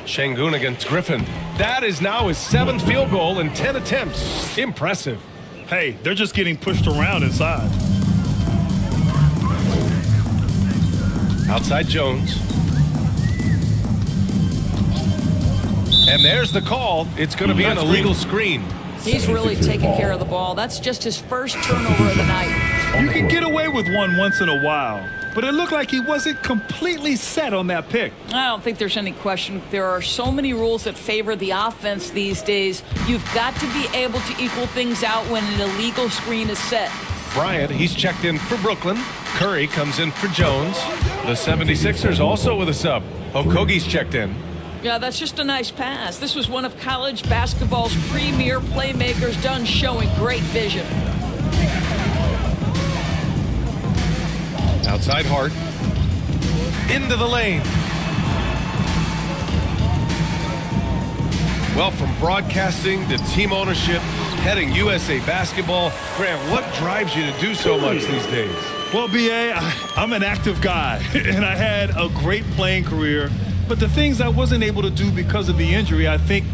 Şengün against Griffin. That is now his 7th field goal in 10 attempts. Impressive.
Hey, they're just getting pushed around inside.
Outside Jones. And there's the call. It's going to be an illegal screen.
He's really taking care of the ball. That's just his first turnover of the night.
You can get away with one once in a while, but it looked like he wasn't completely set on that pick.
I don't think there's any question. There are so many rules that favor the offense these days. You've got to be able to equal things out when an illegal screen is set.
Bryant, he's checked in for Brooklyn. Curry comes in for Jones. The 76ers also with a sub. Okogie's checked in.
Yeah, that's just a nice pass. This was one of college basketball's premier playmakers, done showing great vision.
Outside Hart. Into the lane. Well, from broadcasting to team ownership, heading USA basketball, Grant, what drives you to do so much these days?
Well, BA, I'm an active guy, and I had a great playing career. But the things I wasn't able to do because of the injury, I think,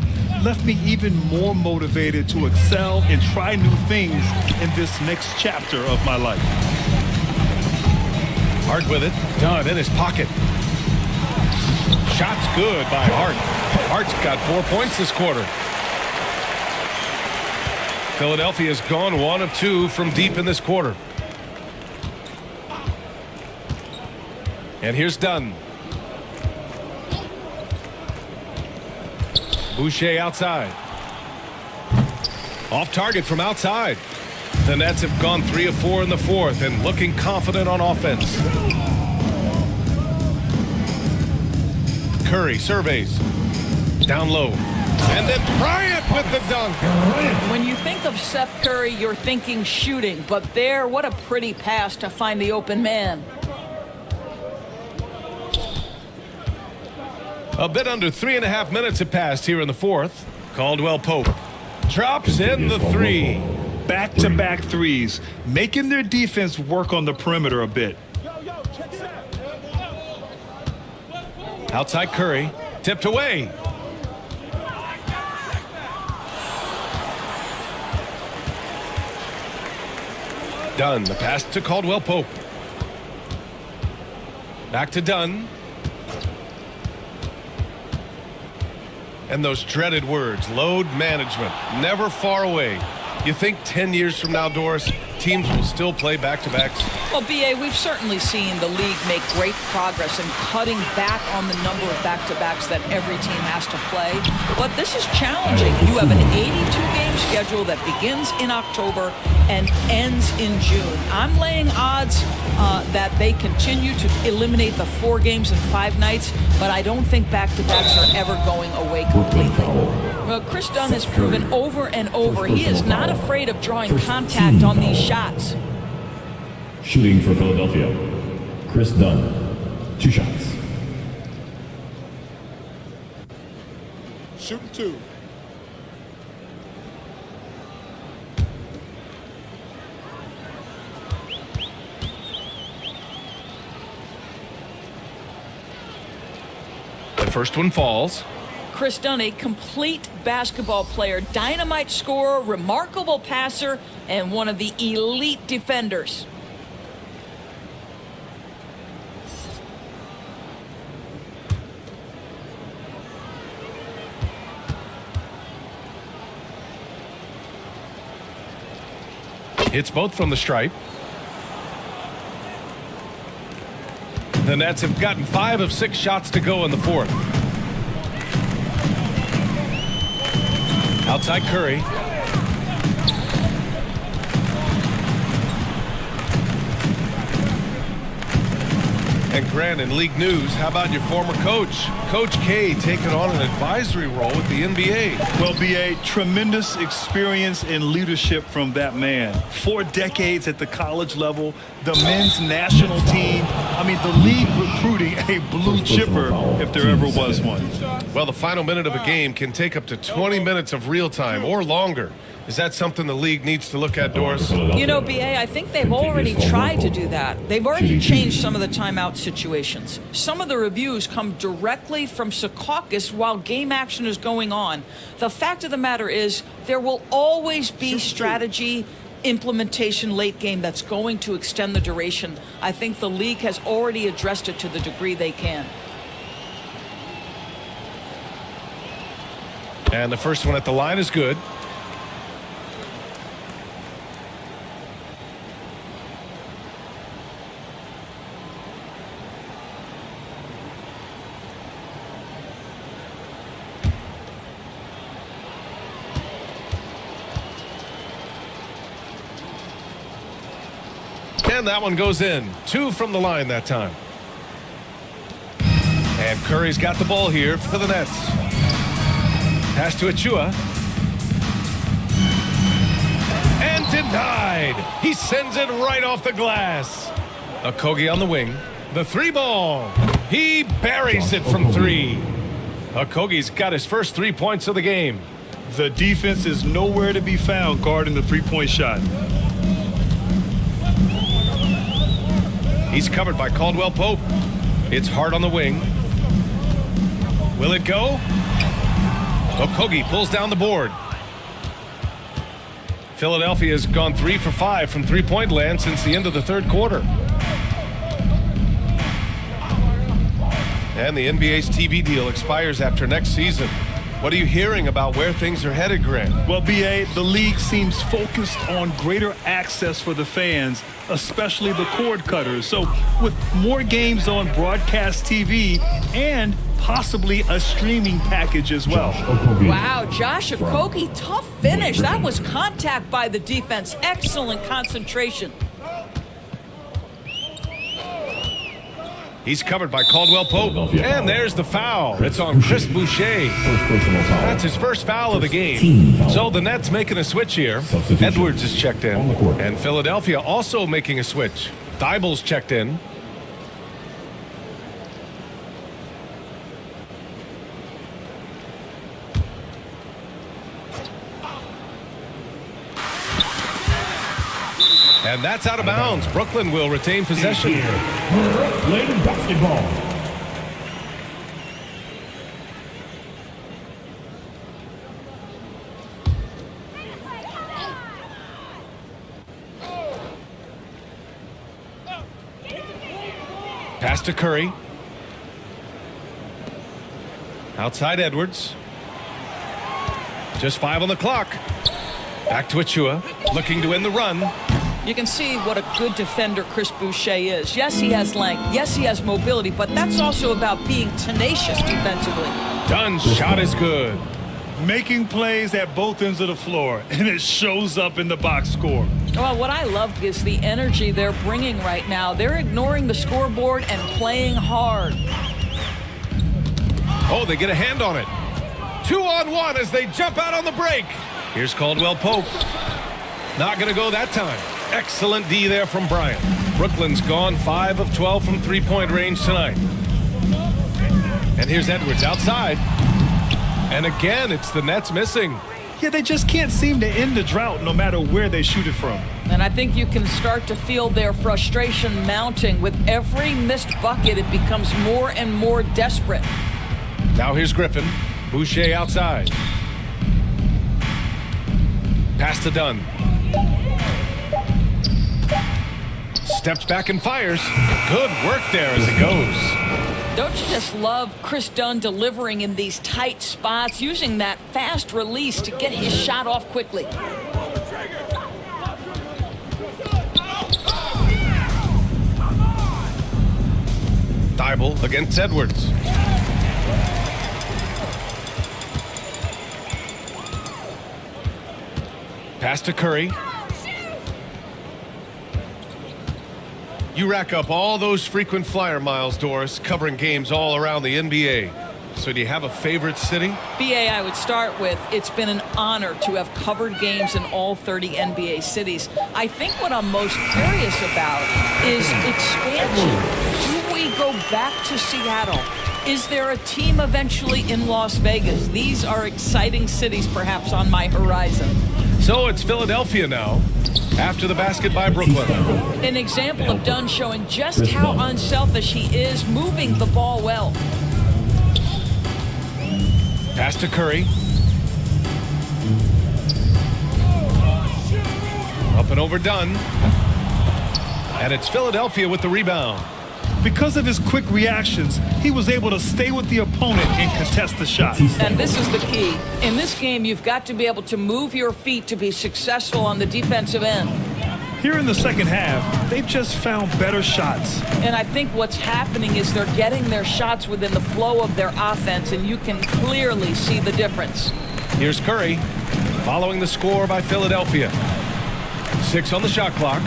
left me even more motivated to excel and try new things in this next chapter of my life.
Hart with it. Dunn in his pocket. Shot's good by Hart. Hart's got 4 points this quarter. Philadelphia's gone 1 of 2 from deep in this quarter. And here's Dunn. Boucher outside. Off target from outside. The Nets have gone 3 of 4 in the fourth and looking confident on offense. Curry surveys. Down low. And then Bryant with the dunk.
When you think of Seth Curry, you're thinking shooting. But there, what a pretty pass to find the open man.
A bit under 3.5 minutes have passed here in the fourth. Caldwell Pope drops in the 3.
Back-to-back threes, making their defense work on the perimeter a bit.
Outside Curry, tipped away. Dunn, the pass to Caldwell Pope. Back to Dunn. And those dreaded words, load management, never far away. You think 10 years from now, Doris, teams will still play back-to-backs?
Well, BA, we've certainly seen the league make great progress in cutting back on the number of back-to-backs that every team has to play. But this is challenging. You have an 82-game schedule that begins in October and ends in June. I'm laying odds that they continue to eliminate the 4 games in 5 nights, but I don't think back-to-backs are ever going away completely. Well, Chris Dunn has proven over and over he is not afraid of drawing contact on these shots.
Shooting for Philadelphia, Chris Dunn, 2 shots.
Shooting 2.
The first one falls.
Chris Dunn, a complete basketball player, dynamite scorer, remarkable passer, and one of the elite defenders.
Hits both from the stripe. The Nets have gotten 5 of 6 shots to go in the fourth. Outside Curry. And Grant, in league news, how about your former coach, Coach K, taking on an advisory role with the NBA?
Well, B.A., tremendous experience and leadership from that man. 4 decades at the college level, the men's national team. I mean, the league recruiting a blue chipper if there ever was one.
Well, the final minute of a game can take up to 20 minutes of real time or longer. Is that something the league needs to look at, Doris?
You know, B.A., I think they've already tried to do that. They've already changed some of the timeout situations. Some of the reviews come directly from Secaucus while game action is going on. The fact of the matter is there will always be strategy implementation late game that's going to extend the duration. I think the league has already addressed it to the degree they can.
And the first one at the line is good. And that one goes in. 2 from the line that time. And Curry's got the ball here for the Nets. Pass to Achua. And denied. He sends it right off the glass. Okogie on the wing. The 3 ball. He buries it from 3. Okogie's got his first 3 points of the game.
The defense is nowhere to be found guarding the 3-point shot.
He's covered by Caldwell Pope. It's hard on the wing. Will it go? Okogie pulls down the board. Philadelphia has gone 3 for 5 from 3-point land since the end of the third quarter. And the NBA's TV deal expires after next season. What are you hearing about where things are headed, Grant?
Well, B.A., the league seems focused on greater access for the fans, especially the cord cutters. So with more games on broadcast TV and possibly a streaming package as well.
Wow, Josh Okogie, tough finish. That was contact by the defense. Excellent concentration.
He's covered by Caldwell Pope. And there's the foul. It's on Chris Boucher. That's his first foul of the game. So the Nets making a switch here. Edwards is checked in. And Philadelphia also making a switch. Thybulle's checked in. And that's out of bounds. Brooklyn will retain possession.
Brooklyn basketball.
Pass to Curry. Outside Edwards. Just 5 on the clock. Back to Achua. Looking to end the run.
You can see what a good defender Chris Boucher is. Yes, he has length. Yes, he has mobility, but that's also about being tenacious defensively.
Dunn's shot is good.
Making plays at both ends of the floor, and it shows up in the box score.
Well, what I love is the energy they're bringing right now. They're ignoring the scoreboard and playing hard.
Oh, they get a hand on it. 2-on-1 as they jump out on the break. Here's Caldwell Pope. Not going to go that time. Excellent D there from Bryant. Brooklyn's gone 5 of 12 from 3-point range tonight. And here's Edwards outside. And again, it's the Nets missing.
Yeah, they just can't seem to end the drought no matter where they shoot it from.
And I think you can start to feel their frustration mounting. With every missed bucket, it becomes more and more desperate.
Now here's Griffin. Boucher outside. Pass to Dunn. Steps back and fires. Good work there as it goes.
Don't you just love Chris Dunn delivering in these tight spots, using that fast release to get his shot off quickly?
Thibault against Edwards. Pass to Curry. You rack up all those frequent flyer miles, Doris, covering games all around the NBA. So do you have a favorite city?
BA, I would start with, it's been an honor to have covered games in all 30 NBA cities. I think what I'm most curious about is expansion. Do we go back to Seattle? Is there a team eventually in Las Vegas? These are exciting cities perhaps on my horizon.
So it's Philadelphia now, after the basket by Brooklyn.
An example of Dunn showing just how unselfish he is, moving the ball well.
Pass to Curry. Up and over Dunn. And it's Philadelphia with the rebound.
Because of his quick reactions, he was able to stay with the opponent and contest the shot.
And this is the key. In this game, you've got to be able to move your feet to be successful on the defensive end.
Here in the second half, they've just found better shots.
And I think what's happening is they're getting their shots within the flow of their offense, and you can clearly see the difference.
Here's Curry, following the score by Philadelphia. 6 on the shot clock.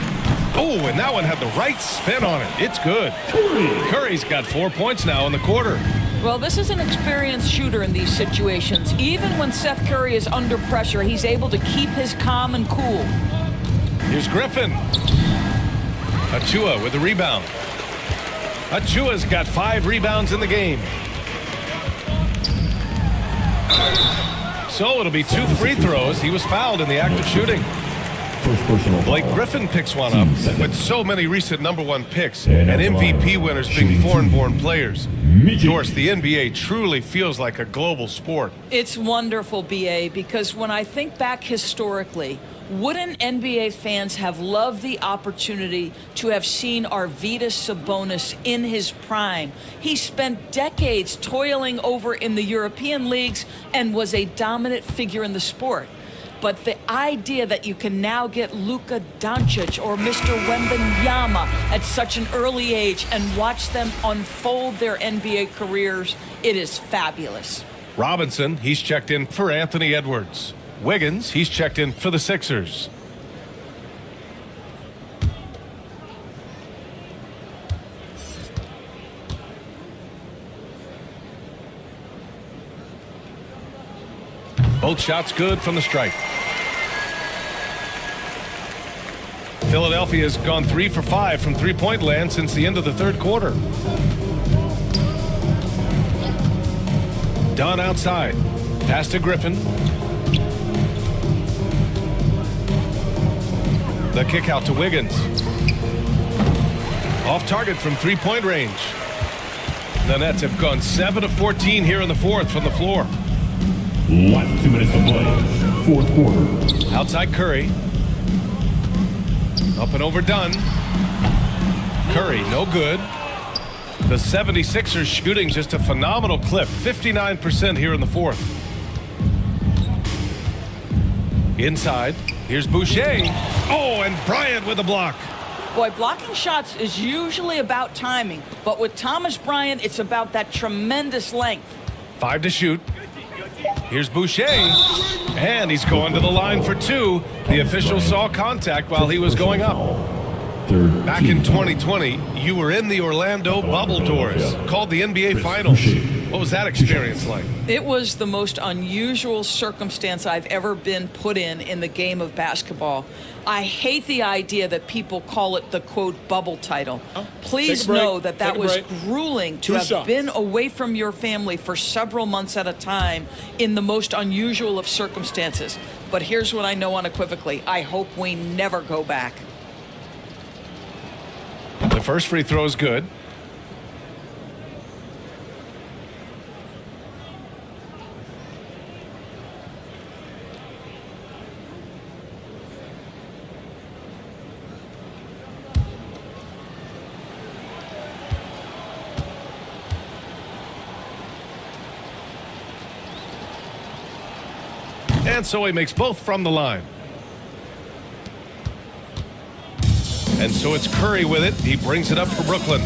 Oh, and that one had the right spin on it. It's good. Curry's got 4 points now in the quarter.
Well, this is an experienced shooter in these situations. Even when Seth Curry is under pressure, he's able to keep his calm and cool.
Here's Griffin. Achua with the rebound. Achua's got 5 rebounds in the game. So it'll be 2 free throws. He was fouled in the act of shooting. Blake Griffin picks one up. With so many recent #1 picks and MVP winners being foreign-born players, Doris, the NBA truly feels like a global sport.
It's wonderful, BA, because when I think back historically, wouldn't NBA fans have loved the opportunity to have seen Arvydas Sabonis in his prime? He spent decades toiling over in the European leagues and was a dominant figure in the sport. But the idea that you can now get Luka Doncic or Mr. Wembanyama at such an early age and watch them unfold their NBA careers, it is fabulous.
Robinson, he's checked in for Anthony Edwards. Wiggins, he's checked in for the Sixers. Both shots good from the stripe. Philadelphia has gone 3 for 5 from three-point land since the end of the third quarter. Dunn outside. Pass to Griffin. The kick out to Wiggins. Off target from three-point range. The Nets have gone 7 of 14 here in the fourth from the floor.
Last 2 minutes to play. Fourth quarter.
Outside Curry. Up and over Dunn. Curry, no good. The 76ers shooting just a phenomenal clip. 59% here in the fourth. Inside. Here's Boucher. Oh, and Bryant with a block.
Boy, blocking shots is usually about timing, but with Thomas Bryant, it's about that tremendous length.
5 to shoot. Here's Boucher, and he's going to the line for 2. The official saw contact while he was going up. Back in 2020, you were in the Orlando bubble, Doris, called the NBA Finals. What was that experience like?
It was the most unusual circumstance I've ever been put in the game of basketball. I hate the idea that people call it the, quote, bubble title. Please know that was grueling to have been away from your family for several months at a time in the most unusual of circumstances. But here's what I know unequivocally. I hope we never go back.
The first free throw is good. And so he makes both from the line. And so it's Curry with it. He brings it up for Brooklyn.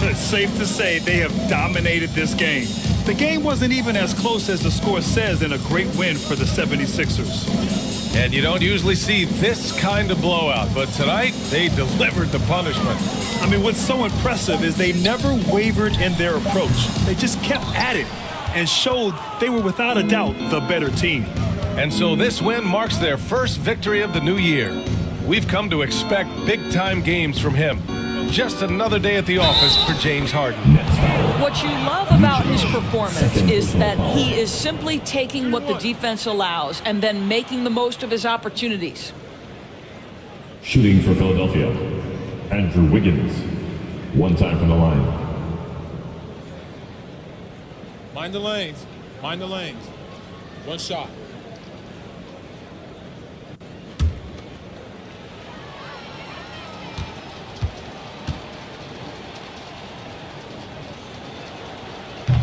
It's safe to say they have dominated this game. The game wasn't even as close as the score says in a great win for the 76ers.
And you don't usually see this kind of blowout, but tonight they delivered the punishment.
I mean, what's so impressive is they never wavered in their approach. They just kept at it and showed they were without a doubt the better team.
And so this win marks their first victory of the new year. We've come to expect big-time games from him. Just another day at the office for James Harden.
What you love about his performance is that he is simply taking what the defense allows and then making the most of his opportunities.
Shooting for Philadelphia, Andrew Wiggins. One time from the line.
Mind the lanes. Mind the lanes. One shot.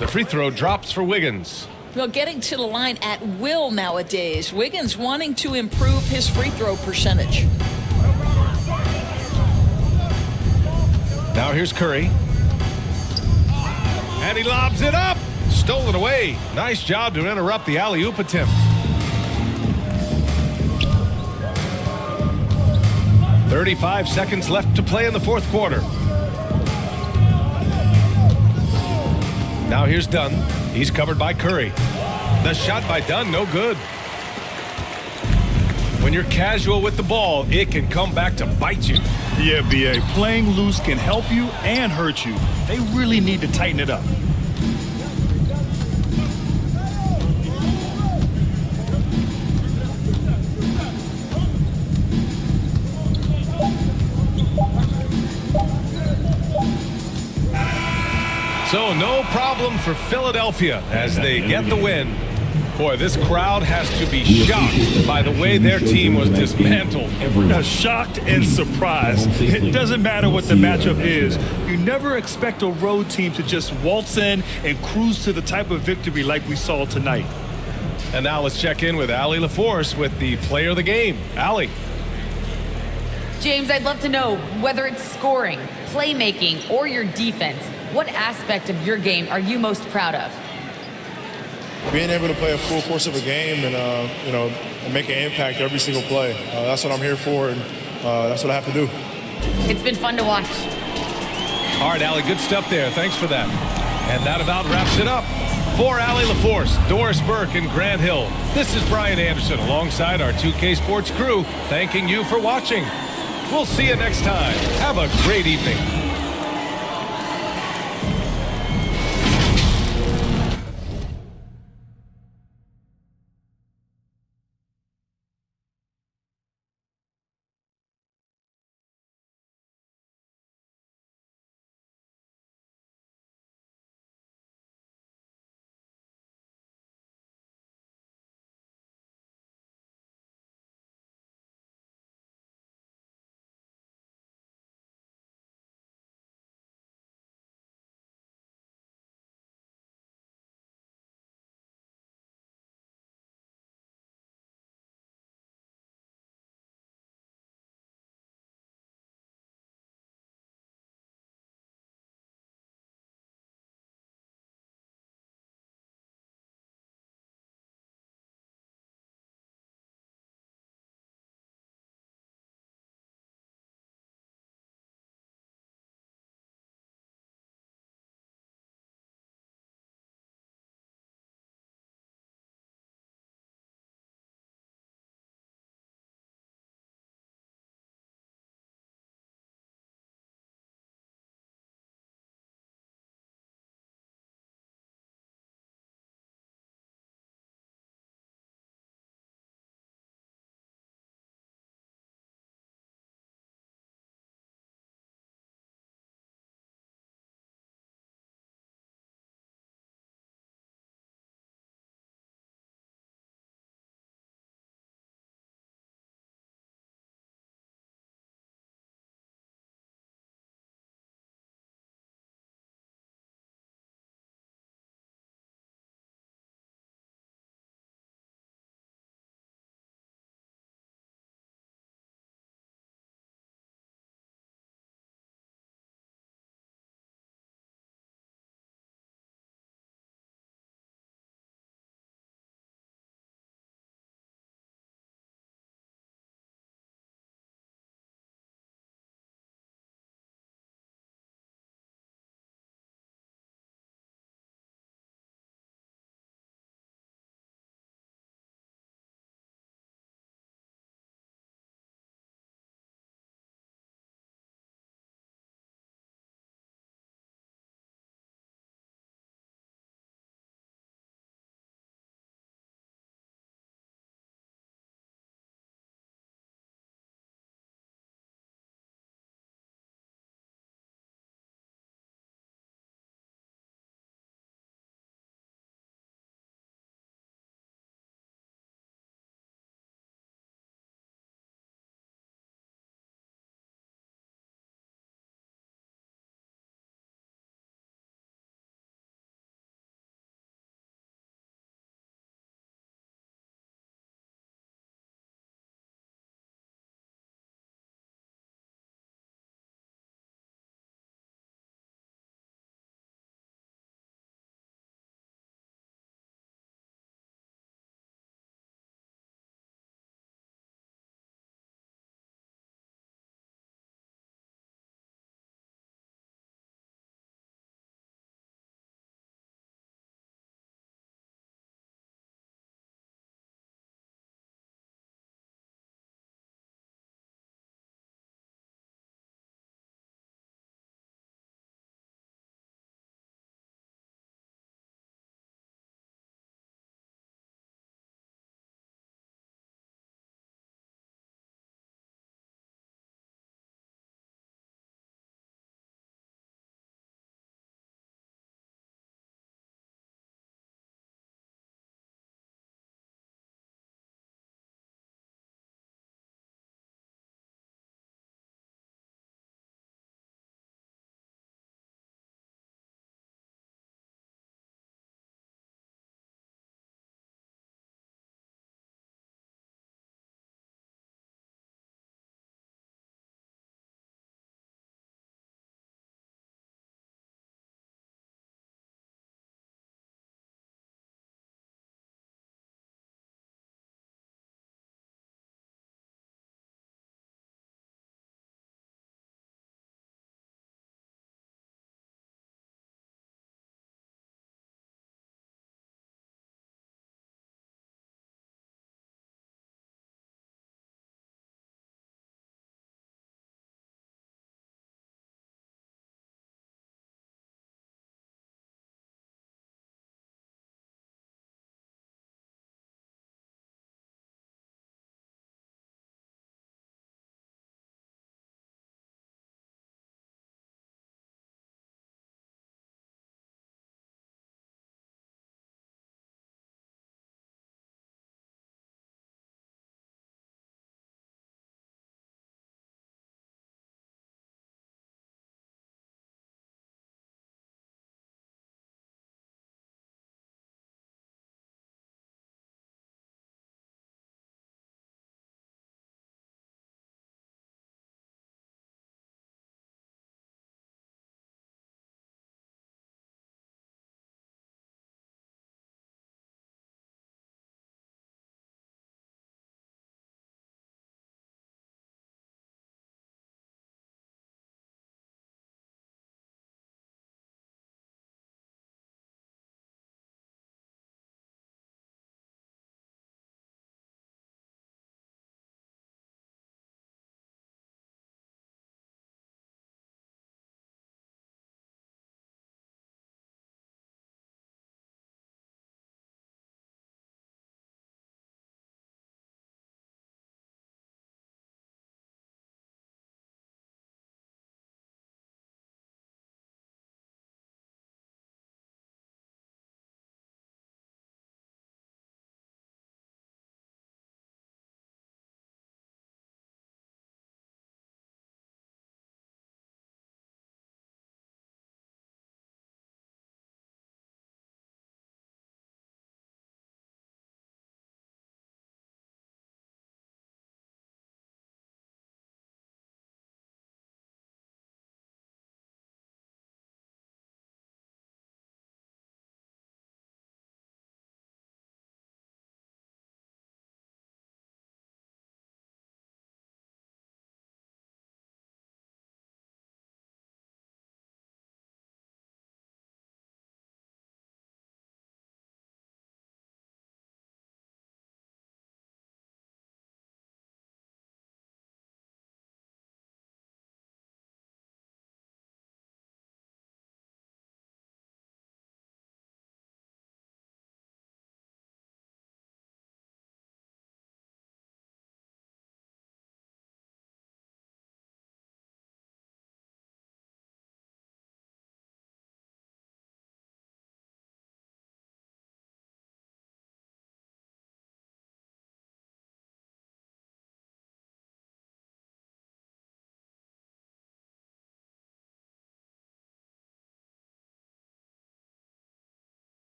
The free throw drops for Wiggins.
Well, getting to the line at will nowadays. Wiggins wanting to improve his free throw percentage.
Now here's Curry. And he lobs it up. Stolen away. Nice job to interrupt the alley-oop attempt. 35 seconds left to play in the fourth quarter. Now here's Dunn. He's covered by Curry. The shot by Dunn, no good. When you're casual with the ball, it can come back to bite you.
Yeah, B.A., playing loose can help you and hurt you. They really need to tighten it up.
So no problem for Philadelphia as they get the win. Boy, this crowd has to be shocked by the way their team was dismantled.
Shocked and surprised. It doesn't matter what the matchup is. You never expect a road team to just waltz in and cruise to the type of victory like we saw tonight.
And now let's check in with Allie LaForce with the player of the game. Allie.
James, I'd love to know whether it's scoring, playmaking, or your defense. What aspect of your game are you most proud of?
Being able to play a full course of a game and, and make an impact every single play. That's what I'm here for, and that's what I have to do.
It's been fun to watch.
All right, Allie, good stuff there. Thanks for that. And that about wraps it up. For Allie LaForce, Doris Burke, and Grant Hill, this is Brian Anderson alongside our 2K Sports crew, thanking you for watching. We'll see you next time. Have a great evening.